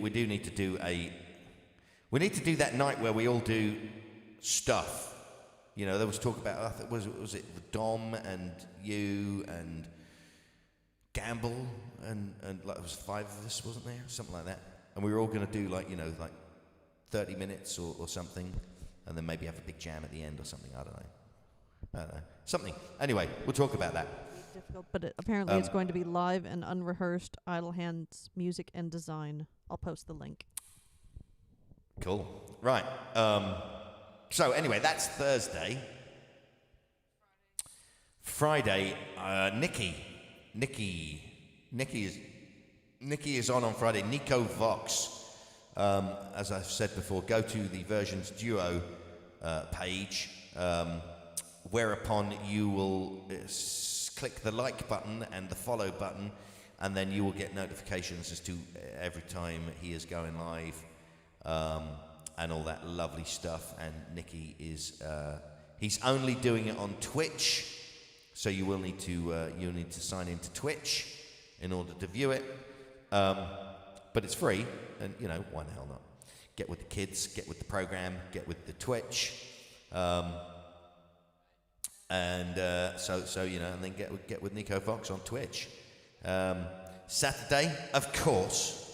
Speaker 4: that night where we all do stuff. You know, there was talk about was it Dom and you and Gamble and like there was 5 of us, wasn't there? Something like that. And we were all going to do like 30 minutes or something, and then maybe have a big jam at the end or something. I don't know. Something. Anyway, we'll talk about that.
Speaker 3: difficult, but apparently it's going to be live and unrehearsed, idle hands, music, and design. I'll post the link.
Speaker 4: Cool. Right. So anyway, that's Thursday. Friday, Nikki is on Friday. Nico Vox. As I've said before, go to the Versions Duo page, whereupon you will click the like button and the follow button, and then you will get notifications as to every time he is going live, and all that lovely stuff. And Nicky is he's only doing it on Twitch, so you will need to sign into Twitch in order to view it. But it's free, and you know, why the hell not? Get with the kids, get with the program, get with the Twitch, and so you know, and then get with Nico Fox on Twitch. Saturday, of course,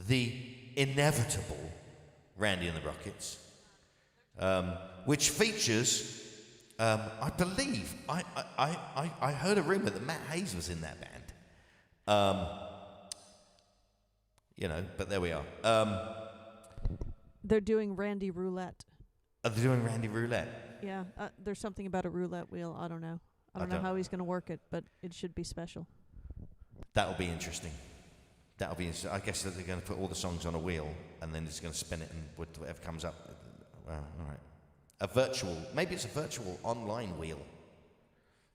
Speaker 4: the inevitable Randy and the Rockets, which features, I believe, I heard a rumor that Matt Hayes was in that band. You know, but there we are.
Speaker 3: They're doing Randy Roulette.
Speaker 4: Are they doing Randy Roulette?
Speaker 3: Yeah, there's something about a roulette wheel. I don't know. I don't know how he's going to work it, but it should be special.
Speaker 4: That'll be interesting. That'll be. I guess that they're going to put all the songs on a wheel, and then it's going to spin it, and whatever comes up. Well, all right. Maybe it's a virtual online wheel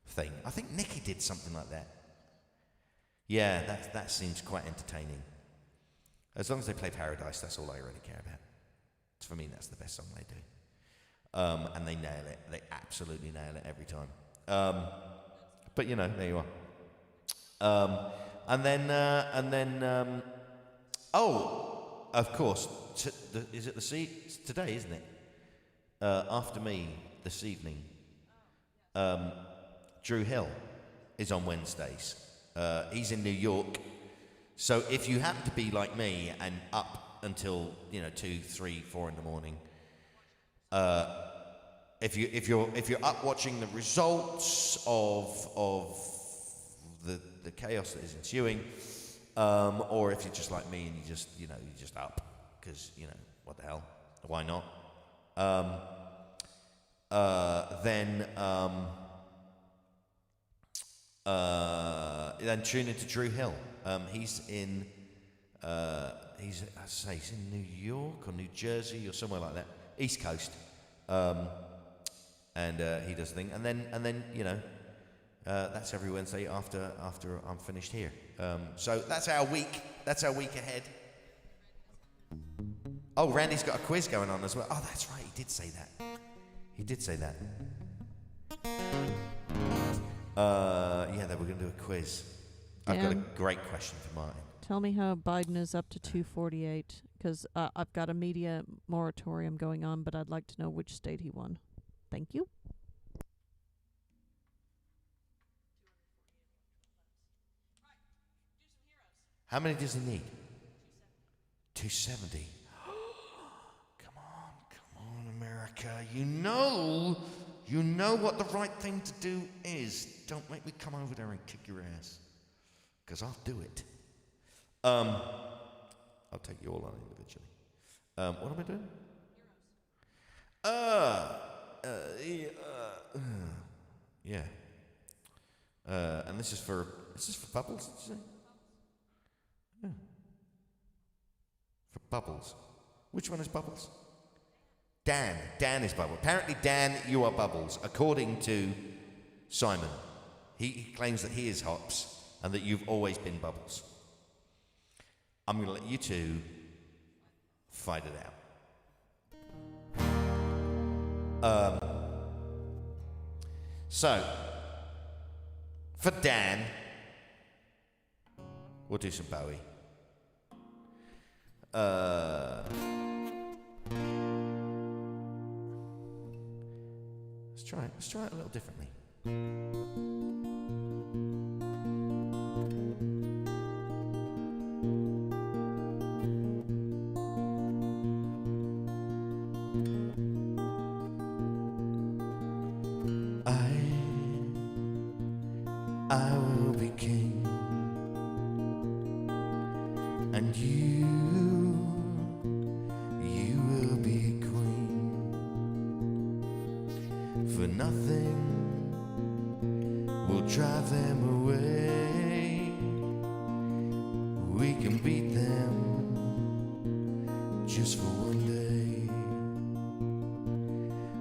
Speaker 4: thing. I think Nicky did something like that. Yeah, that seems quite entertaining. As long as they play Paradise, that's all I really care about. For me, that's the best song they do. And they nail it. They absolutely nail it every time. But, you know, there you are. And then, of course, is it it's today, isn't it? After me, this evening, Drew Hill is on Wednesdays. He's in New York. So if you happen to be like me and up until 2, 3, 4 in the morning, if you're up watching the results of the chaos that is ensuing, or if you're just like me and you're just up because what the hell, why not? Then tune into Drew Hill. He's in New York or New Jersey or somewhere like that, East Coast, and he does a thing, and then that's every Wednesday after I'm finished here. So that's our week. That's our week ahead. Oh, Randy's got a quiz going on as well. Oh, that's right. He did say that. Yeah, they were going to do a quiz.
Speaker 3: Dan,
Speaker 4: I've got a great question for Martin.
Speaker 3: Tell me how Biden is up to 248, because I've got a media moratorium going on, but I'd like to know which state he won. Thank you.
Speaker 4: How many does he need? 270. Come on, America. You know what the right thing to do is. Don't make me come over there and kick your ass, because I'll do it. I'll take you all on individually. What am I doing? Yeah. And this is for Bubbles, did you say? Yeah. For Bubbles. Which one is Bubbles? Dan. Dan is Bubbles. Apparently, Dan, you are Bubbles, according to Simon. He claims that he is Hops and that you've always been Bubbles. I'm going to let you two fight it out. So, for Dan, we'll do some Bowie. Let's try it a little differently. I
Speaker 2: And you will be queen. For nothing will drive them away. We can beat them just for one day.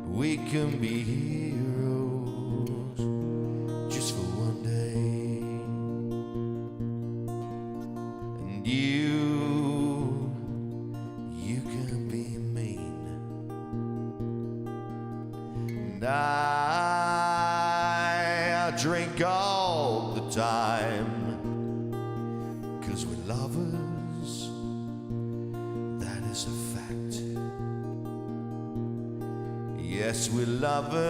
Speaker 2: We can be heroes just for one day. And you can be mean. And I drink all the time, 'cause we're lovers, that is a fact. Yes, we're lovers,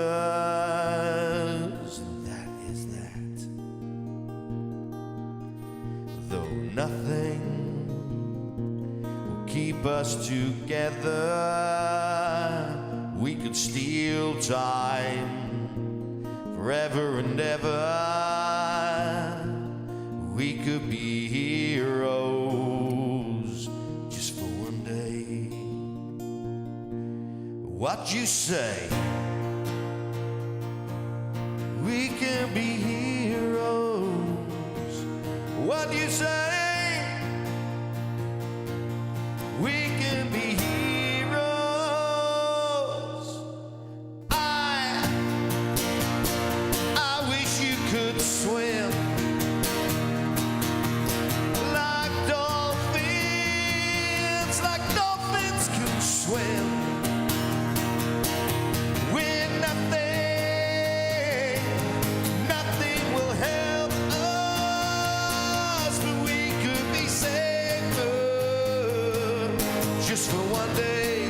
Speaker 2: that is that. Though nothing will keep us together, we could steal time forever and ever. We could be heroes just for one day. What you say? We can be heroes. What you say? We can be heroes. I wish you could swim like dolphins can swim. With nothing will help us, but we could be safer just for one day.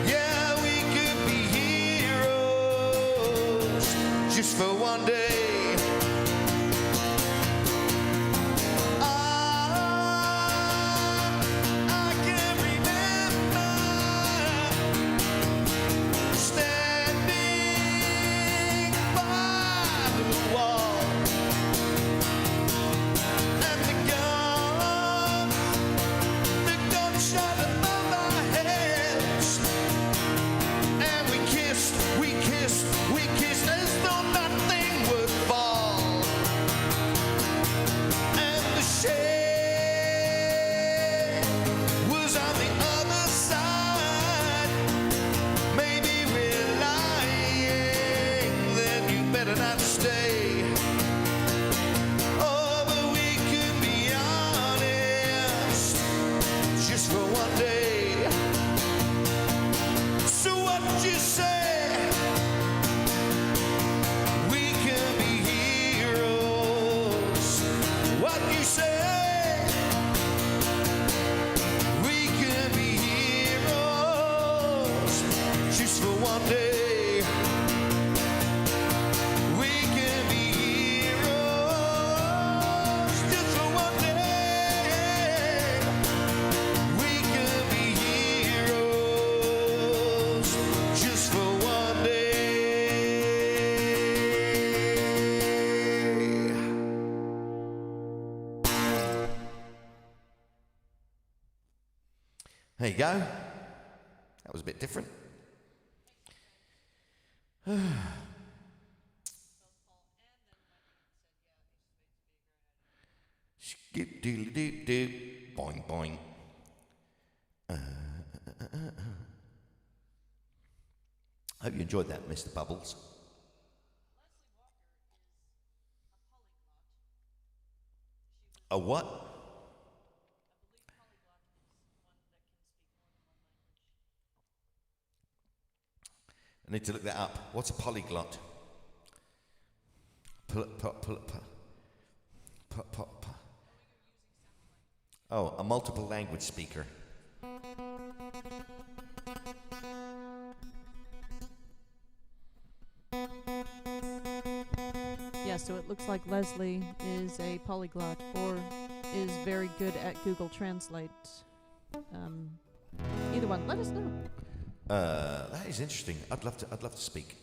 Speaker 2: Yeah, we could be heroes just for one day. I can remember standing by the wall, and the gun shot above our heads, and we kissed as though nothing would fall, and the shade was on the other side. Maybe we're lying, then you better not stay. Oh, but we could be honest just for one day. So what you say? We can be heroes. What you say? We can be heroes just for one day. We can be heroes just for one day. We can be heroes just for one day. There you go. That was a bit different. Skip doodly doop doop, boing boing. Hope you enjoyed that, Mr. Bubbles. A what? I need to look that up. What's a polyglot? Oh, a multiple language speaker.
Speaker 3: Yeah, so it looks like Leslie is a polyglot or is very good at Google Translate. Either one, let us know.
Speaker 4: That is interesting. I'd love to speak.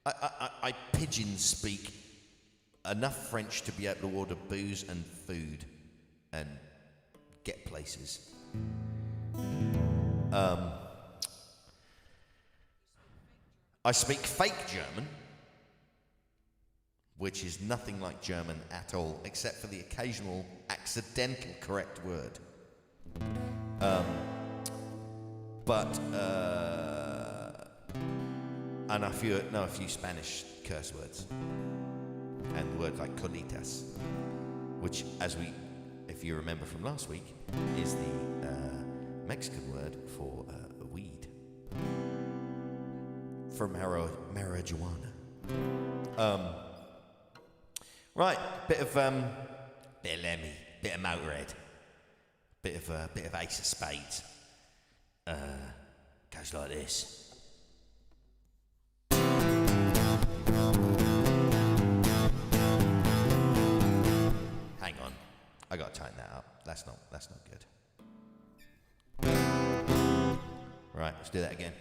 Speaker 4: I pigeon speak enough French to be able to order booze and food, and places. I speak fake German, which is nothing like German at all, except for the occasional accidental correct word. And know a few Spanish curse words, and words like colitas, which, if you remember from last week, is the Mexican word for weed, for marijuana. Right, bit of Lemmy, bit of Motorhead, bit of Ace of Spades. Goes like this. Hang on, I gotta tighten that up. That's not good. Right, let's do that again.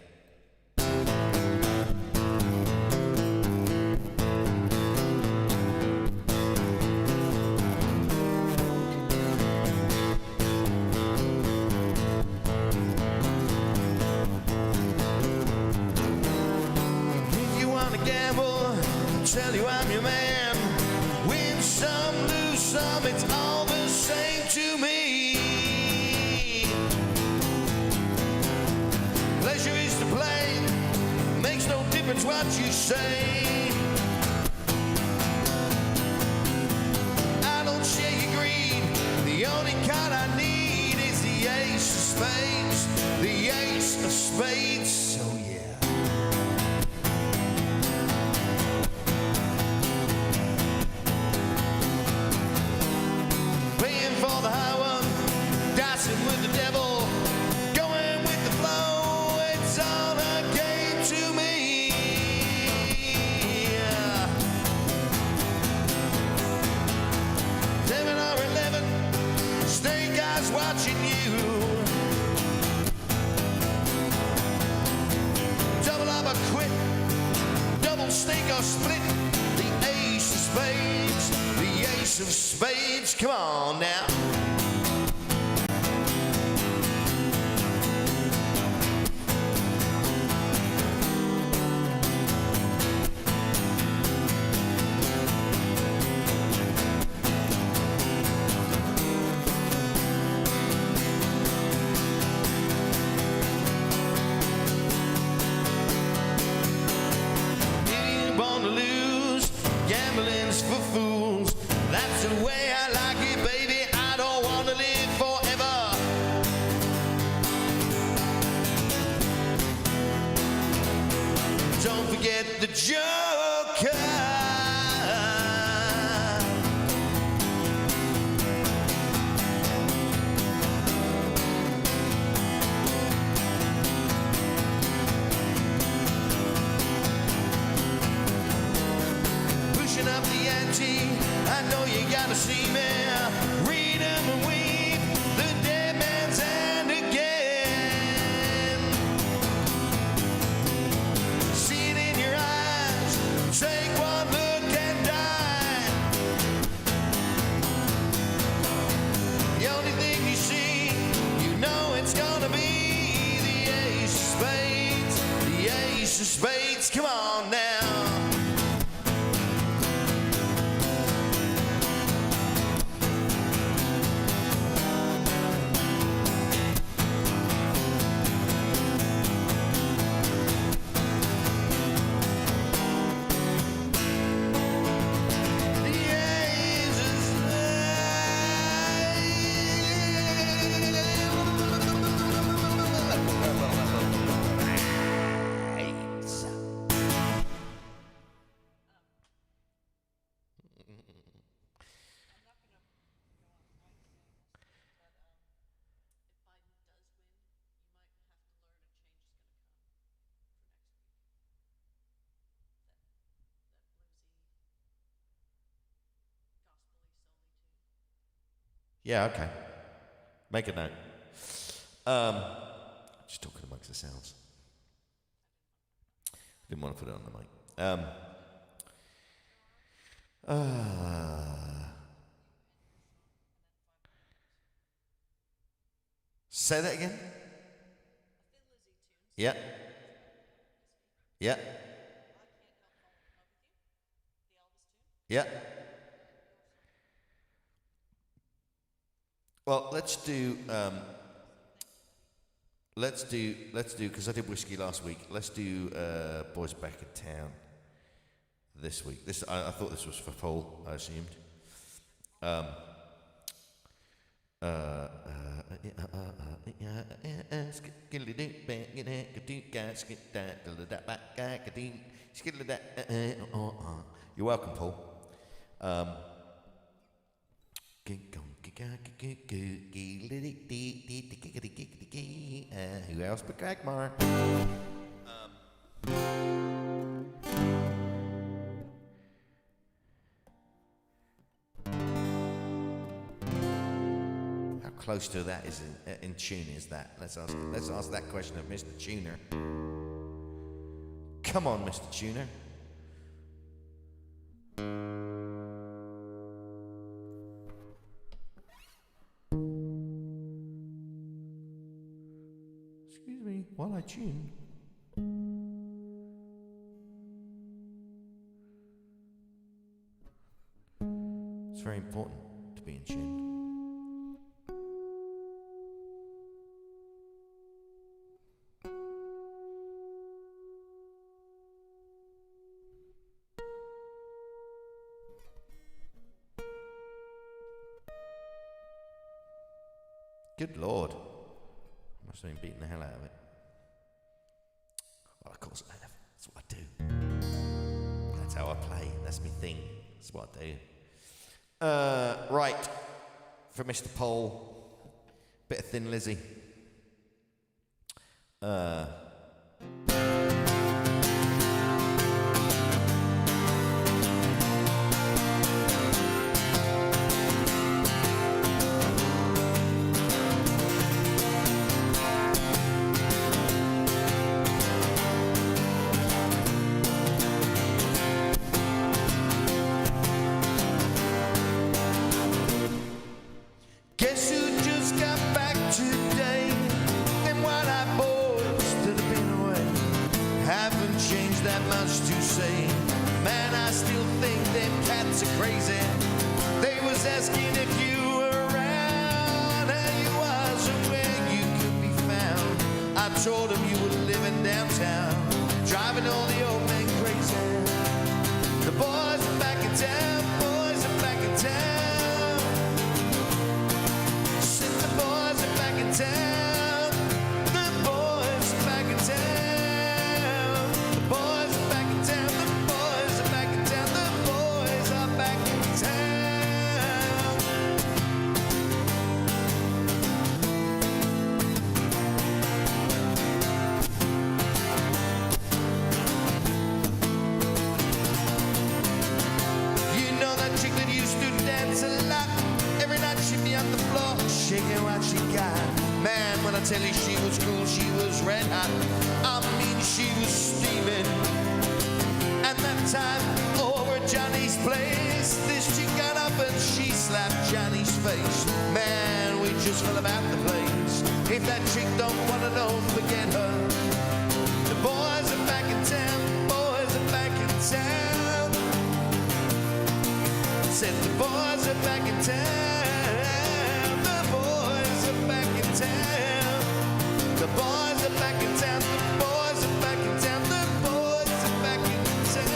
Speaker 4: Tell you I'm your man. Win some, lose some, it's all the same to me. Pleasure is to play, makes no difference what you say. I don't share your greed, the only card I need is the ace of spades, the ace of spades, so yeah. For the high one, dancing with the devil, going with the flow, it's all a game to me. Yeah. 10 or 11, snake eyes watching you. Double up or quit, double stake or split, the ace of spades, the ace of spades, come on now. Gambling's for fools. That's the way I like it, baby. I don't want to live forever. Don't forget the Joker. Up the ante, I know you gotta see me. Read 'em and weep, the dead man's hand again. See it in your eyes, take one look and die. The only thing you see, you know it's gonna be the ace of spades, the ace of spades, come on now. Yeah, okay. Make a note. Just talking amongst ourselves. Didn't want to put it on the mic. Uh, 5 Say that again. Yeah. Yeah. Yeah. Well, let's do because I did whiskey last week. Let's do Boys Back in Town this week. This I thought this was for Paul. I assumed. You're welcome, Paul. Who else but Gregmar? How close to that is in tune is that? Let's ask that question of Mr. Tuner. Come on, Mr. Tuner. Excuse me, while I tune. It's very important to be in tune. Good Lord. I must have been beating the hell out of it. Well, of course I have. That's what I do. That's how I play. That's my thing. That's what I do. Right. For Mr. Paul. Bit of Thin Lizzy.
Speaker 2: Guess who just got back today? And while I boys that have been away haven't changed that much to say. Man, I still think them cats are crazy. They was asking if you were around, how you was and where you could be found. I told them you were living downtown, driving all the old men crazy. The boys are back in town, boys are back in town. Town. The boys are back in town. The boys are back in town. The boys are back in town. The boys are back in town. You know that chick that used to dance a lot. Every night she'd be on the floor, shaking what she got. Man, when I tell you she was cool, she was red hot. I mean, she was steaming. And that time, over at Johnny's place, this chick got up and she slapped Johnny's face. Man, we just fell about the place. If that chick don't wanna know, forget her. The boys are back in town, boys are back in town. Said the boys are back in town. The boys are back in town, the boys are back in town, the boys are back in town.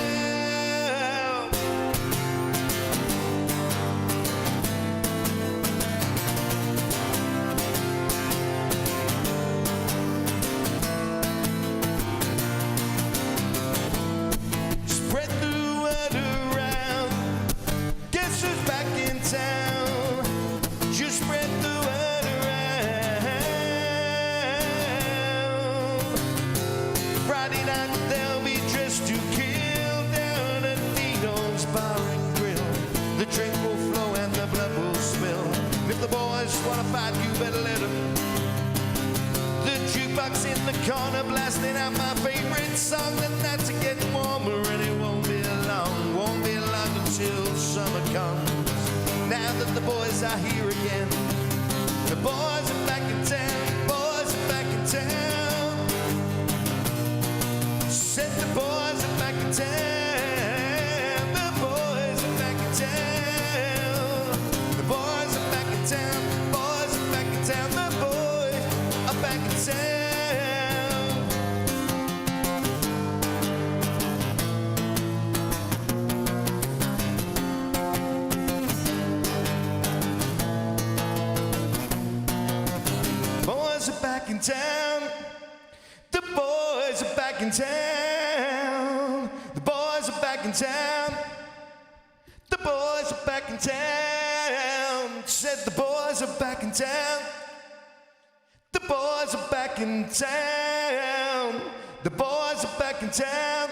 Speaker 2: Spread the word around, guess who's back in town? Just spread the word. Friday night they'll be dressed to kill down at Dino's Bar and Grill. The drink will flow and the blood will spill. If the boys wanna fight, you better let them. The jukebox in the corner blasting out my favorite song, and that's getting warmer and it won't be long until summer comes. Now that the boys are here again, the boys are back in town. boys are back in town. The boys are back in town. The boys are back in town. The boys are back in town. Said the boys are back in town. The boys are back in town. The boys are back in town.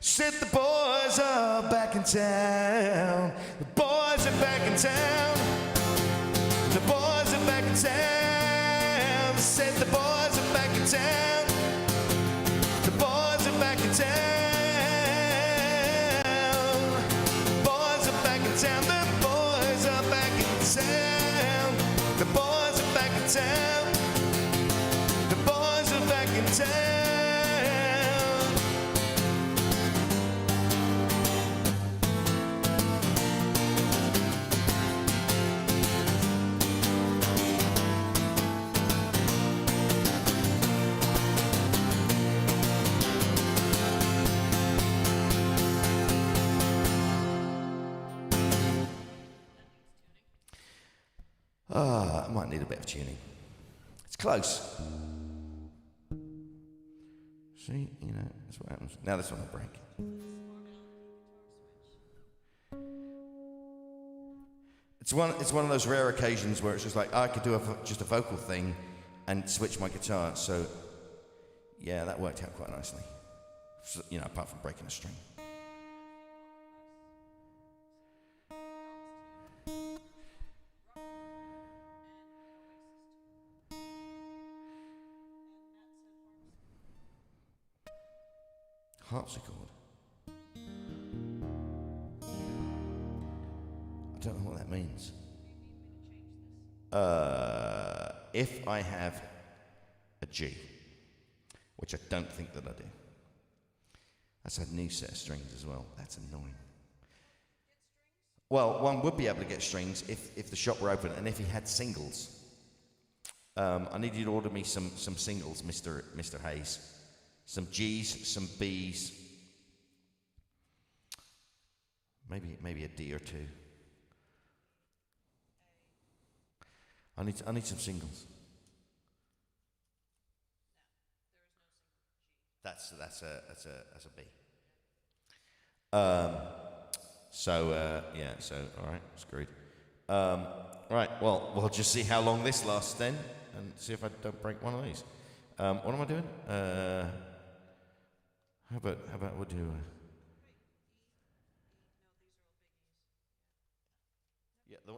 Speaker 2: Said the boys are back in town. The boys are back in town. The boys are back in town. Said the boys are back in town. The boys are back in town. The boys are back in town. The boys are back in town. The boys are back in town. The boys are back in town. I might need a bit of tuning. It's close. See, you know, that's what happens. Now this one will break. It's one of those rare occasions where it's just like I could do just a vocal thing and switch my guitar. So, yeah, that worked out quite nicely. So, you know, apart from breaking a string. Harpsichord. I don't know what that means. If I have a G, which I don't think that I do. That's a new set of strings as well. That's annoying. Well, one would be able to get strings if the shop were open and if he had singles. I need you to order me some singles, Mr. Hayes. Some G's, some B's, maybe a D or two. I need some singles. That's a B. So all right, screwed. Right, well we'll just see how long this lasts then, and see if I don't break one of these. What am I doing? How about we'll do?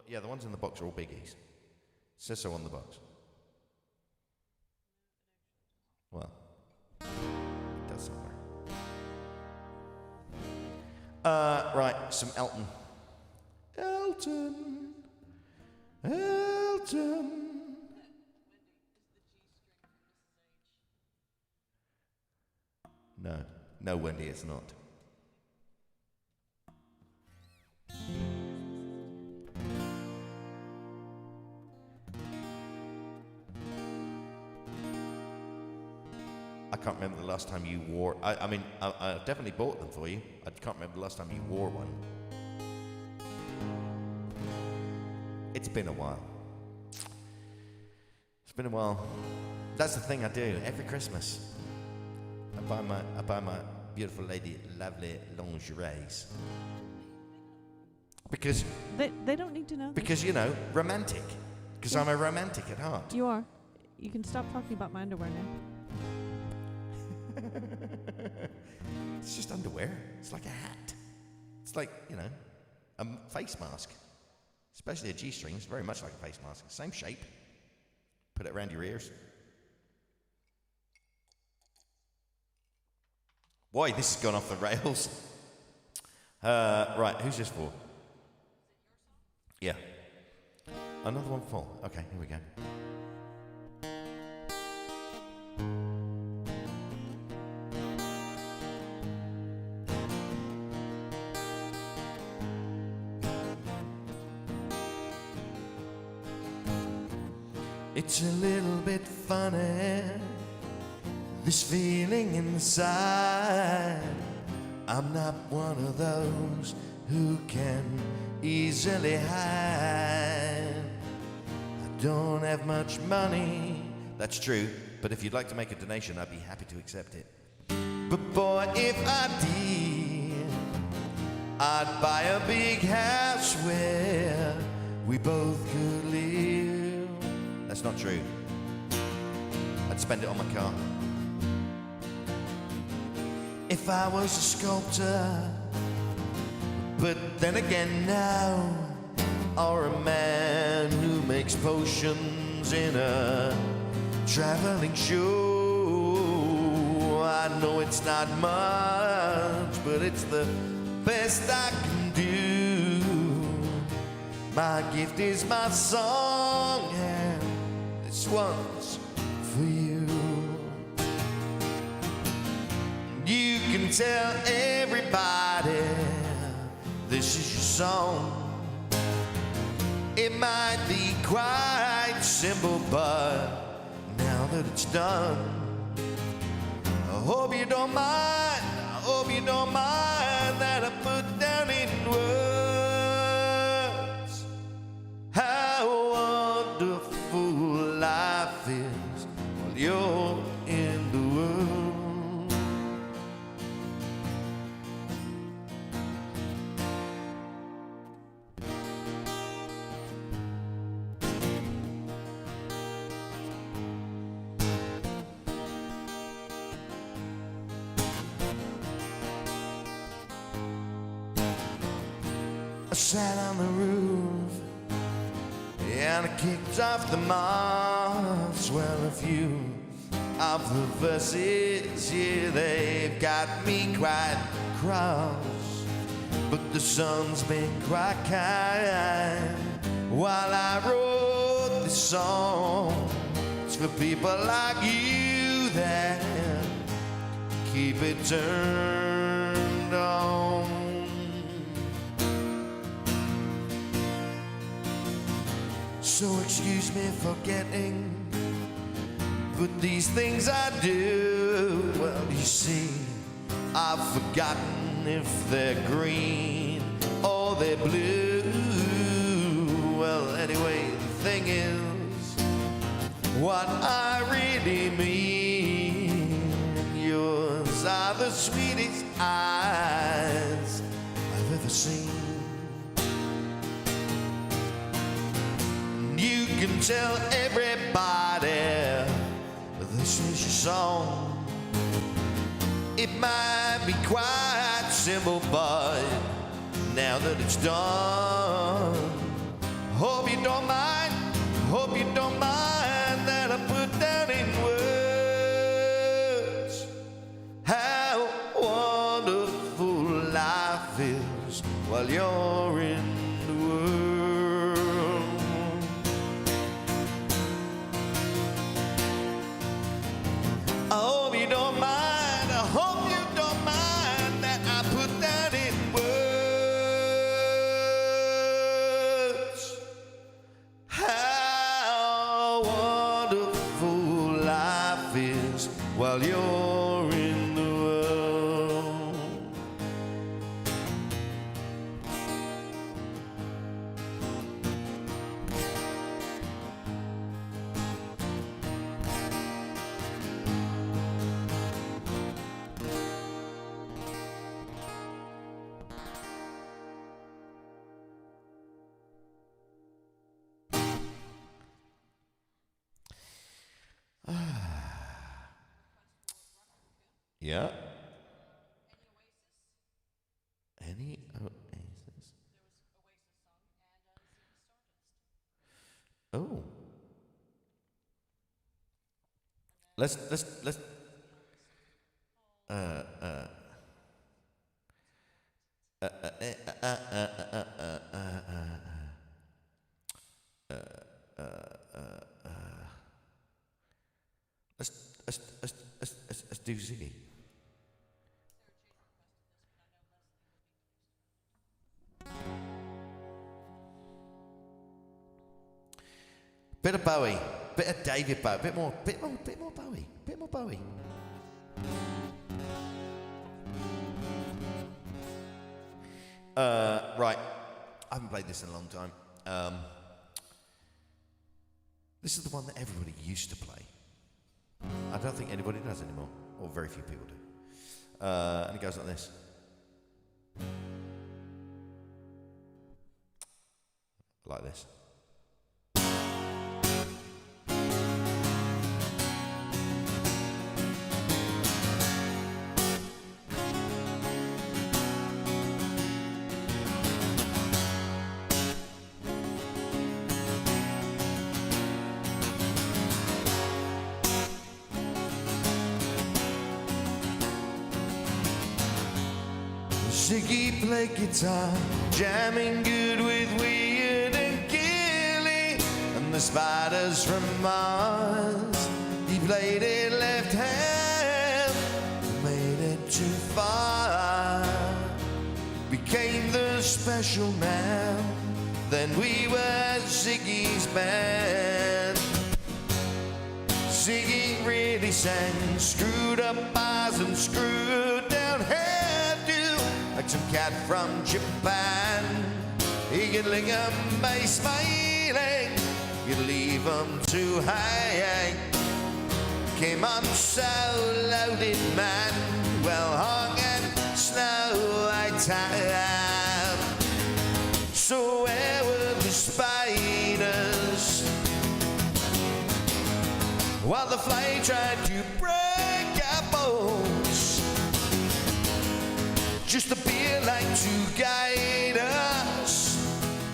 Speaker 2: The ones in the box are all biggies. It says so on the box. Well, it does somewhere. Right, some Elton. Elton. No, Wendy, it's not. I can't remember the last time you wore... I mean, I definitely bought them for you. I can't remember the last time you wore one. It's been a while. It's been a while. That's the thing I do every Christmas. I buy my beautiful lady lovely lingeries. Because...
Speaker 3: They don't need to know.
Speaker 2: Because, you know, romantic. Because I'm a romantic at heart.
Speaker 3: You are. You can stop talking about my underwear now.
Speaker 2: It's just underwear. It's like a hat. It's like, you know, a face mask. Especially a G-string. It's very much like a face mask. Same shape. Put it around your ears. Boy, this has gone off the rails. Right, who's this for? Yeah. Another one full. Okay, here we go. It's a little bit funny, this feeling inside. I'm not one of those who can easily hide. I don't have much money,
Speaker 4: That's true, but if you'd like to make a donation, I'd be happy to accept it.
Speaker 2: But boy, if I did, I'd buy a big house where we both could live.
Speaker 4: That's not true. I'd spend it on my car.
Speaker 2: If I was a sculptor, but then again now, or a man who makes potions in a traveling show. I know it's not much, but it's the best I can do. My gift is my song, and this one's for you. You can tell everybody this is your song. It might be quite simple, but now that it's done, I hope you don't mind, I hope you don't mind that I put down in words how wonderful life is while you're in the world. I sat on the roof and I kicked off the moss. Well, a few of the verses, yeah, they've got me quite cross. But the sun's been quite kind while I wrote this song. It's for people like you that keep it turned on. So excuse me for getting, but these things I do, well, you see, I've forgotten if they're green or they're blue. Well, anyway, the thing is, what I really mean, yours are the sweetest eyes I've ever seen. You can tell everybody this is your song. It might be quite simple, but now that it's done, hope you don't mind, hope you don't mind that I put down in words how wonderful life is while you're in the world. I hope you don't mind, I hope you don't mind that I put that in words how wonderful life is while you're in the world.
Speaker 4: Yeah. Any Oasis? Oh. Let's let's do Ziggy. Bit of Bowie, bit of David Bowie, bit more Bowie, bit more Bowie. Right, I haven't played this in a long time. This is the one that everybody used to play. I don't think anybody does anymore, or very few people do. And it goes like this. Like this.
Speaker 2: Ziggy played guitar, jamming good with Weird and Gilly, and the Spiders from Mars. He played it left hand, made it too far. Became the special man, then we were Ziggy's band. Ziggy really sang, screwed up eyes and screwed down hairdo, like some cat from Japan. He could lick 'em by smiling, you'd leave 'em to hang. Came on so loaded, man, well hung and snow white time. So where were the spiders while the fly tried to break our bones? Just a beer light to guide us.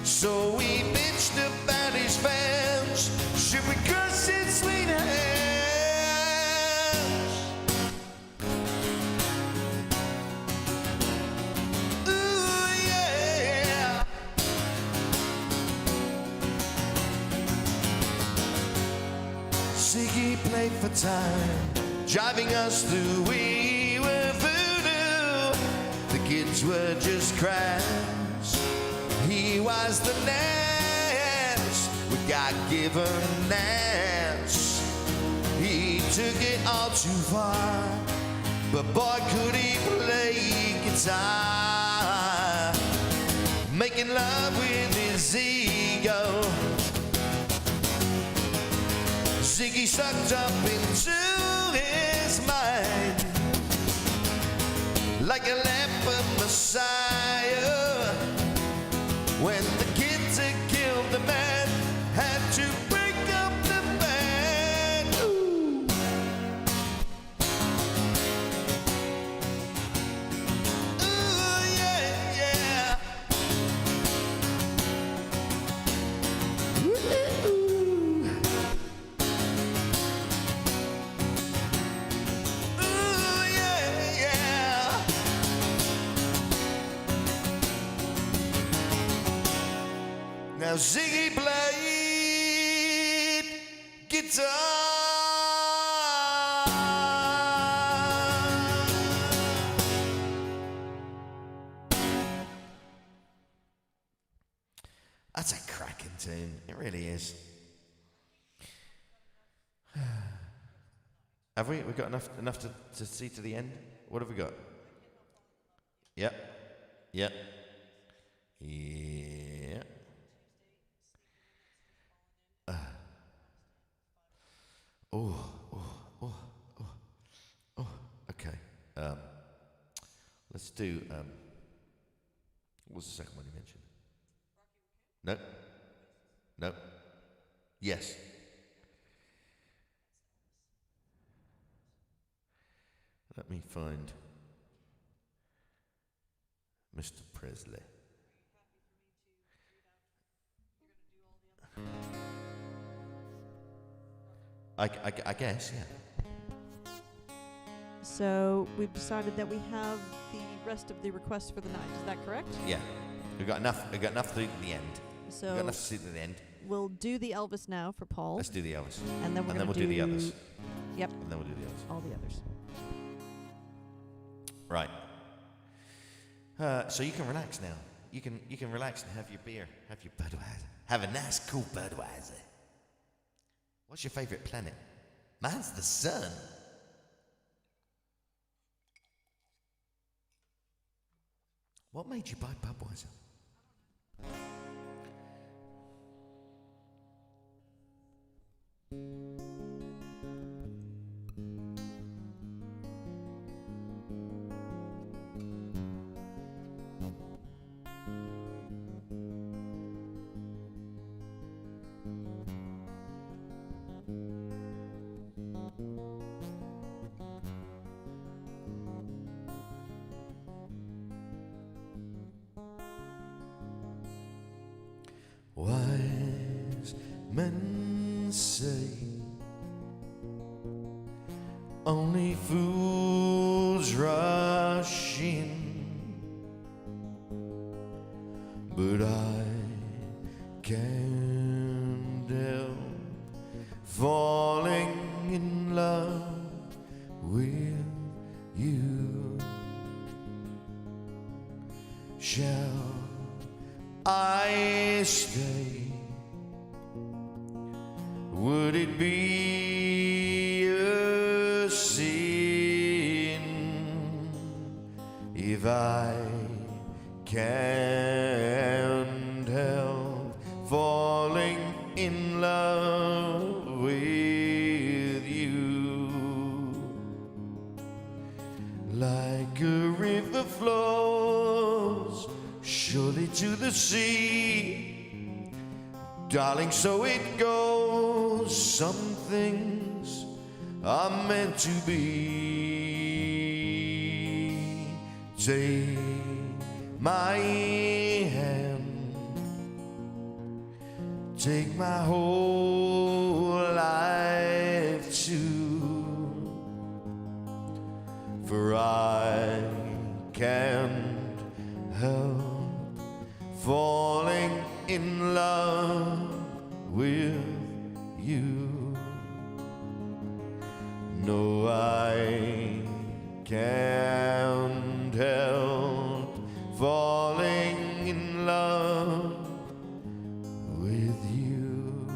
Speaker 2: So we bitched about his fans. Should we cross his sweet hands? Ooh, yeah. Ziggy played for time, driving us through. We were voodoo, the kids were just crabs. He was the Nance, with God-given Nance. He took it all too far, but boy could he play guitar, making love with his ego. Ziggy sucked up into his mind like a leper messiah. When the kids had killed the man, had to break up the band. Ooh. Ooh, yeah, yeah. Ooh. Ooh, yeah, yeah. Now Ziggy played guitar.
Speaker 4: That's a cracking tune. It really is. Have we? We got enough to see to the end? What have we got? Yep. Yep. Yeah. Okay. Let's do. What was the second one you mentioned? No. No. Yes. Let me find Mr. Presley. I guess, yeah.
Speaker 3: So we've decided that we have the rest of the requests for the night. Is that correct?
Speaker 4: Yeah. We've got enough to the end.
Speaker 3: So
Speaker 4: We've got enough to see to the end.
Speaker 3: we'll do the Elvis now for Paul.
Speaker 4: Let's do the Elvis.
Speaker 3: And then
Speaker 4: we'll do the others.
Speaker 3: Yep.
Speaker 4: And then we'll do the others.
Speaker 3: All the others.
Speaker 4: Right. So you can relax now. You can relax and have your beer, have your Budweiser. Have a nice cool Budweiser. What's your favorite planet? Mine's the sun. What made you buy Budweiser?
Speaker 2: say only fools rush in, but I can't help falling in love with you. Shall I stay? Would it be a sin if I can't help falling in love with you? Like a river flows surely to the sea, darling, so it goes. Some things are meant to be. Take my hand, take my whole life too, for I can't help falling in love with you. No, I can't help falling in love with you.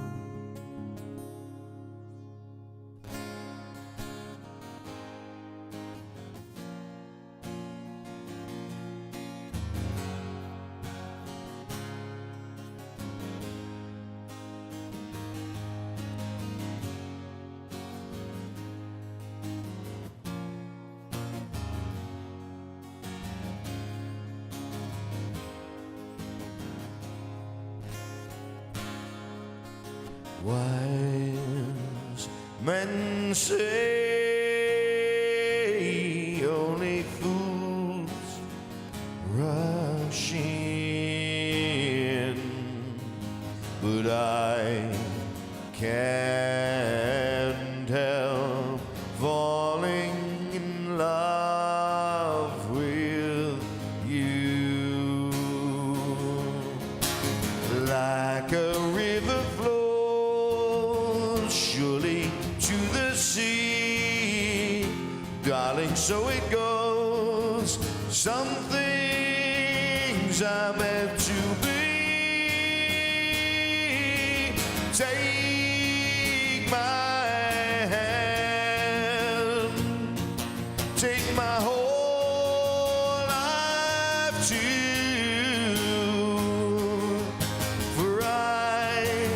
Speaker 2: Wise men say only fools rush in, but I can't help falling in love with you. Like a river flows surely to the sea, darling, so it goes. Some things are meant to be. Take my hand, take my whole life too, for I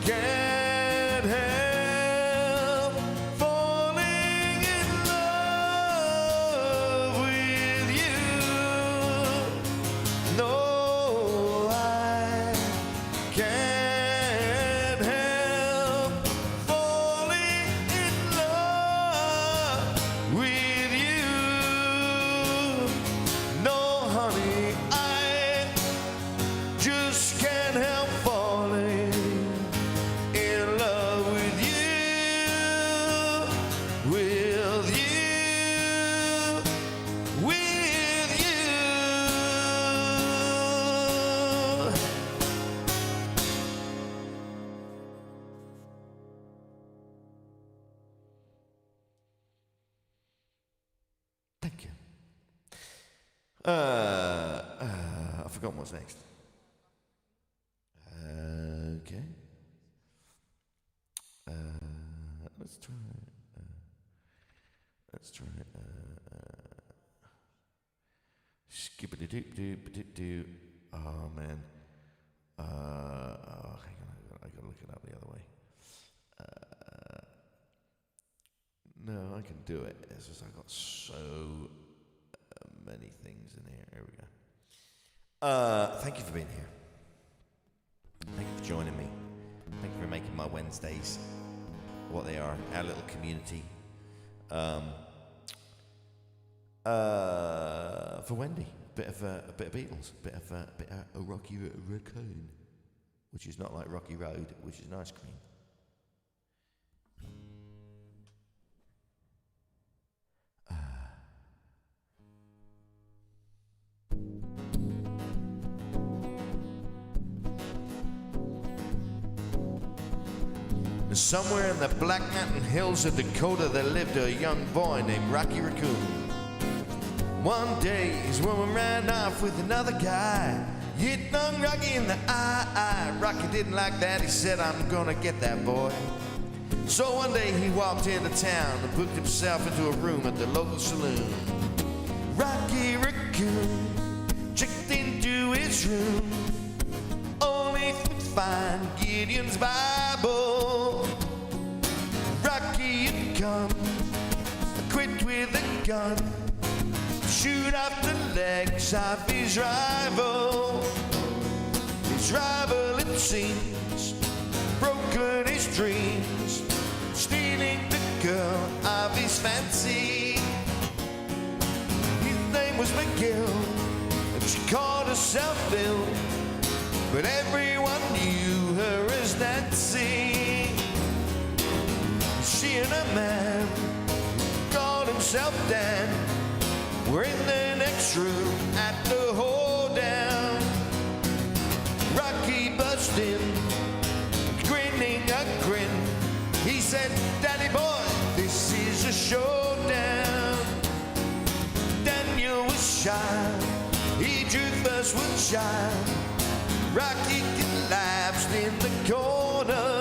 Speaker 2: can't help falling in love with you. No, I can't help falling in love with you. No, honey, I just can't help falling in love with you, with you, with you. Thank you. I forgot what's next. Okay. Let's try. Let's try. Skippity doop doop doop doop. Oh man. Hang on. I gotta look it up the other way. No, I can do it. It's just I've got so many things in here. Here we go. Thank you for being here. Thank you for joining me. Thank you for making my Wednesdays what they are, our little community. For Wendy, a bit of Beatles, a bit of a Rocky Raccoon, which is not like Rocky Road, which is an ice cream. And somewhere in the Black Mountain Hills of Dakota, there lived a young boy named Rocky Raccoon. One day, his woman ran off with another guy. Hit young Rocky in the eye. Rocky didn't like that. He said, I'm gonna get that boy. So one day he walked into town and booked himself into a room at the local saloon. Rocky Raccoon checked into his room, only to find Gideon's Bible. Rocky had come, equipped with a gun, shoot off the legs of his rival. His rival, it seems, broken his dreams, stealing the girl of his fancy. His name was McGill, and she called herself Bill, but everyone knew her as Nancy. She and a man called himself Dan were in the next room at the hoedown. Rocky buzzed in, grinning a grin. He said, Danny boy, this is a showdown. Daniel was shy, he drew first with shy. Rocky collapsed in the corner.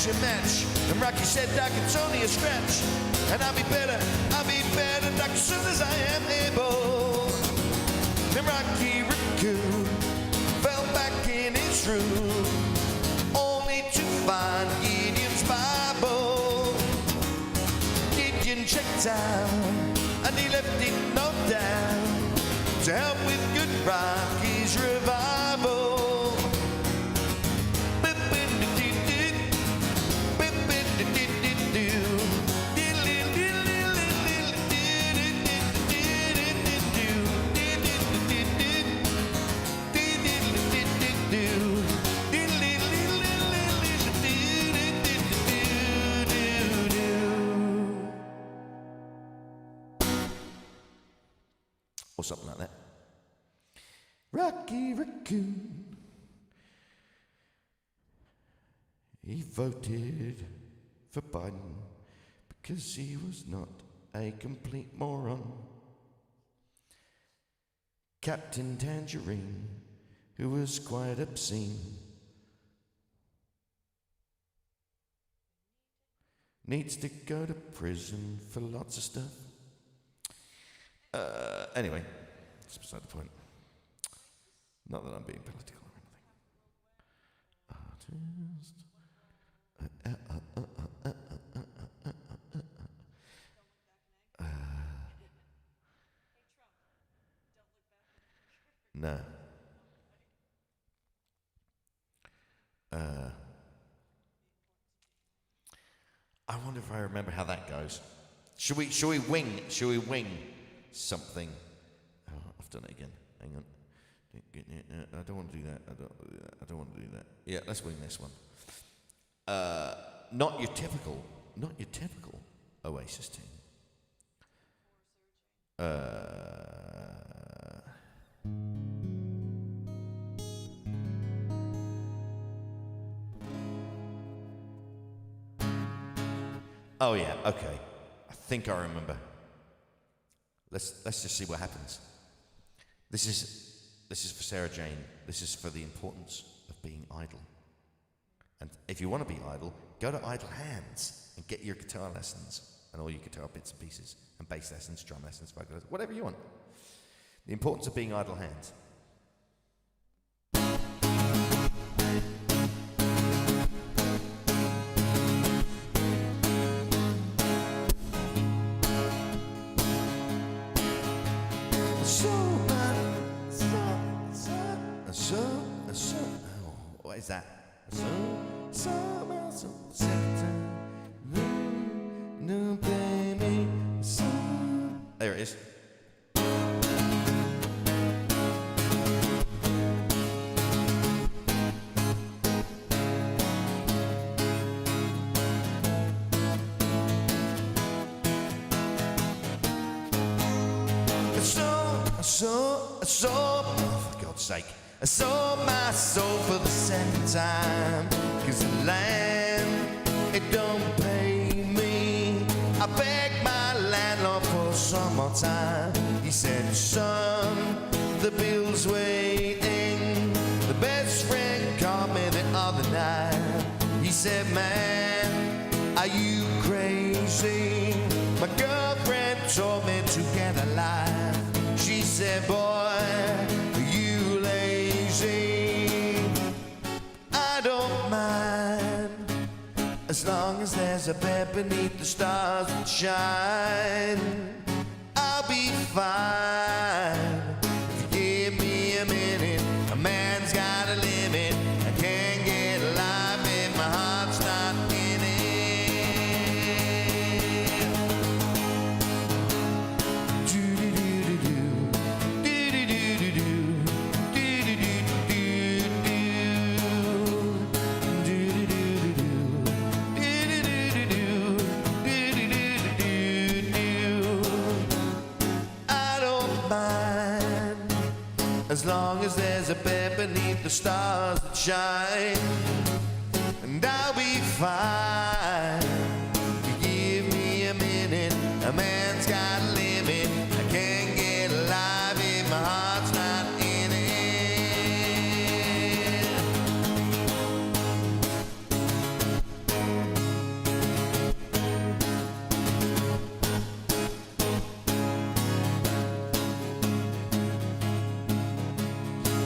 Speaker 2: Your match. And Rocky said, Doc, it's only a scratch, and I'll be better, Doc, as soon as I am able. Then Rocky Raccoon fell back in his room, only to find Gideon's Bible. Gideon checked out, and he left it no doubt to help with good Rocky's revival. Or something like that. Rocky Raccoon, he voted for Biden because he was not a complete moron. Captain Tangerine, who was quite obscene, needs to go to prison for lots of stuff. Anyway, that's beside the point. Not that I'm being political or anything. No. I wonder if I remember how that goes. Should we wing something? Oh, I've done it again. Hang on. I don't want to do that. I don't want to do that. Yeah, let's wing this one. Not your typical Oasis team. Oh yeah, okay. I think I remember. Let's just see what happens. This is for Sarah Jane. This is for the importance of being idle. And if you want to be idle, go to Idle Hands and get your guitar lessons and all your guitar bits and pieces and bass lessons, drum lessons, vocal lessons, whatever you want. The importance of being idle hands.
Speaker 4: What is that? There it is. Oh, for God's sake. I sold my soul for the second time, 'cause the land, it don't pay me. I begged my landlord for some more time. He said, son, the bill's waiting. The best friend called me the other night. He said, man, are you crazy? My girlfriend told me to get a life. She said, boy, are you lazy? I don't mind, as long as there's a bed beneath the stars that shine. I'll be fine. If you give me a minute, a man's got a limit. I can't get alive if my heart's not in it. As long as there's a bed beneath the stars that shine, and I'll be fine. You give me a minute, a man's got a limit. I can't get alive if my heart's not in it.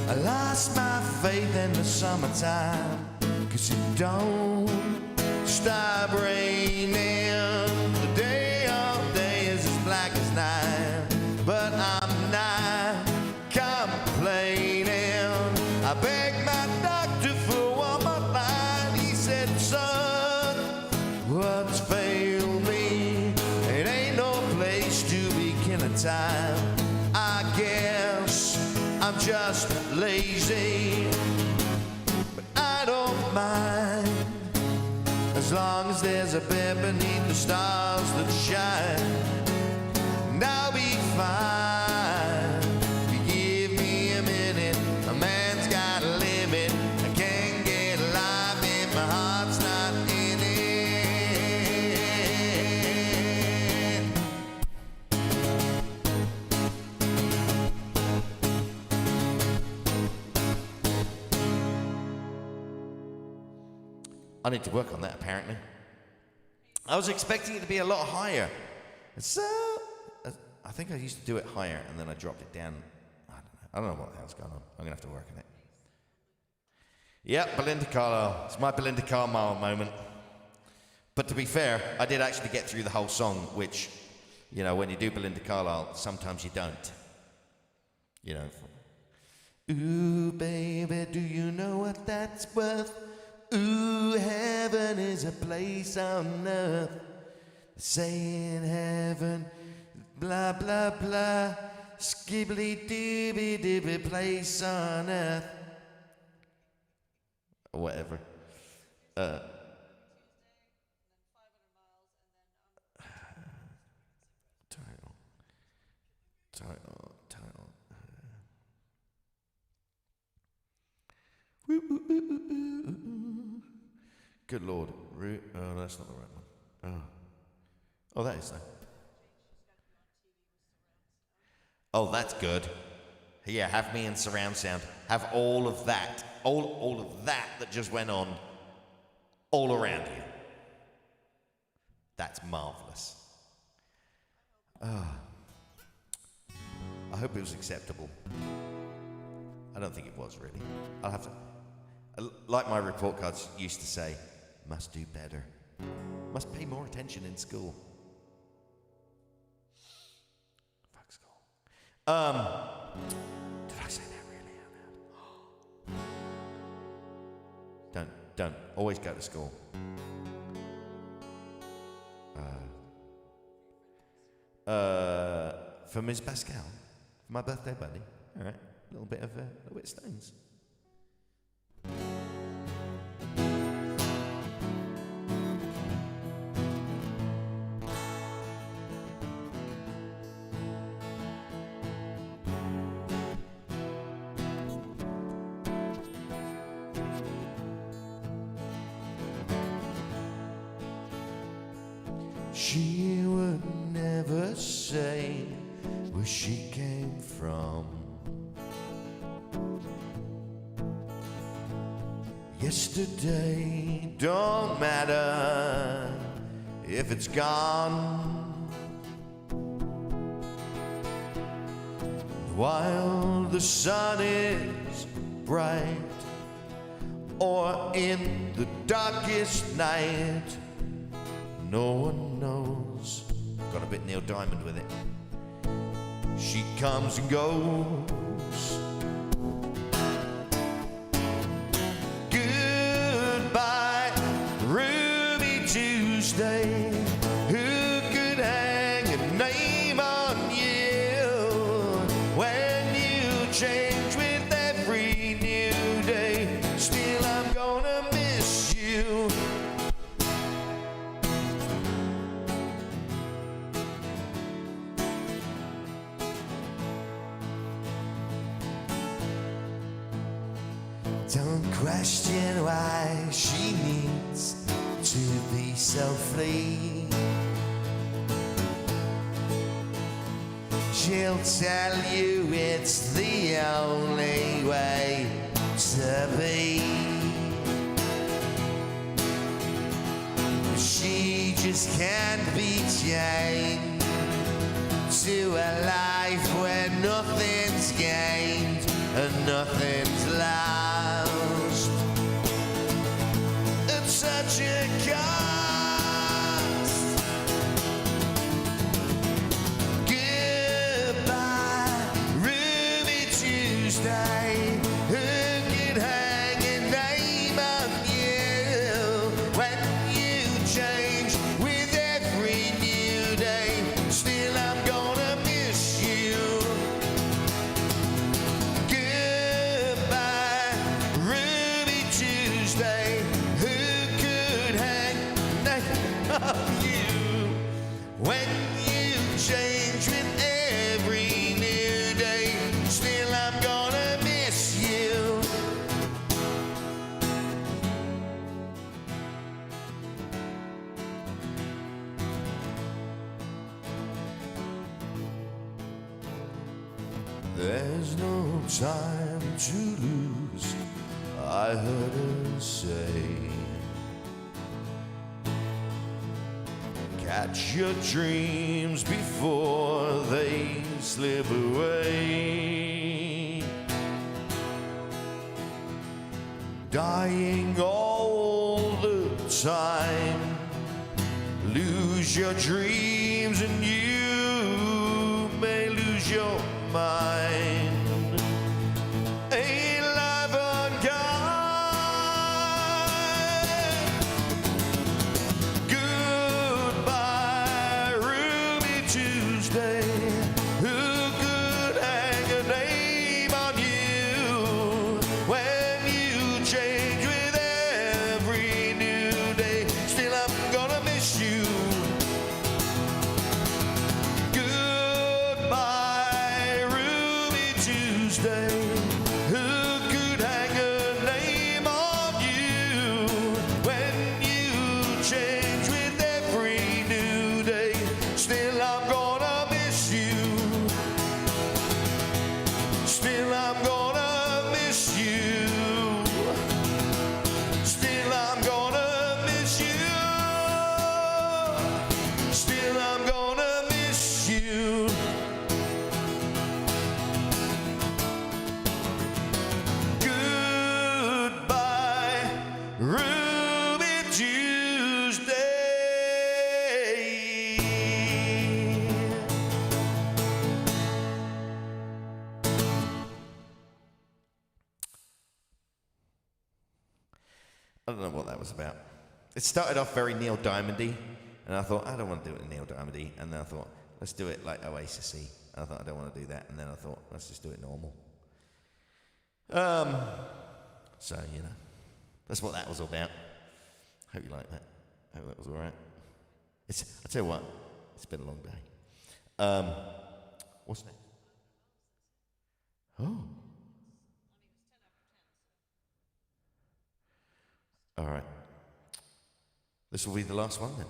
Speaker 4: I lost my faith in the summertime, 'cause it don't stop raining. The day all day is as black as night, but I'm not complaining. I begged my doctor for one more line. He said, son, what's failed me? It ain't no place to be killing time. I guess I'm just lazy, but I don't mind, as long as there's a bed beneath the stars that shine, and I'll be fine. You give me a minute, a man's got a limit. I can't get alive if my heart's not in it. I need to work on that, apparently. I was expecting it to be a lot higher. So, I think I used to do it higher, and then I dropped it down. I don't know what the hell's going on. I'm going to have to work on it. Yep, Belinda Carlisle. It's my Belinda Carlisle moment. But to be fair, I did actually get through the whole song, which, you know, when you do Belinda Carlisle, sometimes you don't. You know. Ooh, baby, do you know what that's worth? Ooh, heaven is a place on earth. Say in heaven, blah, blah, blah. Skibbly dooby dooby place on earth. Or whatever. Title. Good Lord. Oh, that's not the right one. Oh, that is that. Oh, that's good. Yeah, have me in surround sound. Have all of that. All of that just went on all around you. That's marvellous. I hope it was acceptable. I don't think it was, really. I'll have to... Like my report cards used to say, must do better. Must pay more attention in school. Fuck school. Did I say that really out loud? Don't. Always go to school. For Ms. Pascal, for my birthday buddy. All right, a little bit of Stones. She would never say where she came from. Yesterday don't matter if it's gone. While the sun is bright, or in the darkest night, no one knows. Got a bit Neil Diamond with it. She comes and goes. Goodbye, Ruby Tuesday. Who could hang a name on you when you change with every new day? Still, I'm gonna miss you. Don't question why she needs to be so free. She'll tell you it's the only way to be. She just can't be chained to a life where nothing's gained and nothing's lost. It's such a cost. Goodbye, Ruby Tuesday. Who could hang a name on you when you change with every new day? Still, I'm gonna miss you. Goodbye, Ruby Tuesday. Who could hang a name on you when you change with every new day? Still, I'm gonna miss you. There's no time to lose, I heard her say. Catch your dreams before they slip away. Dying all the time. Lose your dreams and you may lose your mind. Ain't life unkind? Goodbye, Ruby Tuesday. Who could hang a name on you when you change with every new day? Still, I'm gonna miss you. Goodbye, Ruby Tuesday. Who could hang a name on you when you change with every new day? Still, I'm gonna miss you. Still, I'm gonna miss you. Still, I'm gonna miss you. Still, I'm gonna miss you. I don't know what that was about. It started off very Neil Diamondy, and I thought, I don't want to do it in Neil Diamondy. And then I thought, let's do it like Oasis-y. And I thought, I don't want to do that. And then I thought, let's just do it normal. So, you know, that's what that was all about. Hope you like that. Hope that was all right. I'll tell you what, it's been a long day. What's next? Oh. All right. This will be the last one then.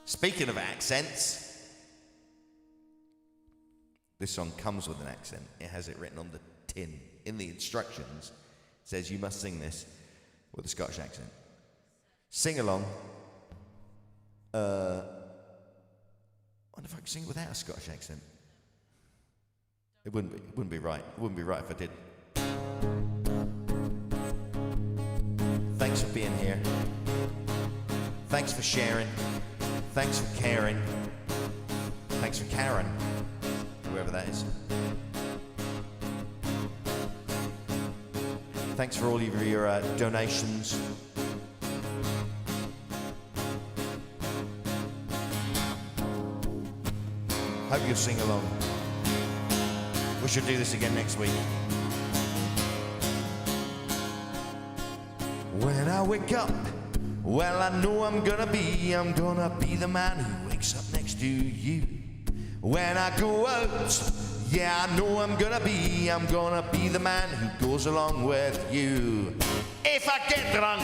Speaker 4: Speaking of accents, this song comes with an accent. It has it written on the tin. In the instructions, it says you must sing this with a Scottish accent. Sing along. I wonder if I could sing it without a Scottish accent. It wouldn't be right. It wouldn't be right if I did. Thanks for being here. Thanks for sharing. Thanks for caring. Thanks for Karen, whoever that is. Thanks for all of your donations. Hope you'll sing along. We should do this again next week. When I wake up, well, I know I'm gonna be the man who wakes up next to you. When I go out, yeah, I know I'm gonna be the man who goes along with you. If I get drunk,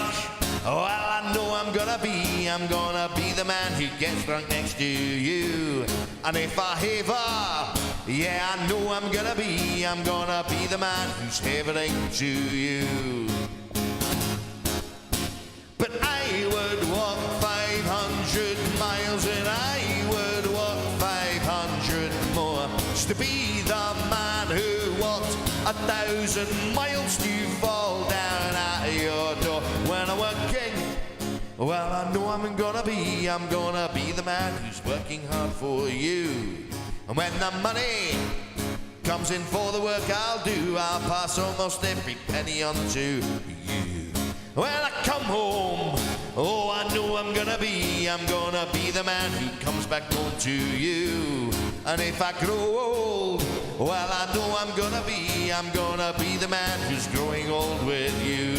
Speaker 4: well, I know I'm gonna be the man who gets drunk next to you. And if I haver, yeah, I know I'm gonna be the man who's havering to you. But I would walk 500 miles and I would walk 500 more just to be the man who walked 1,000 miles to fall down at your door. When I'm working, well, I know I'm gonna be the man who's working hard for you. And when the money comes in for the work I'll do, I'll pass almost every penny on to you. When I come home, oh, I know I'm gonna be the man who comes back home to you. And if I grow old, well, I know I'm gonna be the man who's growing old with you.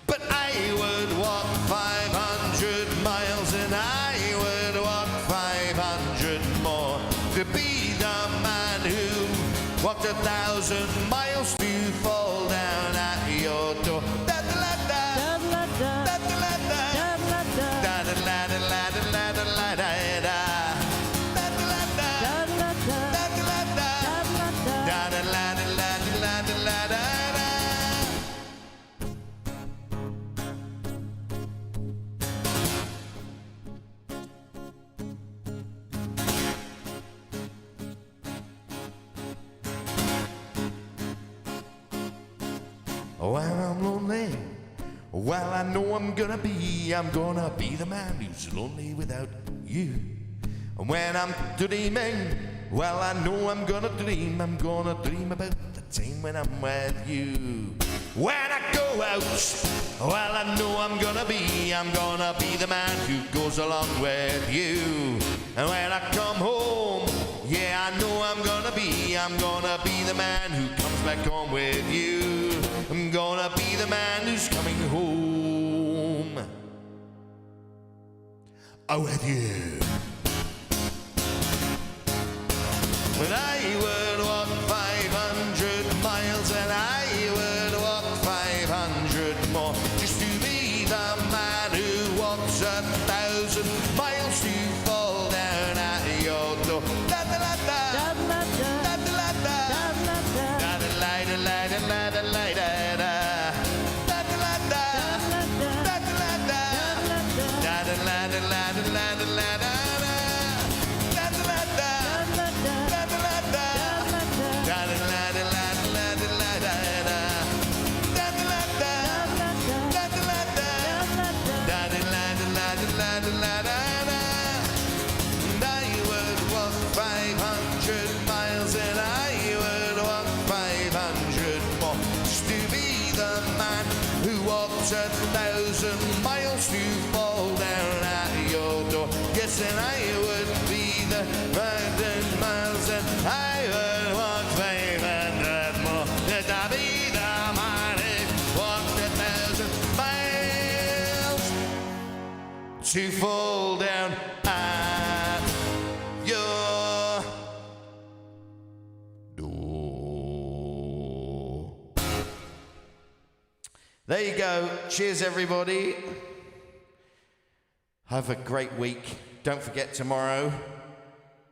Speaker 4: But I would walk 500 miles and I would walk 500 more to be the man who walked 1,000 miles to fall down at your door. When I'm lonely, well, I know I'm gonna be the man who's lonely without you. And when I'm dreaming, well, I know I'm gonna dream about the time when I'm with you. When I go out, well, I know I'm gonna be the man who goes along with you. And when I come home, yeah, I know I'm gonna be the man who comes back home with you. I'm gonna be the man who's coming home with you. But I would walk 500 miles and I would walk 500 more just to be the man who walks 1,000 miles to fall down at your door. La
Speaker 2: wants 1,000 miles to fall down at your door. Yes, and I would be the 1,000 miles, and I would walk 500 more. That I be the man who walked 1,000 miles to fall down at your door. There you go. Cheers, everybody. Have a great week. Don't forget tomorrow,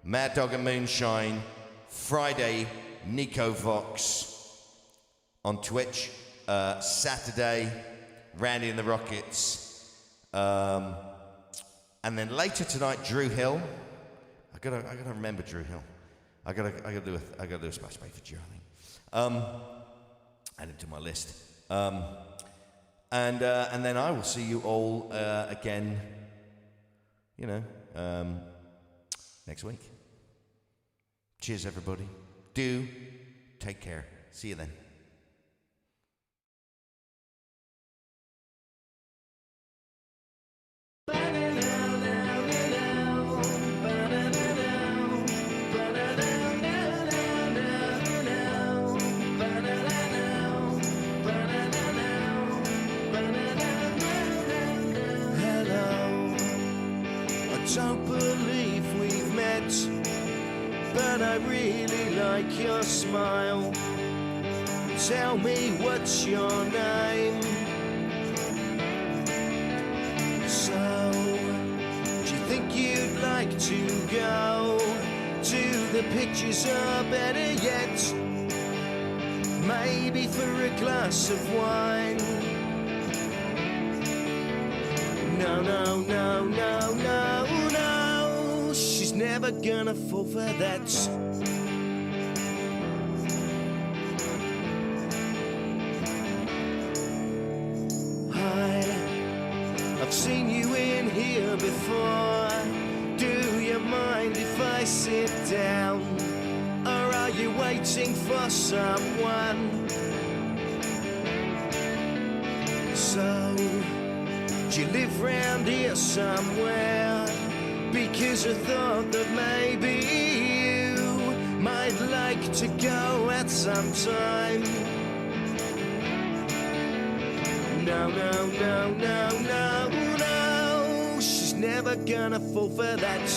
Speaker 2: Mad Dog and Moonshine. Friday, Nico Vox on Twitch. Saturday, Randy and the Rockets. And then later tonight, Drew Hill. I gotta remember Drew Hill. I gotta do a splash pay for Drew, I think. Add him to my list. And then I will see you all again, next week. Cheers, everybody. Do take care. See you then.
Speaker 1: Don't believe we've met, but I really like your smile. Tell me what's your name. So, do you think you'd like to go to the pictures, or better yet, maybe for a glass of wine? No, no, no, no, no, no. She's never gonna fall for that. I've seen you in here before. Do you mind if I sit down? Or are you waiting for someone? So, do you live round here somewhere? Because I thought that maybe you might like to go at some time. No, no, no, no, no, no. She's never gonna fall for that.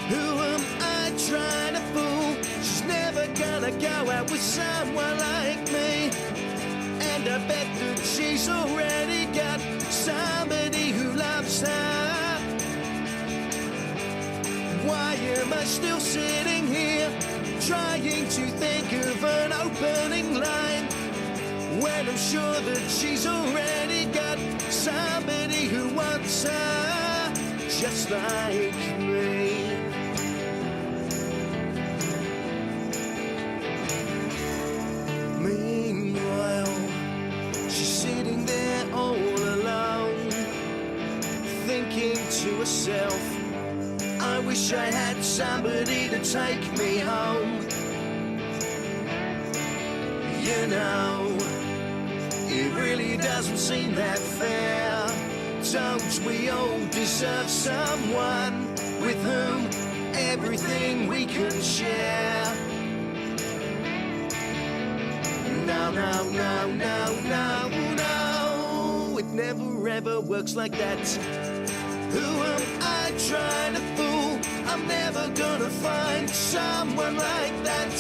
Speaker 1: Who am I trying to fool? She's never gonna go out with someone like me. And I bet that she's already got somebody who loves her. Why am I still sitting here trying to think of an opening line, when I'm sure that she's already got somebody who wants her just like me? Meanwhile, she's sitting there all alone, thinking to herself, I wish I had somebody to take me home. You know, it really doesn't seem that fair. Don't we all deserve someone with whom everything we can share? No, no, no, no, no, no. It never ever works like that. Who am I trying to fool? I'm never gonna find someone like that.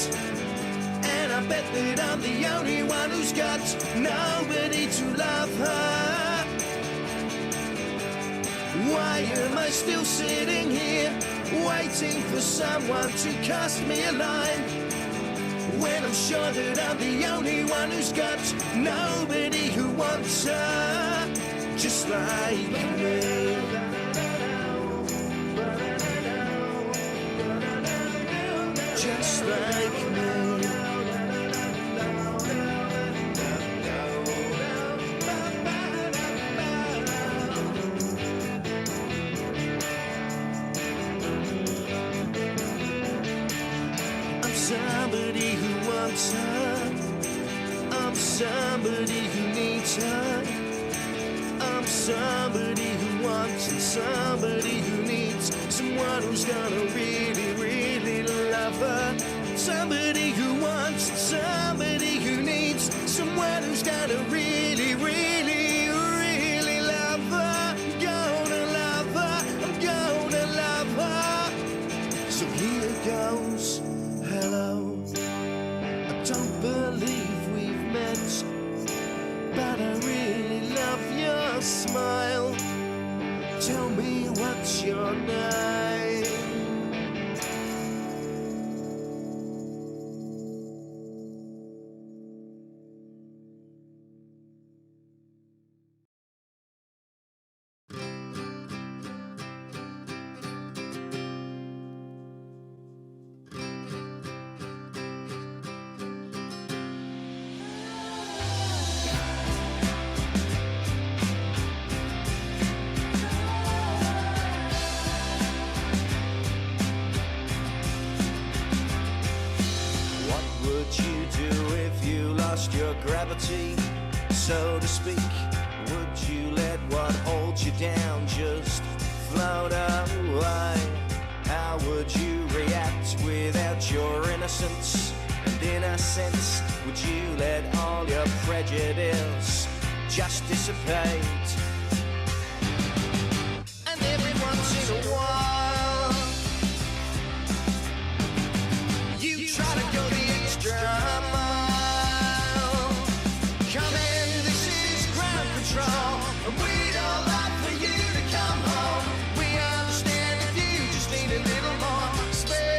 Speaker 1: And I bet that I'm the only one who's got nobody to love her. Why am I still sitting here waiting for someone to cast me a line, when I'm sure that I'm the only one who's got nobody who wants her just like me? Just like me. I'm somebody who wants her. I'm somebody who needs her.
Speaker 2: somebody who wants and somebody who needs someone who's gonna really, really love her. Somebody who wants and somebody who needs someone who's gonna really, really, really love her. I'm gonna love her, I'm gonna love her. So here goes, hello. I don't believe we've met, but I really love your smile. Tell me what's your name? Your gravity, so to speak. Would you let what holds you down just float away? How would you react without your innocence? And in a sense, would you let all your prejudice just dissipate? And every once in a while, you try to go the extra mile. And we'd all like for you to come home. We understand if you just need a little more space.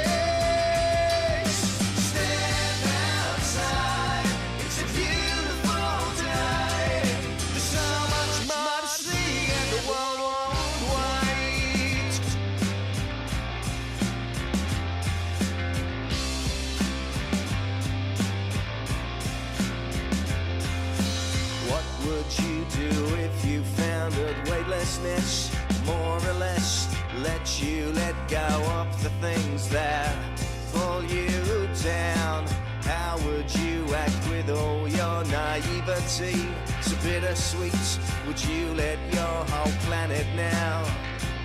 Speaker 2: Stand outside, it's a beautiful day. There's so much more to see and the world won't wait. What would you do if you found that weightlessness more or less let you let go of the things that pull you down? How would you act with all your naivety? So bittersweet, would you let your whole planet now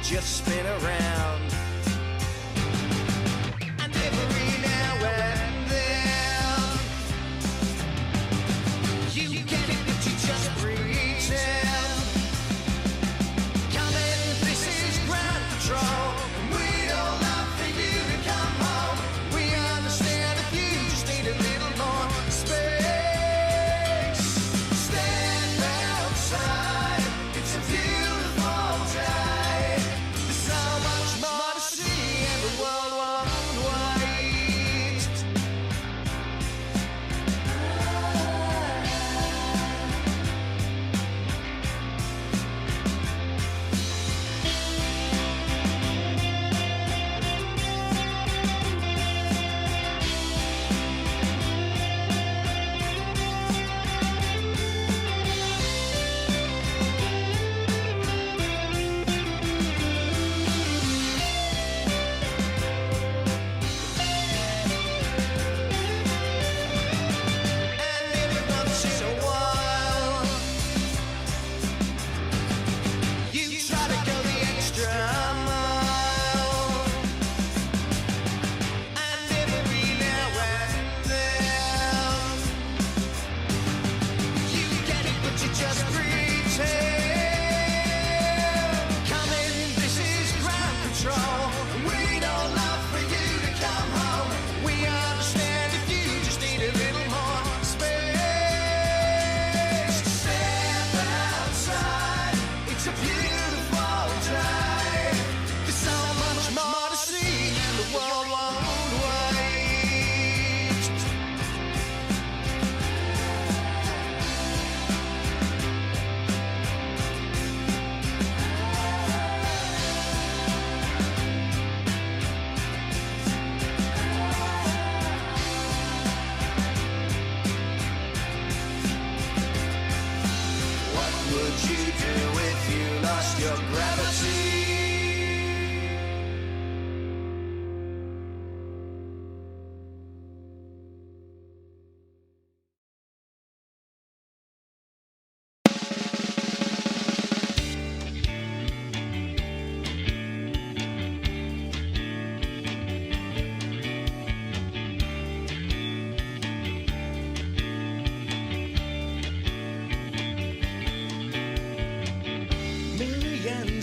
Speaker 2: just spin around? And every now and then you get it, but you just pretend. Come in, this is ground control. We don't love for you to come home. We understand if you just need a little more space. Stand outside, it's a beautiful day. There's so much more to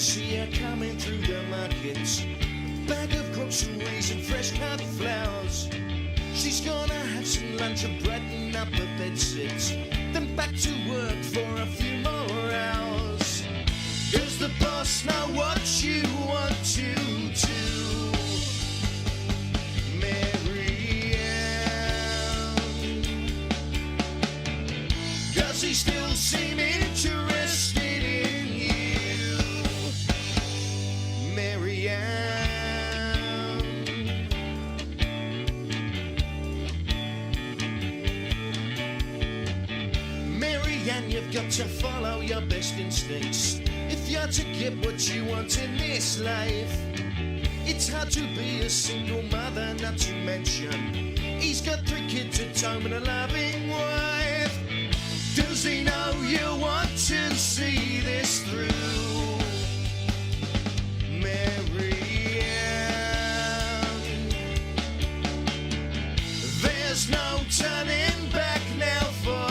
Speaker 2: see her coming through the markets, bag of groceries and fresh cut flowers. She's gonna have some lunch and brighten up her bedsits, then back to work for a few more hours. Does the boss know what you want to do, Mary Ann? Does he still seem interested in you, Mary Ann? And you've got to follow your best instincts if you're to get what you want in this life. It's hard to be a single mother, not to mention he's got 3 kids at home and a loving wife. Does he know you want to see this through, Mary Ann? There's no turning back now for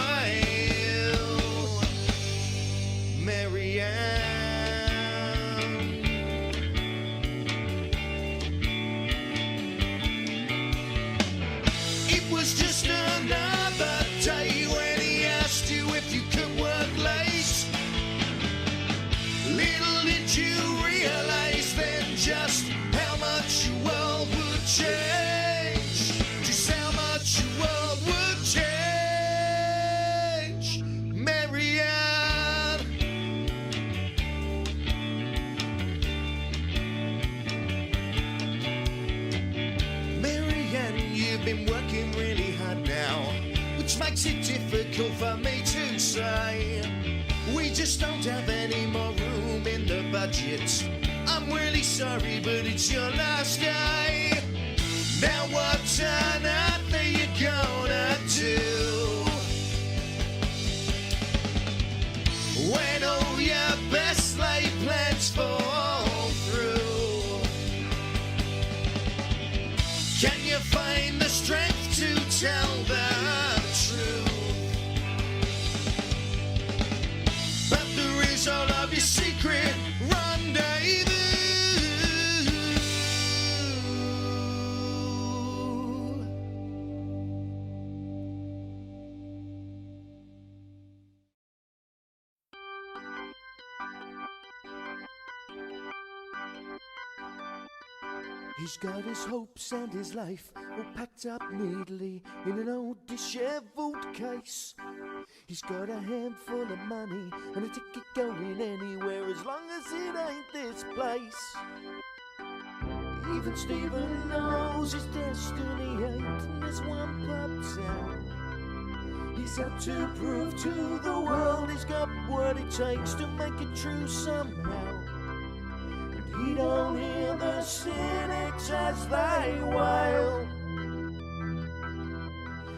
Speaker 2: Mary Ann. It was just another day when he asked you if you could work late. Little did you realize then just how much your world would change. Just how much your world would change, Mary Ann. You've been working really hard now, which makes it difficult for me to say. We just don't have any more room in the budget. I'm really sorry, but it's your last day. Now what on earth are you gonna do when all your best laid plans fall through? Can you find the strength to tell the truth? But the result of your secret rendezvous. He's got his hopes and his life all packed up neatly in an old dishevelled case. He's got a handful of money and a ticket going anywhere as long as it ain't this place. Even Stephen knows his destiny ain't in this one pub town. He's had to prove to the world he's got what it takes to make it true somehow. He don't hear the cynics as they wail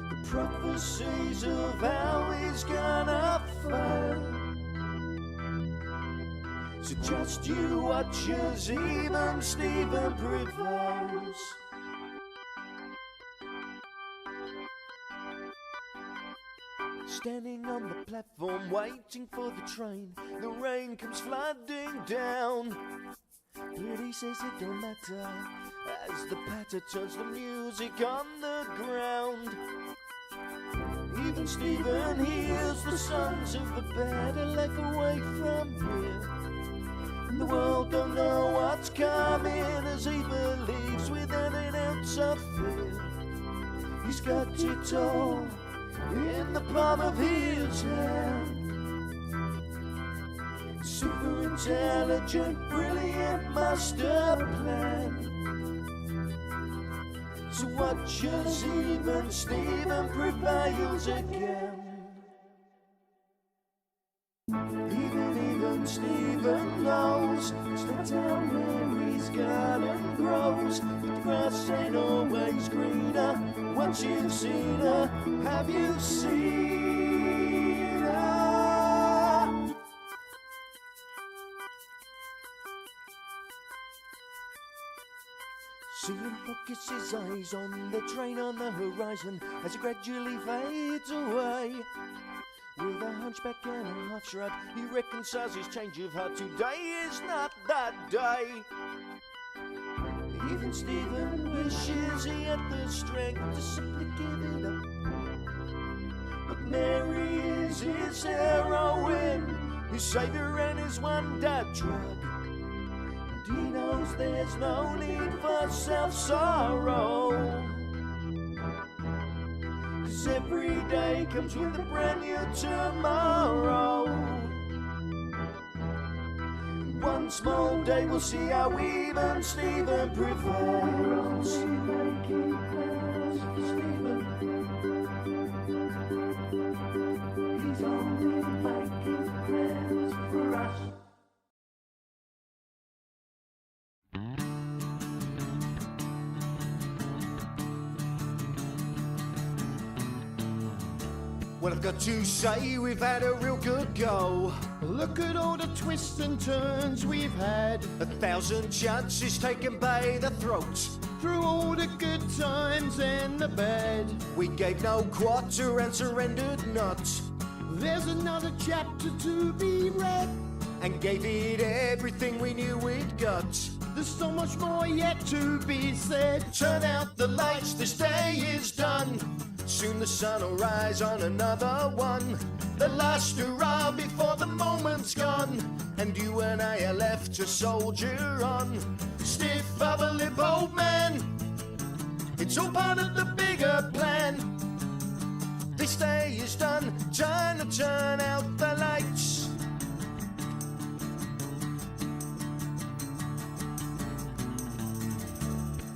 Speaker 2: the prophecies of how he's gonna fail. So just you watch as even Stephen prevails. Standing on the platform waiting for the train, the rain comes flooding down. But he says it don't matter as the patter turns the music on the ground. Even Stephen hears the sons of the better life away from here. And the world don't know what's coming as he believes without an ounce of fear. He's got it all in the palm of his hand. Super intelligent, brilliant master plan. So watch as even Stephen prevails again. Even Stephen knows it's the town where his garden grows. The grass ain't always greener. Once you've seen her, have you seen her? Seeing focus his eyes on the train on the horizon as it gradually fades away. With a hunchback and a half shrug, he reconciles his change of heart. Today is not that day. Even Stephen wishes he had the strength to simply give it up. But Mary is his heroine, his saviour and his wonder drug. And he knows there's no need for self-sorrow, 'cause every day comes with a brand new tomorrow. One small day we'll see how even Stephen prevails. He's only making plans for us. Well, I've got to say we've had a real good go.
Speaker 6: Look at all the twists and turns we've had.
Speaker 2: 1,000 chances taken by the throat.
Speaker 6: Through all the good times and the bad.
Speaker 2: We gave no quarter and surrendered not.
Speaker 6: There's another chapter to be read,
Speaker 2: And gave it everything we knew we'd got.
Speaker 6: there's so much more yet to be said.
Speaker 2: Turn out the lights, this day is done. Soon the sun will rise on another one. The last hurrah before the moment's gone. And you and I are left to soldier on. Stiff upper lip, old man. It's all part of the bigger plan. This day is done, time to turn out the lights.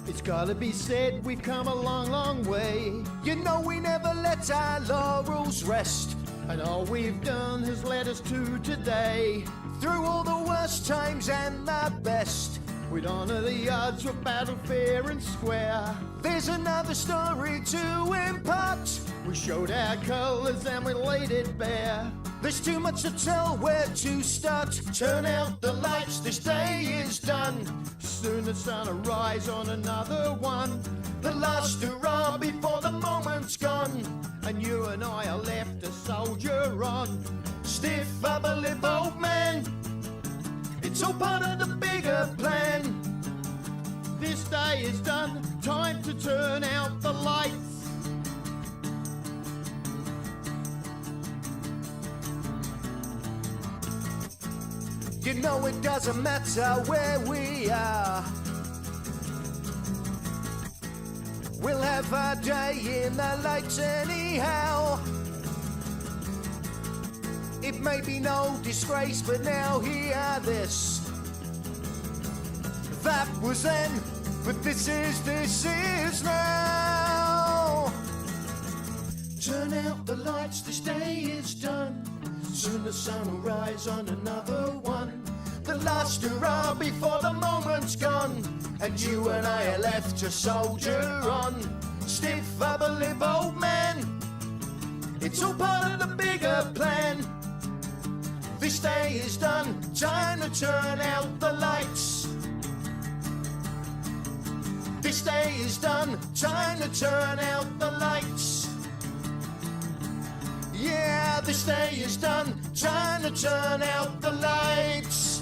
Speaker 6: It's gotta be said, we've come a long, long way.
Speaker 2: You know we never let our laurels rest.
Speaker 6: And all we've done has led us to today.
Speaker 2: Through all the worst times and the best,
Speaker 6: We'd honour the odds of battle fair and square.
Speaker 2: there's another story to impart.
Speaker 6: We showed our colours and we laid it bare.
Speaker 2: There's too much to tell, where to start. Turn out the lights, this day is done.
Speaker 6: Soon the sun will rise on another one.
Speaker 2: The last hurrah before the moment's gone.
Speaker 6: And you and I are left to soldier on.
Speaker 2: Stiff upper lip, old man. It's all part of the bigger plan.
Speaker 6: This day is done, time to turn out the lights.
Speaker 2: You know it doesn't matter where we are. We'll have our day in the lights anyhow. It may be no disgrace, but now hear this. That was then, but this is now. Turn out the lights, this day is done. Soon the sun will rise on another one. The last hurrah before the moment's gone. And you and I are left to soldier on. Stiff upper lip, old man. It's all part of the bigger plan. This day is done, time to turn out the lights. This day is done, time to turn out the lights. Yeah, this day is done, time to turn out the lights.